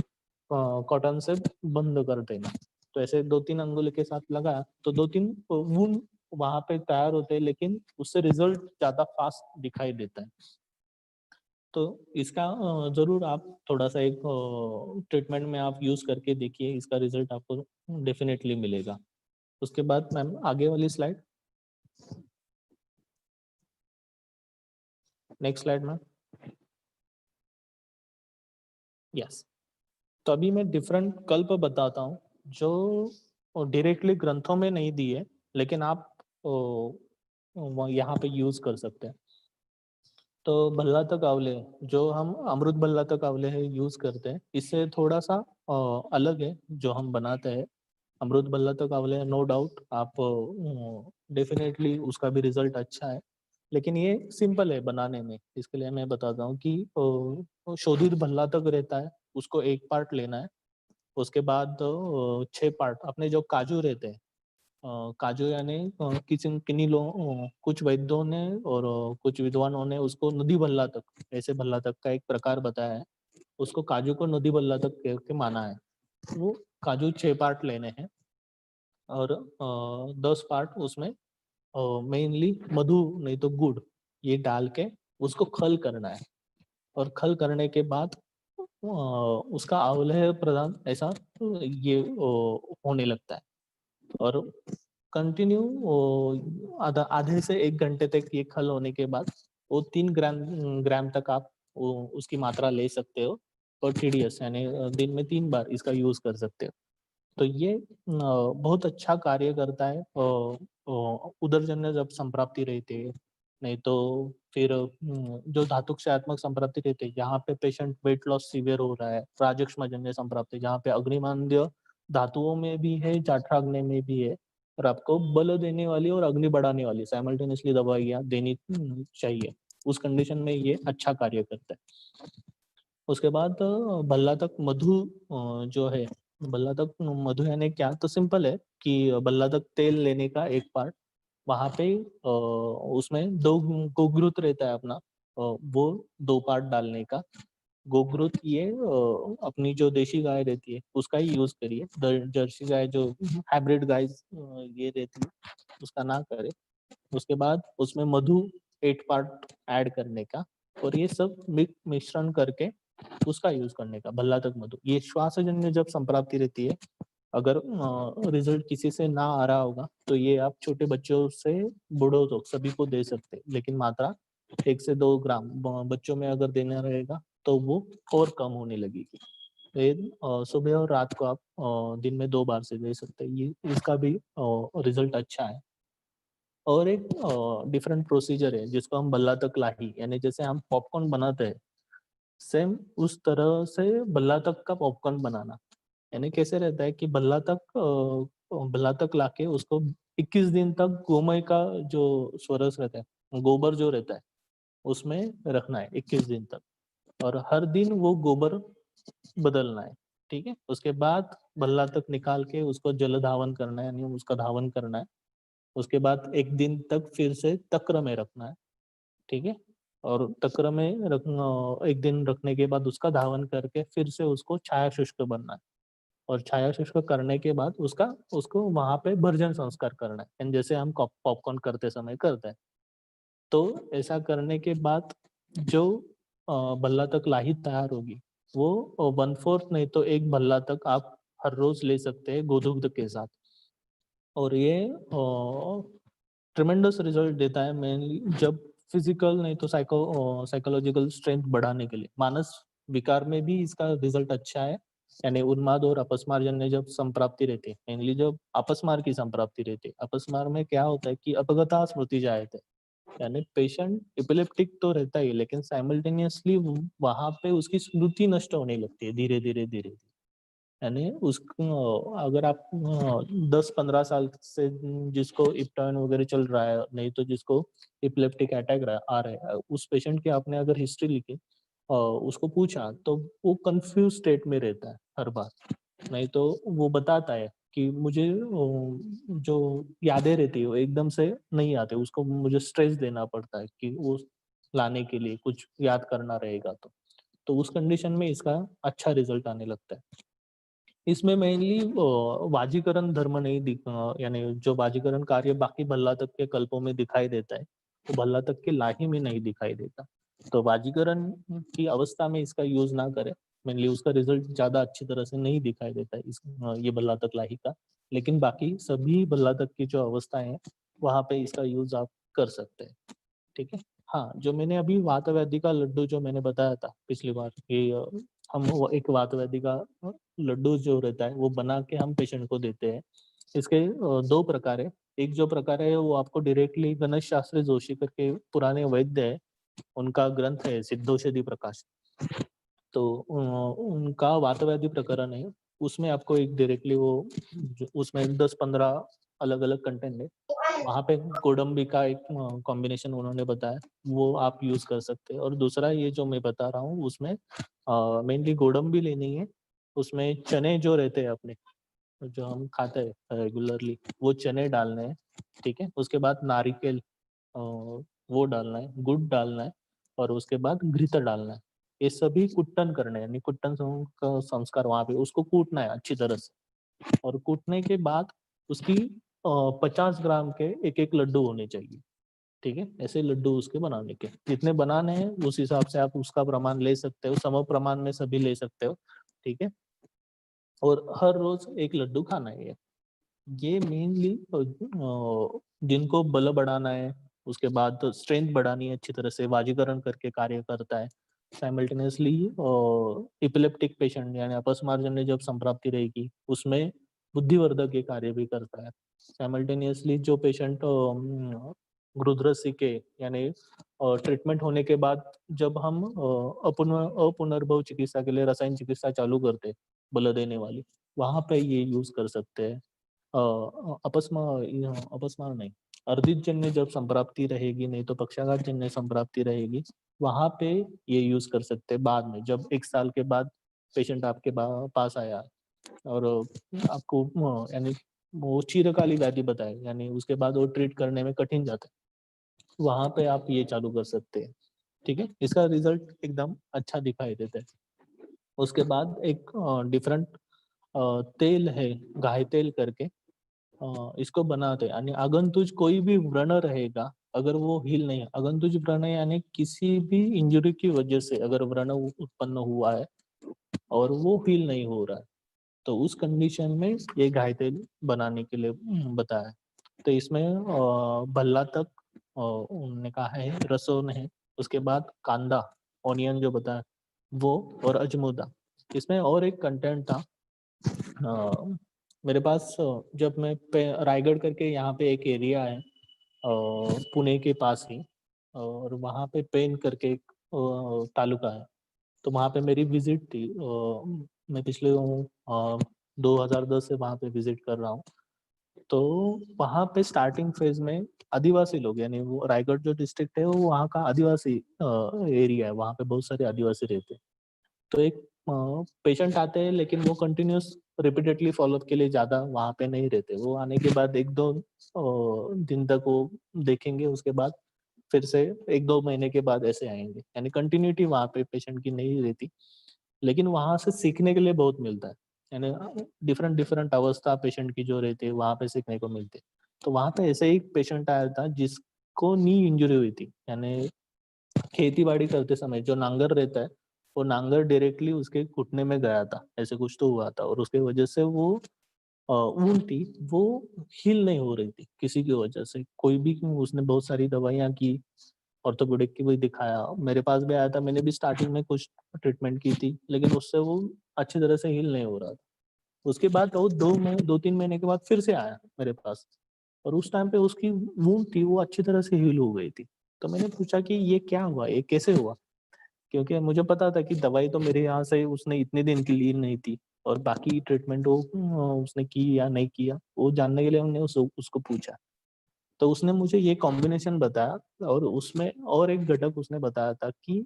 कॉटन से बंद कर देना। तो ऐसे 2-3 अंगुल के साथ लगाया तो 2-3 वूंड वहां पे तैयार होते हैं, लेकिन उससे रिजल्ट ज्यादा फास्ट दिखाई देता है। तो इसका जरूर आप थोड़ा सा एक ट्रीटमेंट में आप यूज करके देखिए, इसका रिजल्ट आपको डेफिनेटली मिलेगा। उसके बाद मैम आगे वाली slide, next slide ma'am. Yes, तो अभी मैं डिफरेंट कल्प बताता हूँ जो डायरेक्टली ग्रंथों में नहीं दी है, लेकिन आप यहाँ पे यूज कर सकते हैं। तो भल्ला तक आंवले जो हम अमृत भल्ला तक आंवले है यूज करते हैं, इससे थोड़ा सा अलग है जो हम बनाते हैं। अमृत भल्ला तक आंवले नो डाउट आप डेफिनेटली उसका भी रिजल्ट अच्छा है, लेकिन ये सिंपल है बनाने में। इसके लिए मैं बताता हूँ कि शोधित भल्ला तक रहता है, उसको एक पार्ट लेना है। उसके बाद 6 पार्ट अपने जो काजू रहते हैं, काजू यानी किन्हीं लोग कुछ वैद्यों ने और कुछ विद्वानों ने उसको नदी भल्ला तक, ऐसे भल्ला तक का एक प्रकार बताया है। उसको काजू को नदी भल्ला तक कह के माना है। वो काजू 6 पार्ट लेने हैं और 10 पार्ट उसमें मेनली मधु नहीं तो गुड़ ये डाल के उसको खल करना है और खल करने के बाद उसका अवलेह प्रदान ऐसा ये होने लगता है और कंटिन्यू आधे से 1 घंटे तक ये खल होने के बाद वो 3 ग्राम तक आप उसकी मात्रा ले सकते हो और TDS यानी दिन में 3 बार इसका यूज कर सकते हो। तो ये बहुत अच्छा कार्य करता है उदरजन्य जब संप्राप्ति रहती है, नहीं तो फिर जो धातुक्षयात्मक संप्राप्ति रहती है यहाँ पे पेशेंट वेट लॉस सीवियर हो रहा है, प्राजक्ष्मजन्य संप्राप्ति जहाँ पे अग्निमांद्य धातुओं में भी है, जाठराग्नि में भी है और आपको बल देने वाली और अग्नि बढ़ाने वाली साइमल्टेनियसली दवाइयाँ देनी चाहिए, उस कंडीशन में ये अच्छा कार्य करता है। उसके बाद भल्ला तक मधु जो है, भल्ला तक मधु यानी क्या, तो सिंपल है कि भल्ला तक तेल लेने का एक पार्ट, वहां पे उसमें 2 गोघृत रहता है अपना, वो 2 पार्ट डालने का। गोघृत ये अपनी जो देशी गाय रहती है उसका ही यूज करिए, जर्सी गाय जो हाइब्रिड गाय ये रहती है उसका ना करे। उसके बाद उसमें मधु 8 पार्ट ऐड करने का और ये सब मिश्रण करके उसका यूज करने का, भल्ला तक मधु। ये श्वासजन्य जब संप्राप्ति रहती है, अगर रिजल्ट किसी से ना आ रहा होगा तो ये आप छोटे बच्चों से बूढ़ों तक सभी को दे सकते हैं, लेकिन मात्रा 1 से 2 ग्राम बच्चों में अगर देना रहेगा तो वो और कम होने लगेगी। ये सुबह और रात को आप दिन में 2 बार से ले सकते हैं। ये इसका भी रिज़ल्ट अच्छा है। और एक डिफरेंट प्रोसीजर है जिसको हम भल्ला तक लाही, यानी जैसे हम पॉपकॉर्न बनाते हैं, सेम उस तरह से भल्ला तक का पॉपकॉर्न बनाना। यानी कैसे रहता है कि भल्ला तक लाके उसको 21 दिन तक गोमय का जो स्वरस रहता है, गोबर जो रहता है, उसमें रखना है 21 दिन तक, और हर दिन वो गोबर बदलना है, ठीक है? उसके बाद भल्ला तक निकाल के उसको जल धावन करना है, यानी उसका धावन करना है। उसके बाद 1 दिन तक फिर से तक्र में रखना है, ठीक है? और तक्र में 1 दिन रखने के बाद उसका धावन करके फिर से उसको छाया शुष्क बनना है, और छाया शुष्क करने के बाद उसको वहाँ पे भर्जन संस्कार करना है, एंड जैसे हम पॉपकॉर्न करते समय करते हैं। तो ऐसा करने के बाद जो भल्ला तक लाही तैयार होगी, वो 1/4 नहीं तो 1 भल्ला तक आप हर रोज़ ले सकते हैं गोदुग्ध के साथ। और ये ट्रेमेंडस रिजल्ट देता है, मेनली जब फिजिकल नहीं तो साइकोलॉजिकल स्ट्रेंथ बढ़ाने के लिए। मानस विकार में भी इसका रिजल्ट अच्छा है, यानी उन्माद और अपस्मारजन्य जब संप्राप्ति रहती है, मेनली जब अपस्मार की संप्राप्ति रहती है। अपस्मार में क्या होता है कि अपगता स्मृति जायते, यानी पेशेंट एपिलेप्टिक तो रहता ही है, लेकिन साइमल्टेनियसली वहाँ पे उसकी स्मृति नष्ट होने लगती है धीरे-धीरे। यानी उसको अगर आप 10-15 साल से जिसको इप्टाइन वगैरह चल रहा है, नहीं तो जिसको इपिलेप्टिक अटैक आ रहा है, उस पेशेंट की आपने अगर हिस्ट्री लिखी, उसको पूछा, तो वो कंफ्यूज स्टेट में रहता है हर बार। नहीं तो वो बताता है कि मुझे जो यादें रहती है वो एकदम से नहीं आते, उसको मुझे स्ट्रेस देना पड़ता है कि वो लाने के लिए कुछ याद करना रहेगा तो उस कंडीशन में इसका अच्छा रिजल्ट आने लगता है। इसमें मेनली वाजीकरण धर्म नहीं यानी जो वाजीकरण कार्य बाकी भल्ला तक के कल्पों में दिखाई देता है, वो भल्ला तक के लाही में नहीं दिखाई देता। तो वाजीकरण की अवस्था में इसका यूज ना करें, मेनली उसका रिजल्ट ज्यादा अच्छी तरह से नहीं दिखाई देता है ये भल्ला तक लाही का। लेकिन बाकी सभी भल्ला तक की जो अवस्थाएं हैं, वहाँ पे इसका यूज आप कर सकते हैं, ठीक है? हाँ, जो मैंने अभी वातव्याधि का लड्डू जो मैंने बताया था पिछली बार, कि हम वो एक वातव्याधि का लड्डू जो रहता है वो बना के हम पेशेंट को देते हैं। इसके 2 प्रकार है। एक जो प्रकार है वो आपको डायरेक्टली गणेश शास्त्री जोशी करके पुराने वैद्य है, उनका ग्रंथ है सिद्धौषधि प्रकाश। तो उनका वातव्याधि प्रकरण है, उसमें आपको एक डायरेक्टली वो उसमें 10-15 अलग-अलग कंटेंट है। वहाँ पे गोडम्बी का एक कॉम्बिनेशन उन्होंने बताया, वो आप यूज़ कर सकते हैं। और दूसरा ये जो मैं बता रहा हूँ उसमें मेनली गोडम्बी लेनी है, उसमें चने जो रहते हैं अपने, जो हम खाते हैं रेगुलरली, वो चने डालने हैं, ठीक है? उसके बाद नारिकेल वो डालना है, गुड़ डालना है, और उसके बाद घृत डालना है। ये सभी कुट्टन करने हैं, यानी कुट्टन का संस्कार वहाँ पे उसको कूटना है अच्छी तरह से, और कूटने के बाद उसकी 50 ग्राम के एक-एक लड्डू होने चाहिए, ठीक है? ऐसे लड्डू उसके बनाने के। जितने बनाने हैं उस हिसाब से आप उसका प्रमाण ले सकते हो, सम प्रमाण में सभी ले सकते हो, ठीक है? और हर रोज़ 1 लड्डू खाना है ये। ये मेनली जिनको बल बढ़ाना है, उसके बाद स्ट्रेंथ बढ़ानी है अच्छी तरह से, वाजीकरण करके कार्य करता है। साइमल्टेनियसली एपिलेप्टिक पेशेंट यानी अपस्मारजन्य जब संप्राप्ति रहेगी, उसमें बुद्धिवर्धक ये कार्य भी करता है। साइमल्टेनियसली जो पेशेंट रुद्रसी के यानी ट्रीटमेंट होने के बाद जब हम अपुनर्भव चिकित्सा के लिए रसायन चिकित्सा चालू करते हैं, बल देने वाली, वहाँ पे ये यूज़ कर सकते हैं। अपस्मार नहीं, अर्धितजन्य जब संप्राप्ति रहेगी, नहीं तो पक्षाघातजन्य संप्राप्ति रहेगी, वहाँ पे ये यूज़ कर सकते हैं बाद में, जब 1 साल के बाद पेशेंट आपके पास आया और आपको यानी वो चिरकालीन व्याधि बताए, यानी उसके बाद वो ट्रीट करने में कठिन जाता है, वहाँ पे आप ये चालू कर सकते हैं, ठीक है? इसका रिजल्ट एकदम अच्छा दिखाई देता है। उसके बाद एक डिफरेंट तेल है, गाय तेल करके, इसको बनाते हैं, आणि आगंतुज कोई भी व्रण रहेगा, अगर वो हील नहीं है, आगंतुज व्रण यानी किसी भी इंजरी की वजह से अगर व्रण उत्पन्न हुआ है और वो हील नहीं हो रहा है, तो उस कंडीशन में ये घाय तेल बनाने के लिए बताया है। तो इसमें भल्ला तक उन्होंने कहा है, रसोन है, उसके बाद कांदा, ऑनियन जो बताया वो, और अजमोदा, इसमें और एक कंटेंट था। मेरे पास जब मैं रायगढ़ करके यहाँ पे एक एरिया है पुणे के पास ही, और वहाँ पे पेन करके एक तालुका है, तो वहाँ पे मेरी विजिट थी। मैं पिछले 2010 से वहाँ पे विजिट कर रहा हूँ। तो वहाँ पे स्टार्टिंग फेज में आदिवासी लोग, यानी वो रायगढ़ जो डिस्ट्रिक्ट है वो वहाँ का आदिवासी एरिया है, वहाँ पे बहुत सारे आदिवासी रहते हैं। तो एक पेशेंट आते हैं, लेकिन वो कंटिन्यूस रिपीटेडली फॉलोअप के लिए ज़्यादा वहाँ पे नहीं रहते। वो आने के बाद 1-2 दिन तक वो देखेंगे, उसके बाद फिर से 1-2 महीने के बाद ऐसे आएँगे। यानी कंटिन्यूटी वहाँ पे पेशेंट की नहीं रहती, लेकिन वहाँ से सीखने के लिए बहुत मिलता है। यानी डिफरेंट डिफरेंट अवस्था पेशेंट की जो रहती है, वहाँ पे सीखने को मिलती है। तो वहाँ पे ऐसे ही एक पेशेंट आया था जिसको नी इंजरी हुई थी, यानी खेती-बाड़ी करते समय जो नांगर रहता है, वो नांगर डायरेक्टली उसके घुटने में गया था, ऐसे कुछ तो हुआ था, और उसकी वजह से वो वुंड थी, वो हील नहीं हो रही थी किसी की वजह से। कोई भी, उसने बहुत सारी दवाइयाँ की, ऑर्थोपेडिक की भी दिखाया, मेरे पास भी आया था, मैंने भी स्टार्टिंग में कुछ ट्रीटमेंट की थी, लेकिन उससे वो अच्छी तरह से हील नहीं हो रहा था। उसके बाद वो 2-3 महीने के बाद फिर से आया मेरे पास, और उस टाइम पे उसकी वुंड थी, वो अच्छी तरह से हील हो गई थी। तो मैंने पूछा कि ये क्या हुआ? ये कैसे हुआ? क्योंकि मुझे पता था कि दवाई तो मेरे यहाँ से उसने इतने दिन की ली नहीं थी, और बाकी ट्रीटमेंट वो उसने की या नहीं किया, वो जानने के लिए हमने उसको पूछा। तो उसने मुझे ये कॉम्बिनेशन बताया, और उसमें और एक घटक उसने बताया था कि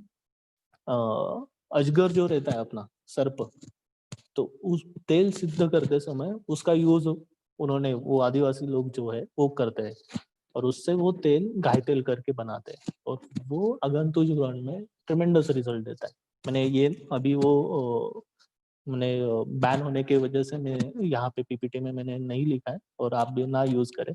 अ, अजगर जो रहता है अपना सर्प, तो उस तेल सिद्ध करते समय उसका यूज़ उन्होंने, वो आदिवासी लोग जो है वो करते हैं, और उससे वो तेल घायतेल करके बनाते हैं, और वो अगंतुज में ट्रेमेंडस रिजल्ट देता है। मैंने ये अभी वो मैंने बैन होने की वजह से मैं यहाँ पे पीपीटी में मैंने नहीं लिखा है, और आप भी ना यूज़ करें।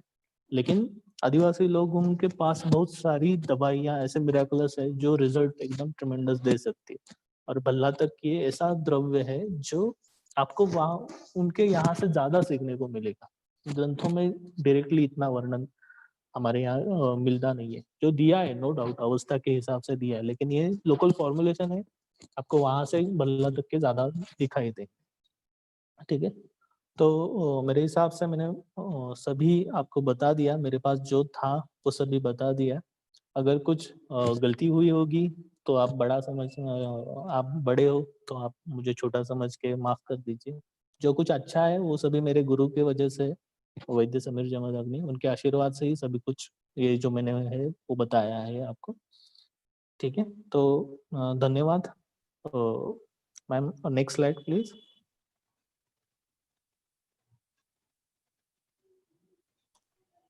लेकिन आदिवासी लोग, उनके पास बहुत सारी दवाइयाँ ऐसे मिराकुलस है जो रिजल्ट एकदम ट्रेमेंडस दे सकती है, और भल्ला तक ये ऐसा द्रव्य है जो आपको वहाँ उनके यहाँ से ज़्यादा सीखने को मिलेगा। ग्रंथों में डायरेक्टली इतना वर्णन हमारे यहाँ मिलता नहीं है। जो दिया है नो डाउट अवस्था के हिसाब से दिया है, लेकिन ये लोकल फॉर्मुलेशन है, आपको वहाँ से भल्ला तक के ज़्यादा दिखाई देंगे। ठीक है? तो मेरे हिसाब से मैंने सभी आपको बता दिया, मेरे पास जो था वो सभी बता दिया। अगर कुछ गलती हुई होगी तो आप आप बड़े हो तो आप मुझे छोटा समझ के माफ़ कर दीजिए। जो कुछ अच्छा है वो सभी मेरे गुरु की वजह से, वैद्य समीर जमदग्नि, उनके आशीर्वाद से ही सभी कुछ ये जो मैंने है वो बताया है आपको। ठीक है? तो धन्यवाद। Uh, ma'am next slide please.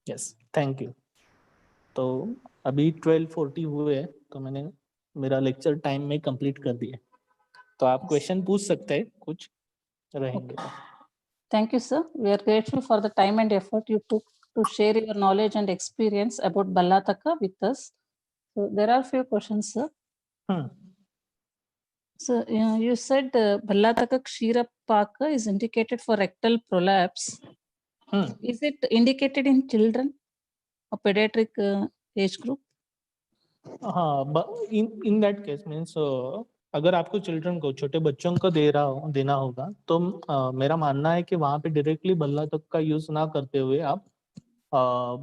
Yes, thank you. तो अभी 12:40 हुए हैं, तो मैंने मेरा लेक्चर टाइम में कंप्लीट कर दिया। तो आप Yes. क्वेश्चन पूछ सकते हैं, कुछ रहेंगे Okay. तो। Thank you, sir. We are grateful for the time and effort you took to share your knowledge and experience about Ballataka with us. So there are few questions, sir. Hmm, So you said Ballataka Kshirapaka is indicated for rectal prolapse. Hmm. Is it indicated in children or pediatric age group? हाँ, ब in that case means अगर आपको children को, छोटे बच्चों को देना होगा, तो मेरा मानना है कि वहाँ पे डायरेक्टली भल्ला तक का यूज़ ना करते हुए आप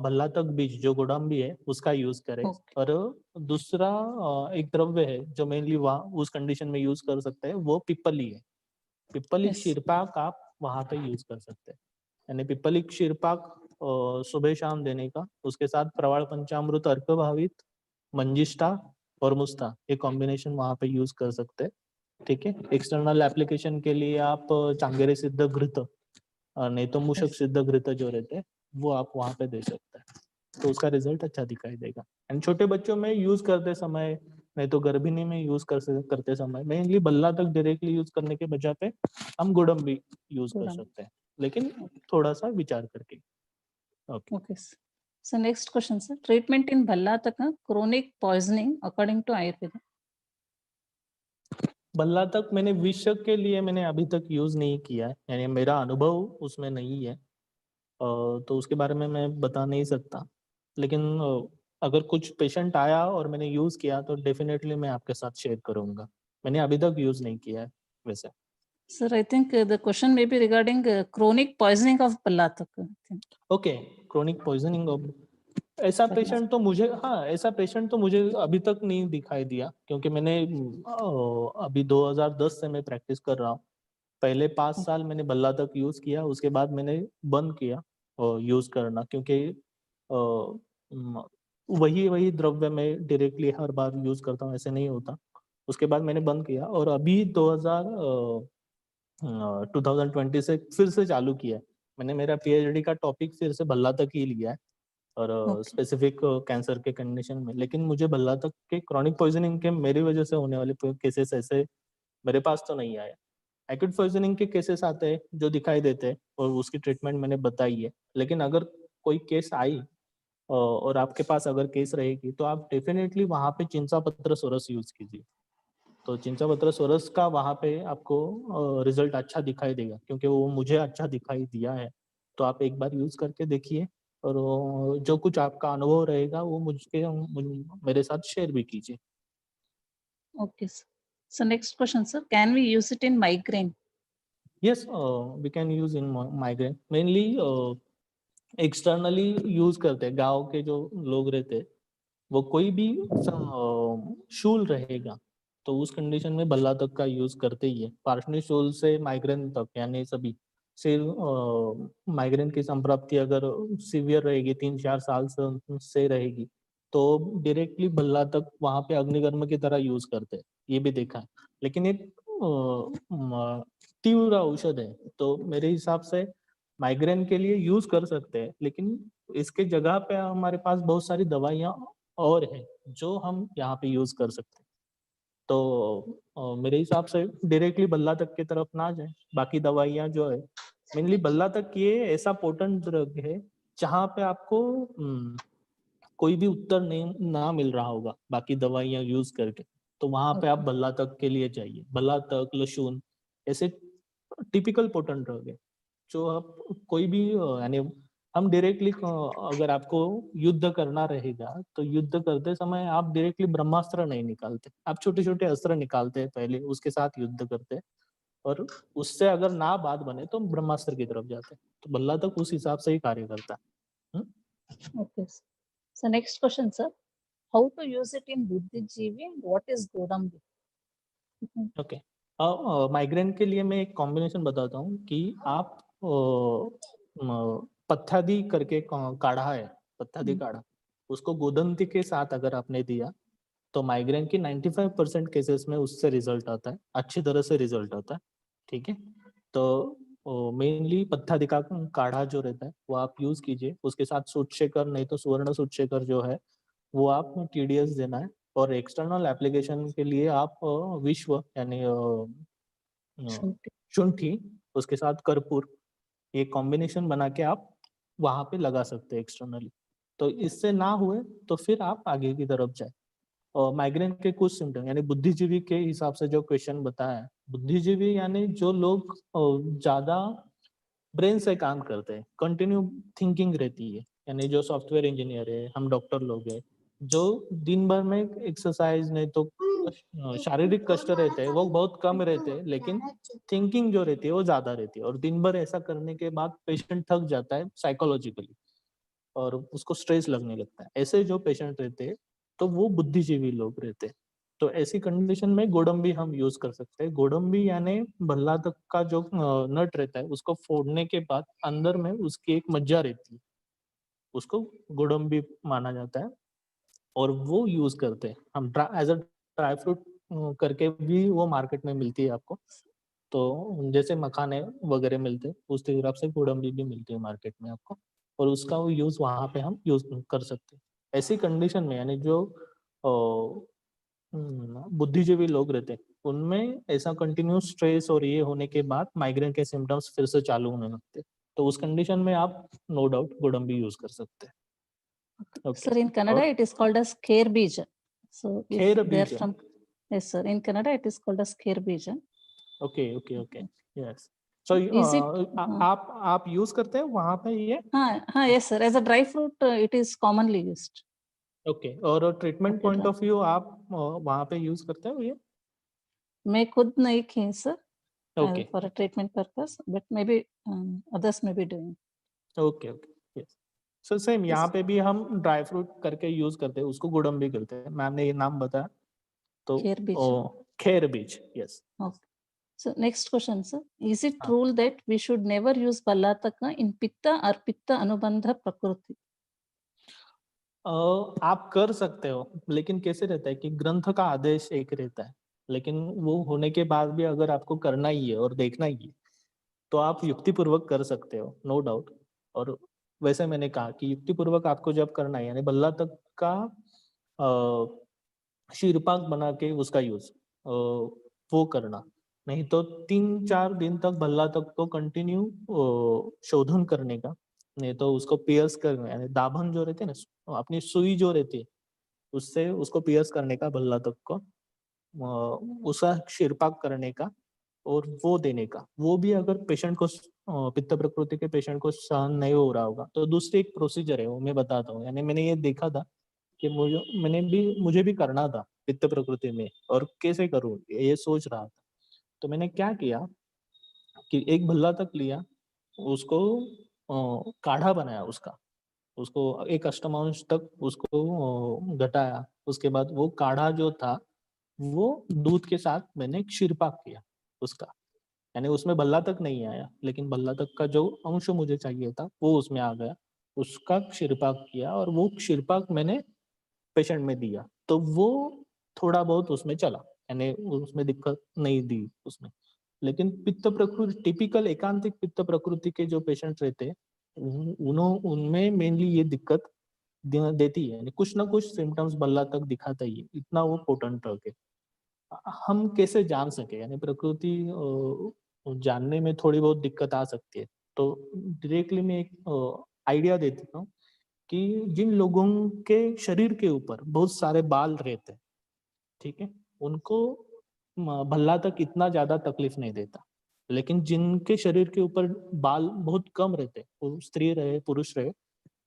भल्ला तक बीज जो गोडंबी है उसका यूज़ करें। Okay. और दूसरा एक द्रव्य है जो मेनली वहाँ उस कंडीशन में यूज़ कर सकते हैं, वो पिप्पली है। पिप्पलिक Yes. क्षीरपाक आप वहाँ पे यूज़ कर सकते हैं। यानी पिप्पलिक क्षीरपाक सुबह-शाम देने का, उसके साथ प्रवाल पंचामृत अर्कभावित, मंजिष्ठा और मुस्ता, ये कॉम्बिनेशन वहाँ पे यूज़ कर सकते हैं। ठीक है? एक्सटर्नल एप्लीकेशन के लिए आप चांगेरी सिद्ध घृत, नहीं तो मूषक Yes. सिद्ध घृत जो रहते हैं, वो आप वहाँ पे दे सकते हैं। तो उसका रिज़ल्ट अच्छा दिखाई देगा। एंड छोटे बच्चों में यूज़ करते समय, नहीं तो गर्भिणी में यूज़ करते समय, मेनली भल्ला तक डायरेक्टली यूज़ करने के बजाय पे हम गोडंबी यूज़ कर Good. सकते हैं, लेकिन थोड़ा-सा विचार करके। Okay. Okay. So next question, sir. Treatment in Ballataka, chronic poisoning according to Ayurveda. Bhalla तक मैंने विषय के लिए मैंने अभी तक यूज़ नहीं किया है, यानी मेरा अनुभव उसमें नहीं है। तो उसके बारे में मैं बता नहीं सकता। लेकिन अगर कुछ पेशेंट आया और मैंने यूज़ किया तो डेफ़िनेटली मैं आपके साथ शेयर करूँगा। मैंने अभी तक यूज़ नहीं किया है वैसे। Sir, I think the question may be regarding chronic poisoning of Balatak. I think. Okay, chronic poisoning of ऐसा Sir, पेशेंट तो मुझे ऐसा पेशेंट तो मुझे अभी तक नहीं दिखाई दिया, क्योंकि मैंने अभी 2010 से मैं प्रैक्टिस कर रहा हूँ। पहले 5 साल मैंने बल्ला तक यूज किया, उसके बाद मैंने बंद किया यूज करना, क्योंकि वही वही द्रव्य मैं डायरेक्टली हर बार यूज करता हूँ, ऐसे नहीं होता। उसके बाद मैंने बंद किया और अभी 2020 से फिर से चालू किया है। मैंने मेरा पीएचडी का टॉपिक फिर से भल्ला तक ही लिया है और Okay. स्पेसिफिक कैंसर के कंडीशन में। लेकिन मुझे भल्ला तक के क्रॉनिक पॉइजनिंग के मेरी वजह से होने वाले केसेस ऐसे मेरे पास तो नहीं आया। एक्यूट पॉइजनिंग के केसेस आते हैं जो दिखाई देते हैं और उसकी ट्रीटमेंट मैंने बताई है। लेकिन अगर कोई केस आई और आपके पास अगर केस रहेगी तो आप डेफिनेटली वहाँ पे चिंचा पत्र सोरस यूज कीजिए। तो चिंचा पत्र सोरस का वहाँ पे आपको रिजल्ट अच्छा दिखाई देगा, क्योंकि वो मुझे अच्छा दिखाई दिया है। तो आप एक बार यूज करके देखिए और जो कुछ आपका अनुभव रहेगा वो मेरे साथ शेयर भी कीजिए। Okay, sir. So next question, sir. Can we use it in migraine? Yes, we can use in migraine. Mainly externally use करते हैं। गांव के जो लोग रहते हैं वो कोई भी शूल रहेगा तो उस कंडीशन में बल्ला तक का यूज करते ही है। पार्शनी शूल से माइग्रेन तक, यानी सभी से माइग्रेन की संप्राप्ति अगर सीवियर रहेगी 3-4 साल से रहेगी तो डायरेक्टली बल्ला तक वहां पे अग्निकर्म की तरह यूज करते हैं, ये भी देखा है। लेकिन एक तीव्र औषध है तो मेरे हिसाब से माइग्रेन के लिए यूज कर सकते हैं, लेकिन इसके जगह पे हमारे पास बहुत सारी दवाइयाँ और है जो हम यहाँ पे यूज कर सकते हैं। तो मेरे हिसाब से डायरेक्टली बल्ला तक की तरफ ना जाए। बाकी दवाइयाँ जो है मेनली बल्ला तक ये ऐसा पोटेंट ड्रग है जहाँ पे आपको कोई भी उत्तर नहीं ना मिल रहा होगा बाकी दवाइयाँ यूज करके, तो वहां पे आप Okay. बल्ला तक के लिए चाहिए। बल्ला तक, लहसुन ऐसे टिपिकल पोटेंट ड्रग है जो आप कोई भी यानी हम डायरेक्टली अगर आपको युद्ध करना रहेगा तो युद्ध करते समय आप डायरेक्टली ब्रह्मास्त्र नहीं निकालते, आप छोटे छोटे अस्त्र निकालते हैं पहले, उसके साथ युद्ध करते हैं और उससे अगर ना बात बने तो ब्रह्मास्त्र की तरफ जाते हैं। तो बल्ला तक उस हिसाब से ही कार्य करता है। Okay. Sir. So next question, sir. How to use it in Buddhijeevi and what is Godambi? Okay, migraine के लिए मैं एक कॉम्बिनेशन बताता हूँ कि आप पत्थादी करके काढ़ा है, पत्थादी काढ़ा, उसको गोदंती के साथ अगर आपने दिया तो माइग्रेन की 95% केसेस में उससे रिजल्ट आता है, अच्छी तरह से रिजल्ट आता है। ठीक है, तो मेनली पत्थादी का काढ़ा जो रहता है वो आप यूज कीजिए। उसके साथ सूटशेखर नहीं तो सुवर्ण सूटशेखर जो है वो आप टीडीएस देना है। और एक्सटर्नल एप्लीकेशन के लिए आप विश्व यानी Shunti. शुंठी उसके साथ कर्पूर, ये कॉम्बिनेशन बना के आप वहां पे लगा सकते हैं एक्सटर्नली। तो इससे ना हुए तो फिर आप आगे की तरफ जाए। और माइग्रेन के कुछ सिम्टम यानी बुद्धिजीवी के हिसाब से जो क्वेश्चन बताया है, बुद्धिजीवी यानी जो लोग ज्यादा ब्रेन से काम करते हैं, कंटिन्यू थिंकिंग रहती है, यानी जो सॉफ्टवेयर इंजीनियर है, हम डॉक्टर लोग हैं, जो दिन भर में एक्सरसाइज नहीं तो शारीरिक कष्ट रहते हैं वो बहुत कम रहते हैं, लेकिन थिंकिंग जो रहती है वो ज्यादा रहती है और दिन भर ऐसा करने के बाद पेशेंट थक जाता है साइकोलॉजिकली और उसको स्ट्रेस लगने लगता है। ऐसे जो पेशेंट रहते हैं तो वो बुद्धिजीवी लोग रहते हैं। तो ऐसी कंडीशन में गोडम्बी हम यूज कर सकते हैं। गोडम्बी यानी भल्ला तक का जो नट रहता है उसको फोड़ने के बाद अंदर में उसकी एक मज्जा रहती है, उसको गोडम्बी माना जाता है और वो यूज करते हैं हम एज अ ड्राई फ्रूट करके भी वो मार्केट में मिलती है आपको। तो जैसे मखाने वगैरह मिलते हैं उस हिसाब से गोडम्बी भी मिलती है मार्केट में आपको, और उसका वो यूज वहां पे हम यूज कर सकते हैं। ऐसी कंडीशन में यानी जो बुद्धिजीवी लोग रहते हैं उनमें ऐसा कंटिन्यूस स्ट्रेस और ये होने के बाद माइग्रेन के सिम्टम्स फिर से चालू होने लगते हैं, तो उस कंडीशन में आप नो डाउट गोडम्बी यूज कर सकते हैं। ओके, Sir, in Canada, और it is called as Kher Bija. So if Kher they are बीज है। from, yes, sir, in Canada, it is called as Kher Bija. Okay okay okay, yes. So Is it? आप use करते हैं वहां पे ये? Yes, sir. As a dry fruit, it is commonly used. Okay, और treatment Okay, point dry. Of view आप वहां पे यूज करते हैं ये? मैं खुद नहीं खी sir, Okay. for a treatment purpose, but maybe others may be doing. Okay okay yes so same यहाँ पे भी हम ड्राई फ्रूट करके यूज करते हैं उसको गुड़म भी करते हैं मैम ने ये नाम बताया तो Kher beej. खेर बीज yes Okay. So next question, sir. Is it हाँ. rule that we should never use ballataka in pitta or pitta anubandha prakriti? आप कर सकते हो लेकिन कैसे रहता है कि ग्रंथ का आदेश एक रहता है लेकिन वो होने के बाद भी अगर आपको करना ही है और देखना ही है तो आप युक्तिपूर्वक कर सकते हो नो डाउट और वैसे मैंने कहा कि युक्तिपूर्वक आपको जब करना है यानी बल्ला तक का शीरपाक बना के उसका यूज वो करना नहीं तो 3-4 दिन तक भल्ला तक तो कंटिन्यू शोधन करने का नहीं तो उसको पियर्स करना यानी दाभन जो रहते हैं ना अपनी सुई जो रहती है उससे उसको पियर्स करने का भल्ला तक को उसका शिरपाक करने का और वो देने का वो भी अगर पेशेंट को पित्त प्रकृति के पेशेंट को सहन नहीं हो रहा होगा तो दूसरी एक प्रोसीजर है वो मैं बताता हूँ यानी मैंने ये देखा था कि मुझे भी करना था पित्त प्रकृति में और कैसे करूँ ये सोच रहा था तो मैंने क्या किया कि एक भल्ला तक लिया उसको काढ़ा बनाया उसका उसको एक अष्टमांश तक उसको घटाया उसके बाद वो काढ़ा जो था वो दूध के साथ मैंने क्षीरपाक किया उसका यानी उसमें भल्ला तक नहीं आया लेकिन भल्ला तक का जो अंश मुझे चाहिए था वो उसमें आ गया उसका क्षीरपाक किया और वो क्षीरपाक मैंने पेशेंट में दिया तो वो थोड़ा बहुत उसमें चला यानी उसमें दिक्कत नहीं दी उसमें लेकिन पित्त प्रकृति टिपिकल एकांतिक पित्त प्रकृति के जो पेशेंट रहते हैं उनमें मेनली ये दिक्कत देती है यानी कुछ ना कुछ सिम्टम्स बल्ला तक दिखाता ही है इतना वो पोटेंट रह के हम कैसे जान सके यानी प्रकृति जानने में थोड़ी बहुत दिक्कत आ सकती है तो डायरेक्टली मैं एक आइडिया दे देता हूँ कि जिन लोगों के शरीर के ऊपर बहुत सारे बाल रहते हैं ठीक है उनको भल्ला तक इतना ज्यादा तकलीफ नहीं देता लेकिन जिनके शरीर के ऊपर बाल बहुत कम रहते हैं वो स्त्री रहे पुरुष रहे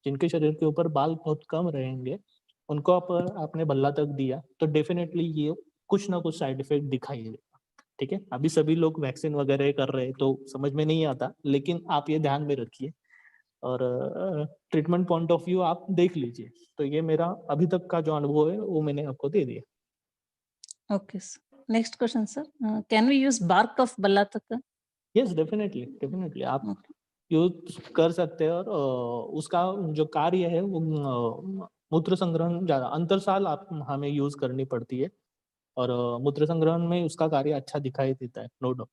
जिनके शरीर के ऊपर बाल बहुत कम रहेंगे उनको आपने भल्ला तक दिया तो डेफिनेटली ये कुछ ना कुछ साइड इफेक्ट दिखाई देगा ठीक है अभी सभी लोग वैक्सीन वगैरह कर रहे हैं तो समझ में नहीं आता लेकिन आप ये ध्यान में रखिए और ट्रीटमेंट पॉइंट ऑफ व्यू आप देख लीजिए तो ये मेरा अभी तक का जो अनुभव है वो मैंने आपको दे दिया Okay, sir. Next question, sir. Can we use bark of ballataka? Yes definitely definitely आप Okay. यूज कर सकते हैं और उसका जो कार्य है वो मूत्र संग्रहण ज्यादा अंतरसाल आप हमें यूज करनी पड़ती है और मूत्र संग्रहण में उसका कार्य अच्छा दिखाई देता है नो डाउट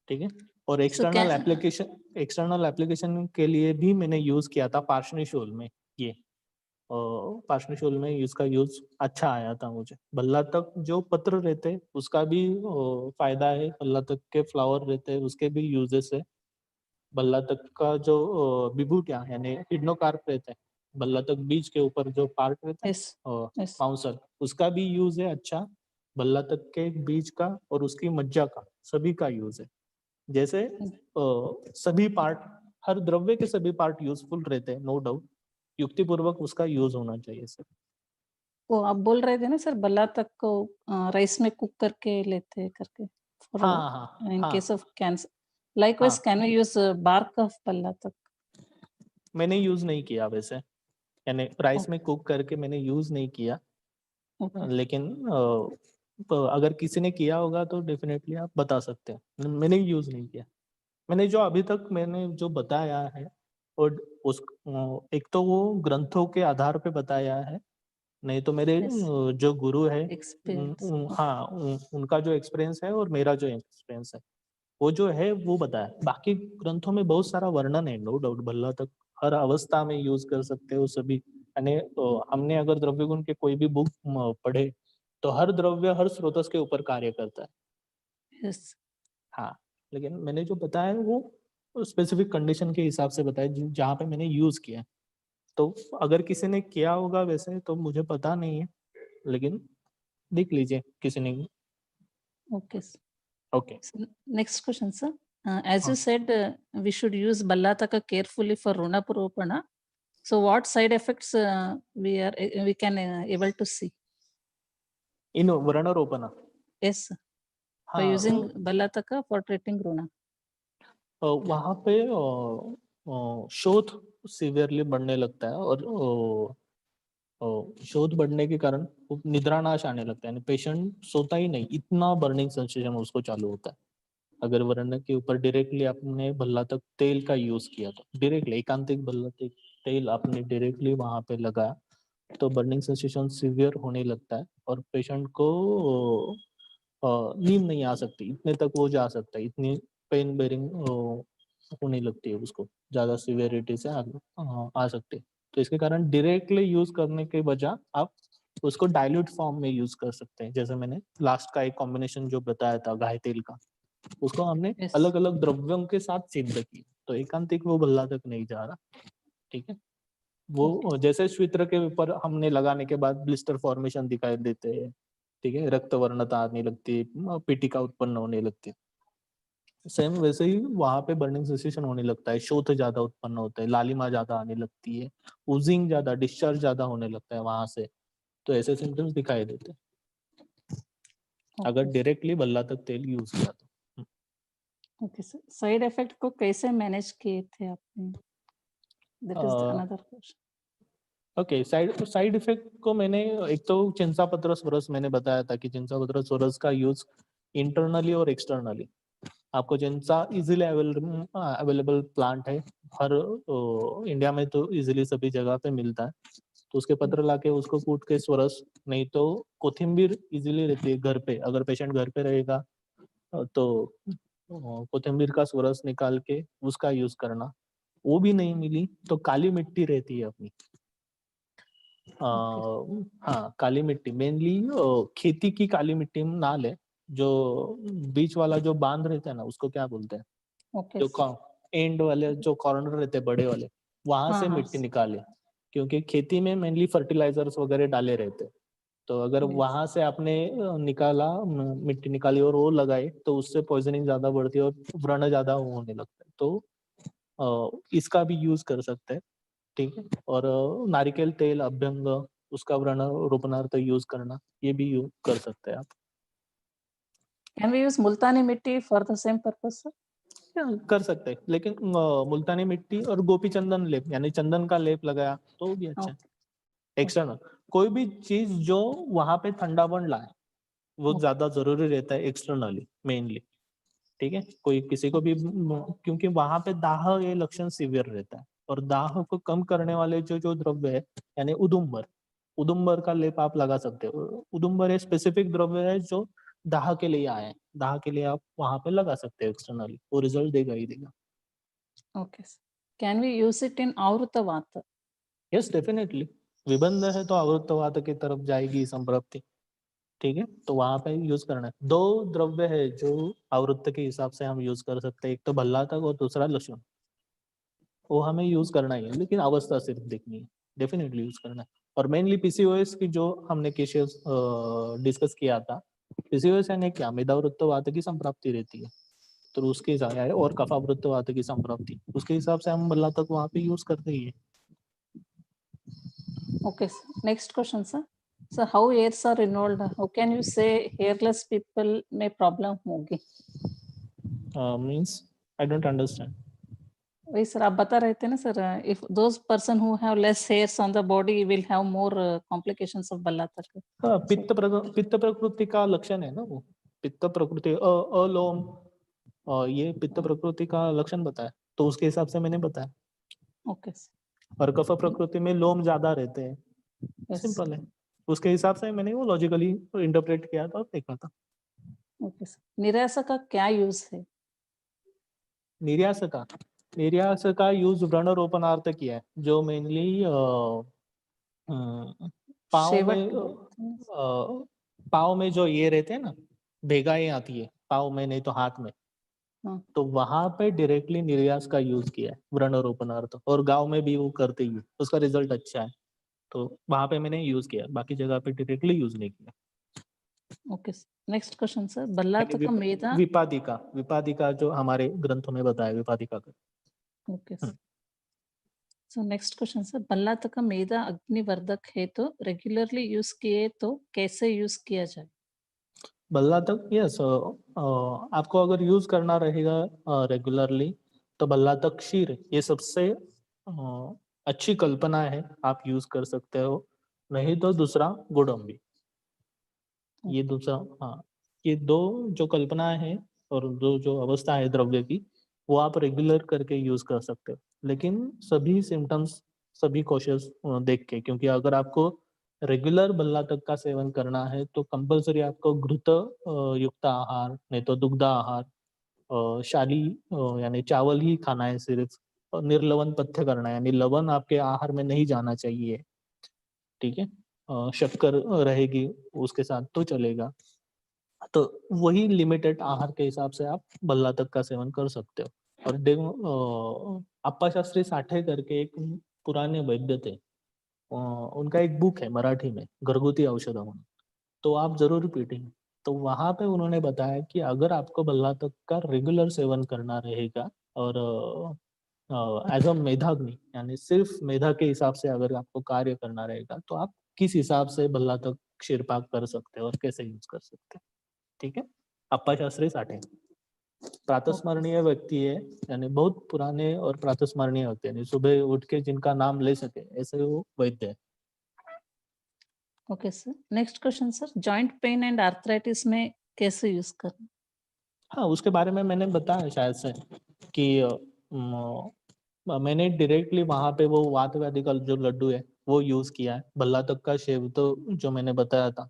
ठीक है और So can एक्सटर्नल एप्लीकेशन के लिए भी मैंने यूज किया था पार्शनिशोल में ये पार्शनिशोल में इसका यूज अच्छा आया था मुझे बल्ला तक जो पत्र रहते उसका भी फायदा है बल्ला तक के फ्लावर रहते हैं उसके भी यूजेस है बल्ला तक का जो विभू क्या यानी हिडनोकार्प रहता है बल्ला तक बीज के ऊपर जो पार्ट रहता है yes, yes. माउसल उसका भी यूज है अच्छा बल्ला तक के बीज का और उसकी मज्जा का सभी का यूज है जैसे सभी पार्ट हर द्रव्य के सभी पार्ट यूजफुल रहते हैं नो डाउट युक्तिपूर्वक उसका यूज होना चाहिए सर वो आप बोल रहे थे ना सर बल्लातक को राइस में कुक करके लेते करके for हाँ हाँ in हाँ case of cancer. Likewise, हाँ can we use bark of ballatak? मैंने यूज नहीं किया वैसे यानी राइस Okay, में कुक करके मैंने यूज नहीं किया okay. लेकिन तो अगर किसी ने किया होगा तो डेफिनेटली आप बता सकते हैं मैंने यूज नहीं किया मैंने जो अभी तक मैंने जो बताया है और उस एक तो वो ग्रंथों के आधार पे बताया है नहीं तो मेरे Yes, जो गुरु है experience. हाँ उनका जो एक्सपीरियंस है और मेरा जो एक्सपीरियंस है वो जो है वो बताया बाकी ग्रंथों में बहुत सारा वर्णन है नो डाउट भल्ला तक हर अवस्था में यूज कर सकते हो सभी यानी हमने अगर द्रव्य गुण के कोई भी बुक पढ़े तो हर द्रव्य हर स्रोतस के ऊपर कार्य करता है Yes. हाँ लेकिन मैंने जो बताया है वो स्पेसिफिक कंडीशन के हिसाब से बताया जहाँ पे मैंने यूज किया है। तो अगर किसी ने किया होगा वैसे तो मुझे पता नहीं है लेकिन देख लीजिए किसी ने Okay. Sir. Okay So, next question, sir. As हाँ you said, we should use ballataka carefully for runapuropana. So, what side effects we can able to see? इन वर्णारोपण Yes, sir. by हाँ, using Ballataka for treating Runa. वहाँ पे शोथ severely बढ़ने लगता है और शोथ बढ़ने के कारण वो निद्रानाश आने लगता है, पेशेंट सोता ही नहीं, इतना बर्निंग सेंसेशन उसको चालू होता है। अगर वर्ण के ऊपर डायरेक्टली आपने भल्ला तक तेल का यूज किया तो डायरेक्टली एकांतिक भल्ला तक तेल आपने डायरेक्टली वहां पे लगाया तो बर्निंग सेंसेशन सीवियर होने लगता है और पेशेंट को नींद नहीं आ सकती, इतने तक वो जा सकता है, इतनी पेन बेरिंग होने लगती है उसको, ज्यादा सिवियरिटी से आ सकती है। तो इसके कारण डायरेक्टली यूज करने के बजाय आप उसको डाइल्यूट फॉर्म में यूज कर सकते हैं। जैसे मैंने लास्ट का एक कॉम्बिनेशन जो बताया था गाय तेल का, उसको हमने Yes. अलग अलग द्रव्यों के साथ सिद्ध किया, तो एकांतिक वो भल्ला तक नहीं जा रहा। ठीक है, वो जैसे श्वित्र के ऊपर हमने लगाने के बाद ब्लिस्टर फॉर्मेशन दिखाई देते हैं, ठीक है, रक्त वर्णता आने लगती है, पीटिका उत्पन्न होने लगती है, सेम वैसे ही वहां पे बर्निंग सेंसेशन होने लगता है, शोथ ज्यादा उत्पन्न होता है, लालिमा ज्यादा आने लगती है, उजिंग ज्यादा, डिस्चार्ज ज्यादा होने लगता है वहां से, तो ऐसे सिम्टम्स दिखाई देते हैं अगर Okay. डायरेक्टली भल्ला तक तेल यूज किया तो। Okay, sir. साइड इफेक्ट को कैसे मैनेज किए थे आपने? That is a, another question. Okay, side effect को मैंने एक तो चिंसापत्र स्वरस मैंने बताया था कि चिंसापत्र स्वरस का यूज इंटरनली और एक्सटर्नली, आपको चिंसा इजीली अवेलेबल प्लांट है हर इंडिया में, तो इजीली सभी जगह पे मिलता है, तो उसके पत्र लाके उसको कूट के स्वरस, नहीं तो कोथिम्बीर इजीली रहती है घर पे, अगर पेशेंट घर पे रहेगा तो कोथिम्बीर का स्वरस निकाल के उसका यूज करना, वो भी नहीं मिली तो काली मिट्टी रहती है अपनी, हाँ काली मिट्टी मेनली, खेती की काली मिट्टी ना ले, जो बीच वाला जो बांध रहता है ना उसको क्या बोलते हैं, Okay. जो एंड वाले जो कॉर्नर रहते हैं बड़े वाले, वहां हाँ से हाँ. मिट्टी निकाले, क्योंकि खेती में मेनली फर्टिलाइजर्स वगैरह डाले रहते हैं, तो अगर Yes. वहां से आपने निकाला, मिट्टी निकाली और वो लगाए तो उससे पॉइजनिंग ज्यादा बढ़ती है और व्रण ज्यादा होने लगता है, तो इसका भी यूज कर सकते हैं। ठीक है, और नारिकेल तेल अभ्यंग, उसका व्रण रोपणार्थ यूज करना, ये भी यूज कर सकते हैं आप। Can we use multani mitti for the same purpose, sir? कर सकते हैं, लेकिन मुल्तानी मिट्टी और गोपी चंदन लेप यानी चंदन का लेप लगाया तो भी अच्छा है। Okay. एक्सटर्नल कोई भी चीज जो वहां पे ठंडापन लाए वो Okay. ज्यादा जरूरी रहता है एक्सटर्नली मेनली। ठीक है, कोई किसी को भी क्योंकि वहां पे दाह ये लक्षण सीवियर रहता है, और दाह को कम करने वाले जो जो द्रव्य है, यानी उदुम्बर, उदुम्बर का लेप आप लगा सकते हो। उदुम्बर एक स्पेसिफिक द्रव्य है जो दाह के लिए आए हैं, दाह के लिए आप वहां पे लगा सकते हो एक्सटर्नली, वो रिजल्ट देगा ही देगा। Okay, sir. Can we use it in Avrutta Vata? Yes definitely, विबंध है तो आवृत्तवात की तरफ जाएगी संप्रप्ति। ठीक है, तो वहां पे यूज करना है, दो द्रव्य है जो आवृत्त के हिसाब से हम यूज कर सकते हैं, एक तो भल्ला तक और दूसरा लक्षण, वो हमें यूज करना ही है, लेकिन अवस्था सिर्फ देखनी है, डेफिनेटली यूज करना है। और मेनली पीसीओएस की जो हमने केसेस डिस्कस किया था, पीसीओएस यानी क्या, मेधावृत्तवात की संप्राप्ति रहती है, तो उसके हिसाब से, और कफावृत्तवात की संप्राप्ति, उसके हिसाब से हम भल्ला तक वहां पे यूज करते ही है। Okay, sir. Next question, sir. So how hairs are involved? How can you say hairless people में problem होगी? Means I don't understand. वही सर आप बता रहे थे ना sir, if those person who have less hairs on the body will have more complications of बल्लातक. हाँ, पित्त प्रकृति का लक्षण है ना वो, पित्त प्रकृति अलोम, ये पित्त प्रकृति का लक्षण बताया, तो उसके हिसाब से मैंने बताया। Okay, sir. और कफ प्रकृति में लोम ज्यादा रहते हैं, Yes. सिंपल है, उसके हिसाब से मैंने वो लॉजिकली इंटरप्रेट किया था और देखा था। Okay, sir. निराशा का क्या यूज है? निर्यास का यूज व्रण रोपणार्थ किया है, जो मेनली पाँव शेवट में बोलते हैं। पाँव में जो ये रहते हैं ना, भेगाएं आती है पाँव में, नहीं तो हाथ में, हाँ. तो वहां पे डायरेक्टली निर्यास का यूज किया है व्रण रोपणार्थ, और गांव में भी वो करते ही है, उसका रिजल्ट अच्छा है, तो वहां पे मैंने यूज किया, बाकी जगह पे डायरेक्टली यूज नहीं किया। Okay sir. Next question sir, यानी बल्लातक मेधा. विपादिका, विपादिका जो हमारे ग्रंथों में बताया विपादिका का। Okay sir. So next question sir, बल्लातक मेधा अग्निवर्धक है तो रेगुलरली यूज किए तो कैसे यूज किया जाए? बल्ला तक यस, आपको अगर यूज करना रहेगा रेगुलरली तो बल्ला तक क्षीर ये सबसे अच्छी कल्पना है, आप यूज कर सकते हो। नहीं तो दूसरा गोडम्बी, ये दूसरा, हाँ, ये दो जो कल्पना है और दो जो अवस्था है द्रव्य की, वो आप रेगुलर करके यूज कर सकते हो, लेकिन सभी सिम्टम्स, सभी कॉशियस देख के, क्योंकि अगर आपको रेगुलर बल्ला तक का सेवन करना है तो कंपलसरी आपको घृत युक्त आहार, नहीं तो दुग्ध आहार, शाली यानी चावल ही खाना है सिर्फ, और निर्लवन पथ्य करना है, यानी लवण आपके आहार में नहीं जाना चाहिए, ठीक है। शक्कर रहेगी उसके साथ तो चलेगा, तो वही लिमिटेड आहार के हिसाब से आप बल्ला तक का सेवन कर सकते हो। और अप्पा शास्त्री साठे करके एक पुराने वैद्य थे, उनका एक बुक है मराठी में, घरगुती औषध म्हणून, तो आप जरूर पीटेंगे। तो वहां पे उन्होंने बताया कि अगर आपको बल्ला तक का रेगुलर सेवन करना रहेगा और एज अ मेधाग्नि, यानी सिर्फ मेधा के हिसाब से अगर आपको कार्य करना रहेगा तो आप किस हिसाब से बल्ला तक क्षीरपाक कर सकते हो और कैसे यूज कर सकते हैं, ठीक है। अप्पा शास्त्री साठे प्रातस्मरणीय व्यक्ति है, यानी बहुत पुराने और प्रातस्मरणीय होते हैं, यानी सुबह उठ के जिनका नाम ले सके ऐसे वो वैद्य है। Okay sir, next question sir, joint pain and arthritis में कैसे यूज करना? हाँ, उसके बारे में मैंने बताया शायद से कि मैंने डायरेक्टली वहां पे वो वात व्याधि का जो लड्डू है वो यूज किया है। भल्ला तक का शेव तो जो मैंने बताया था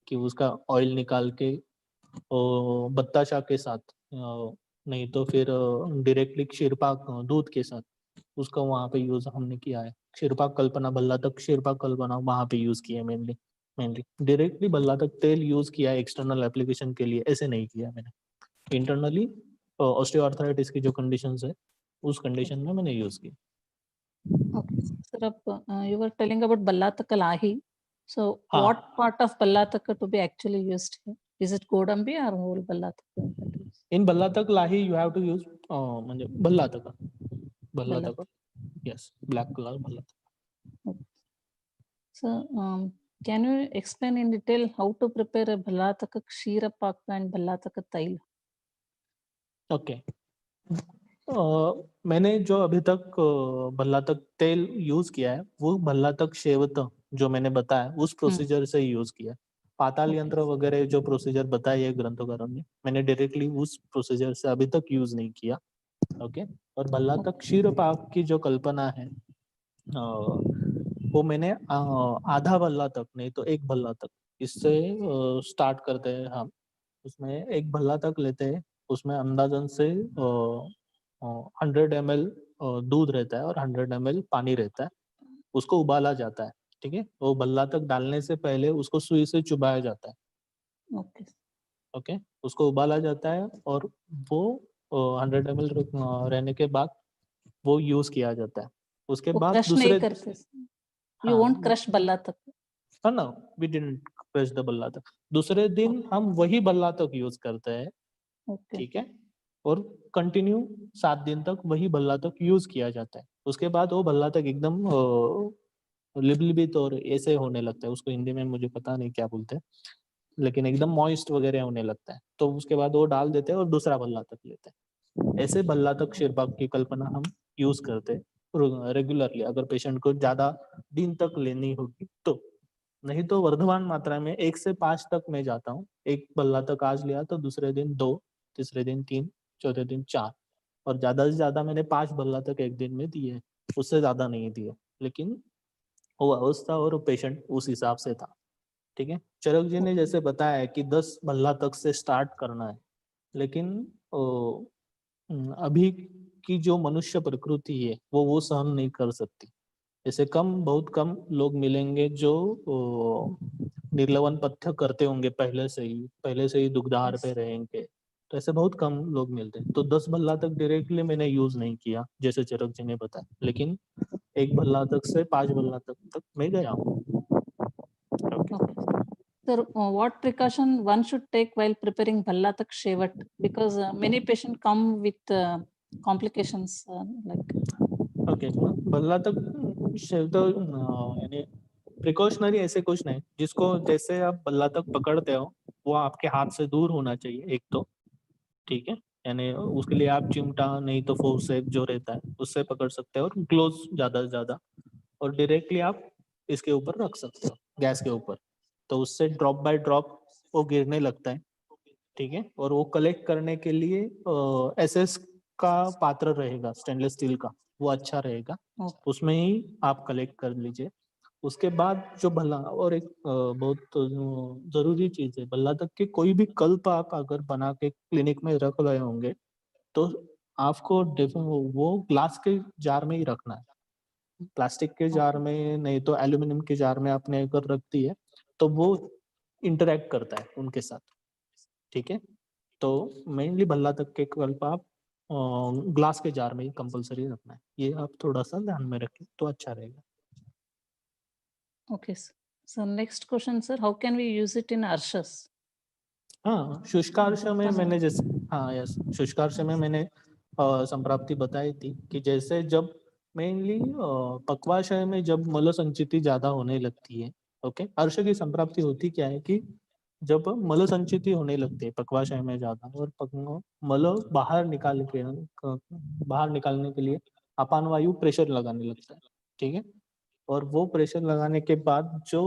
कि उसका ऑयल निकाल के बत्ताशा के साथ, नहीं तो फिर डायरेक्टली क्षीरपाक दूध के साथ, उसका वहाँ पे यूज हमने किया है। क्षीरपाक कल्पना, भल्ला तक क्षीरपाक कल्पना वहाँ पे यूज किया है मेनली। डायरेक्टली भल्ला तक तेल यूज किया है एक्सटर्नल एप्लीकेशन के लिए, ऐसे नहीं किया मैंने। इंटरनली ऑस्टियोआर्थराइटिस की जो कंडीशंस है उस कंडीशन में मैंने यूज की। Okay, sir, you were telling about Ballataka Lahi. So, हाँ, what part of Ballataka to be actually used here? Is it Godambi or whole Ballataka? इन भल्ला तक लाही यू हैव टू यूज, म्हणजे भल्ला तक, यस, ब्लैक कलर भल्ला तक। So, can you explain in detail how to prepare a Ballataka Kshira Paka and Ballataka Tail? Okay, मैंने जो अभी तक भल्ला तक तेल यूज किया है वो भल्ला तक शेवत जो मैंने बताया उस प्रोसीजर से यूज किया है। पाताल Okay. यंत्र वगैरह जो प्रोसीजर बताया है ग्रंथकारों ने, मैंने डायरेक्टली उस प्रोसीजर से अभी तक यूज नहीं किया। ओके, और भल्ला तक क्षीर पाक की जो कल्पना है वो मैंने आधा भल्ला तक, नहीं तो एक भल्ला तक, इससे स्टार्ट करते हैं हम। उसमें एक भल्ला तक लेते हैं, उसमें अंदाजन से 100 ml दूध रहता है और 100 ml पानी रहता है, उसको उबाला जाता है, ठीक है। वो भल्ला तक डालने से पहले उसको सुई से चुबाया जाता है। Okay. ओके, उसको उबाला जाता है और वो 100 ml रहने के बाद वो यूज किया जाता है। उसके वो बाद क्रश नहीं दूसरे, करते, यू हाँ, वोंट क्रश Ballataka. है ना, वी डिडंट प्रेस द भल्ला तक। दूसरे दिन हम वही भल्ला तक यूज करते हैं, Okay. ठीक है, और कंटिन्यू 7 दिन तक वही भल्ला तक यूज किया जाता है। उसके बाद वो भल्ला तक एकदम लिबलिबित और ऐसे होने लगता है, उसको हिंदी में मुझे पता नहीं क्या बोलते हैं, लेकिन एकदम मॉइस्ट वगैरह होने लगता है, तो उसके बाद वो डाल देते हैं और दूसरा भल्ला तक लेते हैं। ऐसे भल्ला तक शिरपाक की कल्पना हम यूज करते हैं रेगुलरली, अगर पेशेंट को ज्यादा दिन तक लेनी होगी तो। नहीं तो वर्धमान मात्रा में 1 से 5 तक मैं जाता हूँ। एक भल्ला तक आज लिया तो दूसरे दिन 2, तीसरे दिन 3, चौथे दिन 4, और ज्यादा से ज्यादा मैंने 5 भल्ला तक एक दिन में दिए, उससे ज्यादा नहीं दिए, लेकिन वो अवस्था और पेशेंट उस हिसाब से था, ठीक है। चरक जी ने जैसे बताया कि 10 भल्ला तक से स्टार्ट करना है, लेकिन अभी की जो मनुष्य प्रकृति है वो सहन नहीं कर सकती। ऐसे बहुत कम लोग मिलेंगे जो निर्लवन पथ्य करते होंगे पहले से ही दुग्धार पे रहेंगे, तो ऐसे बहुत कम लोग मिलते हैं। तो 10 भल्ला तक डायरेक्टली मैंने यूज नहीं किया जैसे चरक जी ने बताया, लेकिन एक भल्ला तक से 5 भल्ला तक मैं गया हूँ। Okay. Sir, what precaution one should take while preparing Bhallatak Shevat? Because many patients come with complications like. Okay, Bhalla तक तो यानी प्रिकॉशनरी ऐसे कुछ नहीं, जिसको जैसे आप भल्ला तक पकड़ते हो वो आपके हाथ से दूर होना चाहिए एक तो, ठीक है? यानी उसके लिए आप चिमटा नहीं तो फोर्सेप जो रहता है उससे पकड़ सकते हैं और ग्लोव्स ज़्यादा से ज़्यादा, और डायरेक्टली आप इसके ऊपर रख सकते हो, गैस के ऊपर। तो उससे ड्रॉप बाय ड्रॉप वो गिरने लगता है, ठीक है? और वो कलेक्ट करने के लिए एसएस का पात्र रहेगा स्टेनलेस स्टील का, वो अच्छा रहेगा, ओके, उसमें ही आप कलेक्ट कर लीजिए। उसके बाद जो भला और एक बहुत ज़रूरी चीज़ है, भल्ला तक के कोई भी कल्प आप अगर बना के क्लिनिक में रख रहे होंगे, तो आपको वो ग्लास के जार में ही रखना है। प्लास्टिक के जार ओके, में नहीं तो एल्यूमीनियम के जार में आपने अगर रख दी है, तो वो इंटरैक्ट करता है उनके साथ, ठीक है? तो मेनली भल्ला तक के कल्प आप ग्लास के जार में ही कंपल्सरी रखना है। ये आप थोड़ा-सा ध्यान में रखें तो अच्छा रहेगा। okay, sir. So next question, sir, how can we use it in arshas? हाँ, शुष्कार्श में पन- मैंने जैसे हाँ, यस, शुष्कार्श में मैंने संप्राप्ति बताई थी कि जैसे जब मेनली पक्वाशय में जब मल संचिति ज़्यादा होने लगती है, ओके? अर्श की संप्राप्ति होती क्या है कि जब मल संचिति होने लगती है पक्वाशय में ज़्यादा और मल बाहर निकाल के बाहर निकालने के लिए अपान वायु प्रेशर लगाने लगता है, ठीक है? और वो प्रेशर लगाने के बाद जो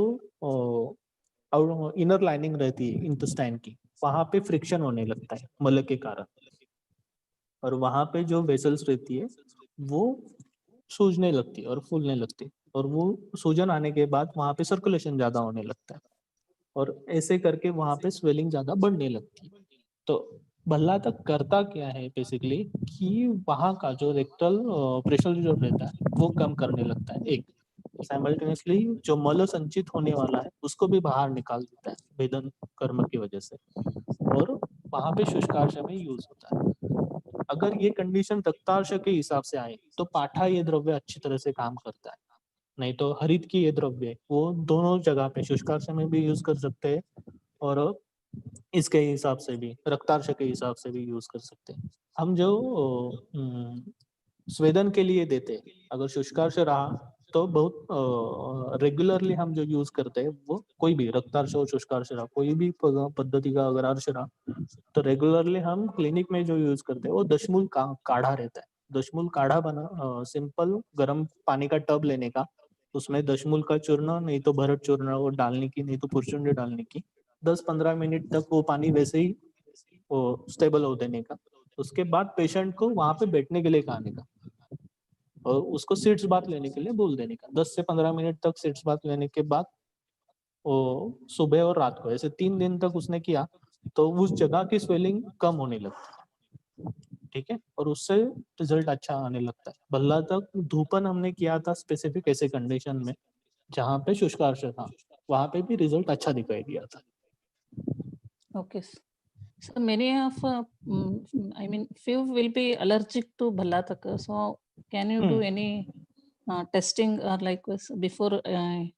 और इनर लाइनिंग रहती है इंटेस्टाइन की, वहाँ पे फ्रिक्शन होने लगता है मल के कारण, और वहाँ पे जो वेसल्स रहती है, वो सूजने लगती है और फूलने लगती है, और वो सूजन आने के बाद वहाँ पे सर्कुलेशन ज़्यादा होने लगता है, और ऐसे करके वहाँ पे स्वेलिंग ज़्यादा बढ़ने लगती है। तो भल्ला तक करता क्या है बेसिकली कि वहाँ का जो रेक्टल प्रेशर जो रहता है, वो कम करने लगता है एक। साइमल्टेनियसली जो मल संचित होने वाला है, उसको भी बाहर निकाल देता है वेदन कर्म की वजह से, और वहाँ पे शुष्कार्श में यूज़ होता है। अगर ये कंडीशन रक्तार्श के हिसाब से आए, तो पाठा ये द्रव्य अच्छी तरह से काम करता है। नहीं तो हरित की ये द्रव्य, वो दोनों जगह पे शुष्कार्श में भी यूज़ कर सकते हैं और इसके हिसाब से भी, रक्तार्श के हिसाब से भी यूज़ कर सकते हैं। हम जो स्वेदन के लिए देते हैं, अगर शुष्कार्श रहा तो बहुत रेगुलरली हम जो यूज़ करते हैं वो कोई भी रक्तार्श और शुष्कार्श रहा, कोई भी पद्धति का अगर अर्श रहा, तो रेगुलरली हम क्लिनिक में जो यूज़ करते हैं वो दशमूल का काढ़ा रहता है। दशमूल काढ़ा सिंपल गरम पानी का टब लेने का, उसमें दशमूल का चूर्ण नहीं तो भरत चूर्ण वो डालने की, नहीं तो पुरचुंडी डालने की, 10-15 मिनट तक वो पानी वैसे ही वो स्टेबल हो देने का। उसके बाद पेशेंट को वहाँ पे बैठने के लिए कहने का और उसको सीट्स बाथ लेने के लिए बोल देने का। 10 से 15 मिनट तक सीट्स बाथ लेने के बाद वो सुबह और रात को ऐसे 3 दिन तक उसने किया, तो उस जगह की स्वेलिंग कम होने लगती है, ठीक है? और उससे रिज़ल्ट अच्छा आने लगता है। भल्ला तक धूपन हमने किया था स्पेसिफिक ऐसे कंडीशन में, जहाँ पे शुष्कार्श था, वहाँ पे भी रिज़ल्ट अच्छा दिखाई दिया था। okay, sir. So many of, I mean, few will be allergic to bhalataka. So can you do hmm. any testing or like this before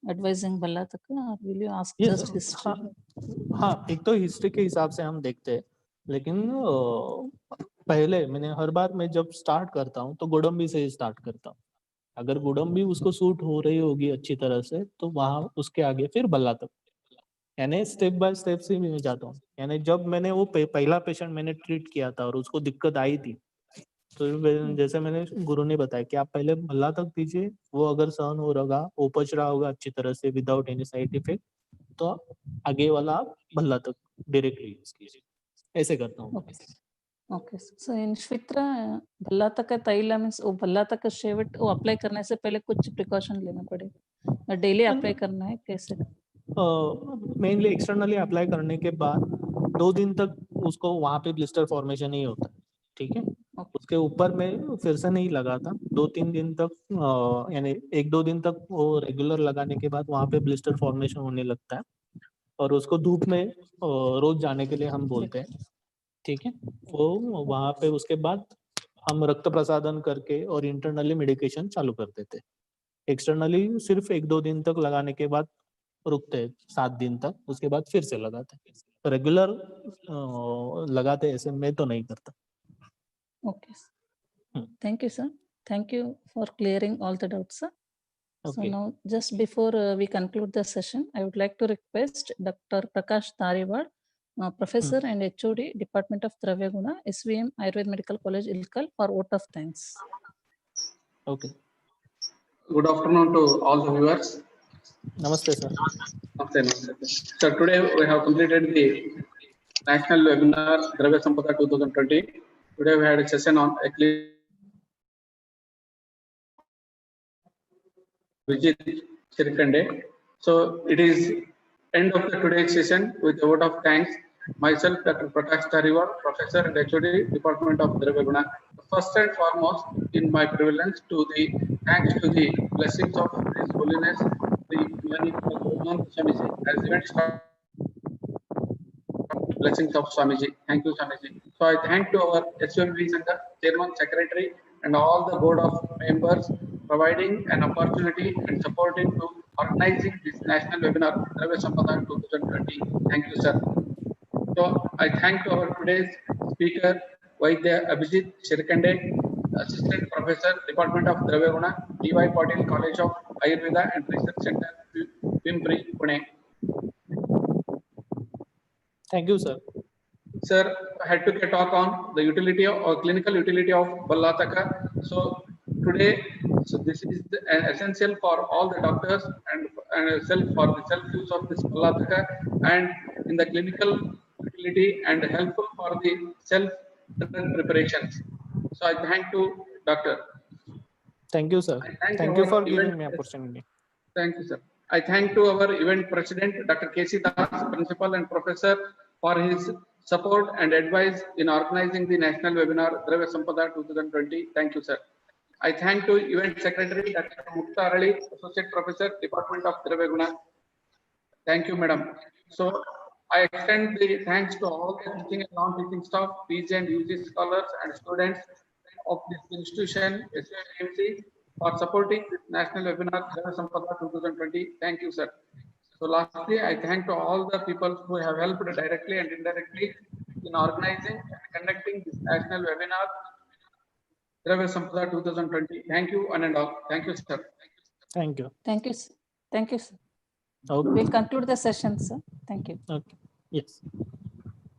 advising bhalataka, or will you ask yes, just history? हाँ, हाँ, एक तो history के हिसाब से हम देखते हैं, लेकिन पहले मैंने हर बार मैं जब स्टार्ट करता हूँ, तो गोडम्बी से ही स्टार्ट करता हूँ। अगर गोडम्बी उसको सूट हो रही होगी अच्छी तरह से, तो वहाँ उसके आगे फिर भल्ला तक, यानी स्टेप बाय स्टेप से मैं जाता हूँ। यानी जब मैंने वो पहला पेशेंट मैंने ट्रीट किया था और उसको दिक्कत आई थी, तो जैसे मैंने गुरु ने बताया कि आप पहले भल्ला तक दीजिए, वो अगर सहन हो रहा, वो पच रहा होगा अच्छी तरह से विदाउट एनी साइड इफेक्ट, तो आप आगे वाला आप भल्ला तक डायरेक्टली यूज़ कीजिए। ऐसे करता हूँ मैं। Okay. ओके, सो इन श्वित्रा भल्लाता का तैला मीन्स वो भल्लाता का शेवट वो अप्लाई करने से पहले कुछ प्रिकॉशन लेना पड़ेगा, डेली अप्लाई करना है कैसे? मेनली एक्सटर्नली अप्लाई करने के बाद 2 दिन तक उसको वहाँ पे ब्लिस्टर फॉर्मेशन ही होता है, ठीक है? ओके, उसके ऊपर मैं फिर से नहीं लगाता, 2-3 दिन तक यानी 1-2 दिन तक वो रेगुलर लगाने के बाद वहाँ पे ब्लिस्टर फॉर्मेशन होने लगता है, और उसको धूप में रोज़ जाने के लिए हम बोलते हैं, ठीक है? वो वहाँ पे उसके बाद हम रक्त प्रसादन करके और इंटरनली मेडिकेशन चालू कर देते हैं। एक्सटर्नली सिर्फ 1-2 दिन तक लगाने के बाद रुकते हैं, 7 दिन तक, उसके बाद फिर से लगाते हैं। रेगुलर लगाते ऐसे मैं तो नहीं करता। Okay, hmm, thank you sir, thank you for clearing all the doubts sir. So okay. now, just before we conclude the session, I would like to request Dr. Prakash Tariwal Professor and HOD, Department of Dravya Guna, SVM, Ayurved Medical College, Ilkal, for vote of thanks. Okay. Good afternoon to all the viewers. Namaste, sir. Namaste. So today we have completed the national webinar Dravya Sampada 2020. Today we had a session on Vijit Chirikande. So it is end of the today's session with a vote of thanks. Myself, Dr. Prakash Tariwal, Professor and HOD, Department of Dravya Guna. First and foremost, in my prevalence, thanks to the blessings of His Holiness, the Swamiji, as event started. Blessings of Swamiji. Thank you, Swamiji. So I thank to our SVM Center, Chairman, Secretary, and all the board of members providing an opportunity and supporting to organizing this national webinar, Dravya Sampada 2020. Thank you, sir. So I thank to our today's speaker, Vaidya Abhijit Chirikande, Assistant Professor, Department of Dravya Guna, D.Y. Patil College of Ayurveda and Research Center, Pimpri, Pune. Thank you, sir. Sir, I had to talk on the utility or clinical utility of Ballataka. So today, this is essential for all the doctors and for the self use of this Ballataka, and in the clinical utility and helpful for the self preparations. So I thank to Doctor. Thank you, sir. Thank you for giving me opportunity. Thank you, sir. I thank to our event president, Dr. K.C. Das, principal and professor, for his support and advice in organizing the national webinar Dravya Sampada 2020. Thank you, sir. I thank to event secretary, Dr. Mukta Arali, associate professor, Department of Dravya Guna. Thank you, madam. So I extend the thanks to all the teaching and non-teaching staff, PG and UG scholars and students of this institution, SVMC, for supporting this national webinar Dravya Sampada 2020. Thank you, sir. So lastly, I thank to all the people who have helped directly and indirectly in organizing and conducting this national webinar Dravya Sampada 2020. Thank you, one and all. Thank you, sir. Thank you. Thank you, sir. Thank you, sir. Okay. We'll conclude the session, sir. Thank you. Okay. Yes.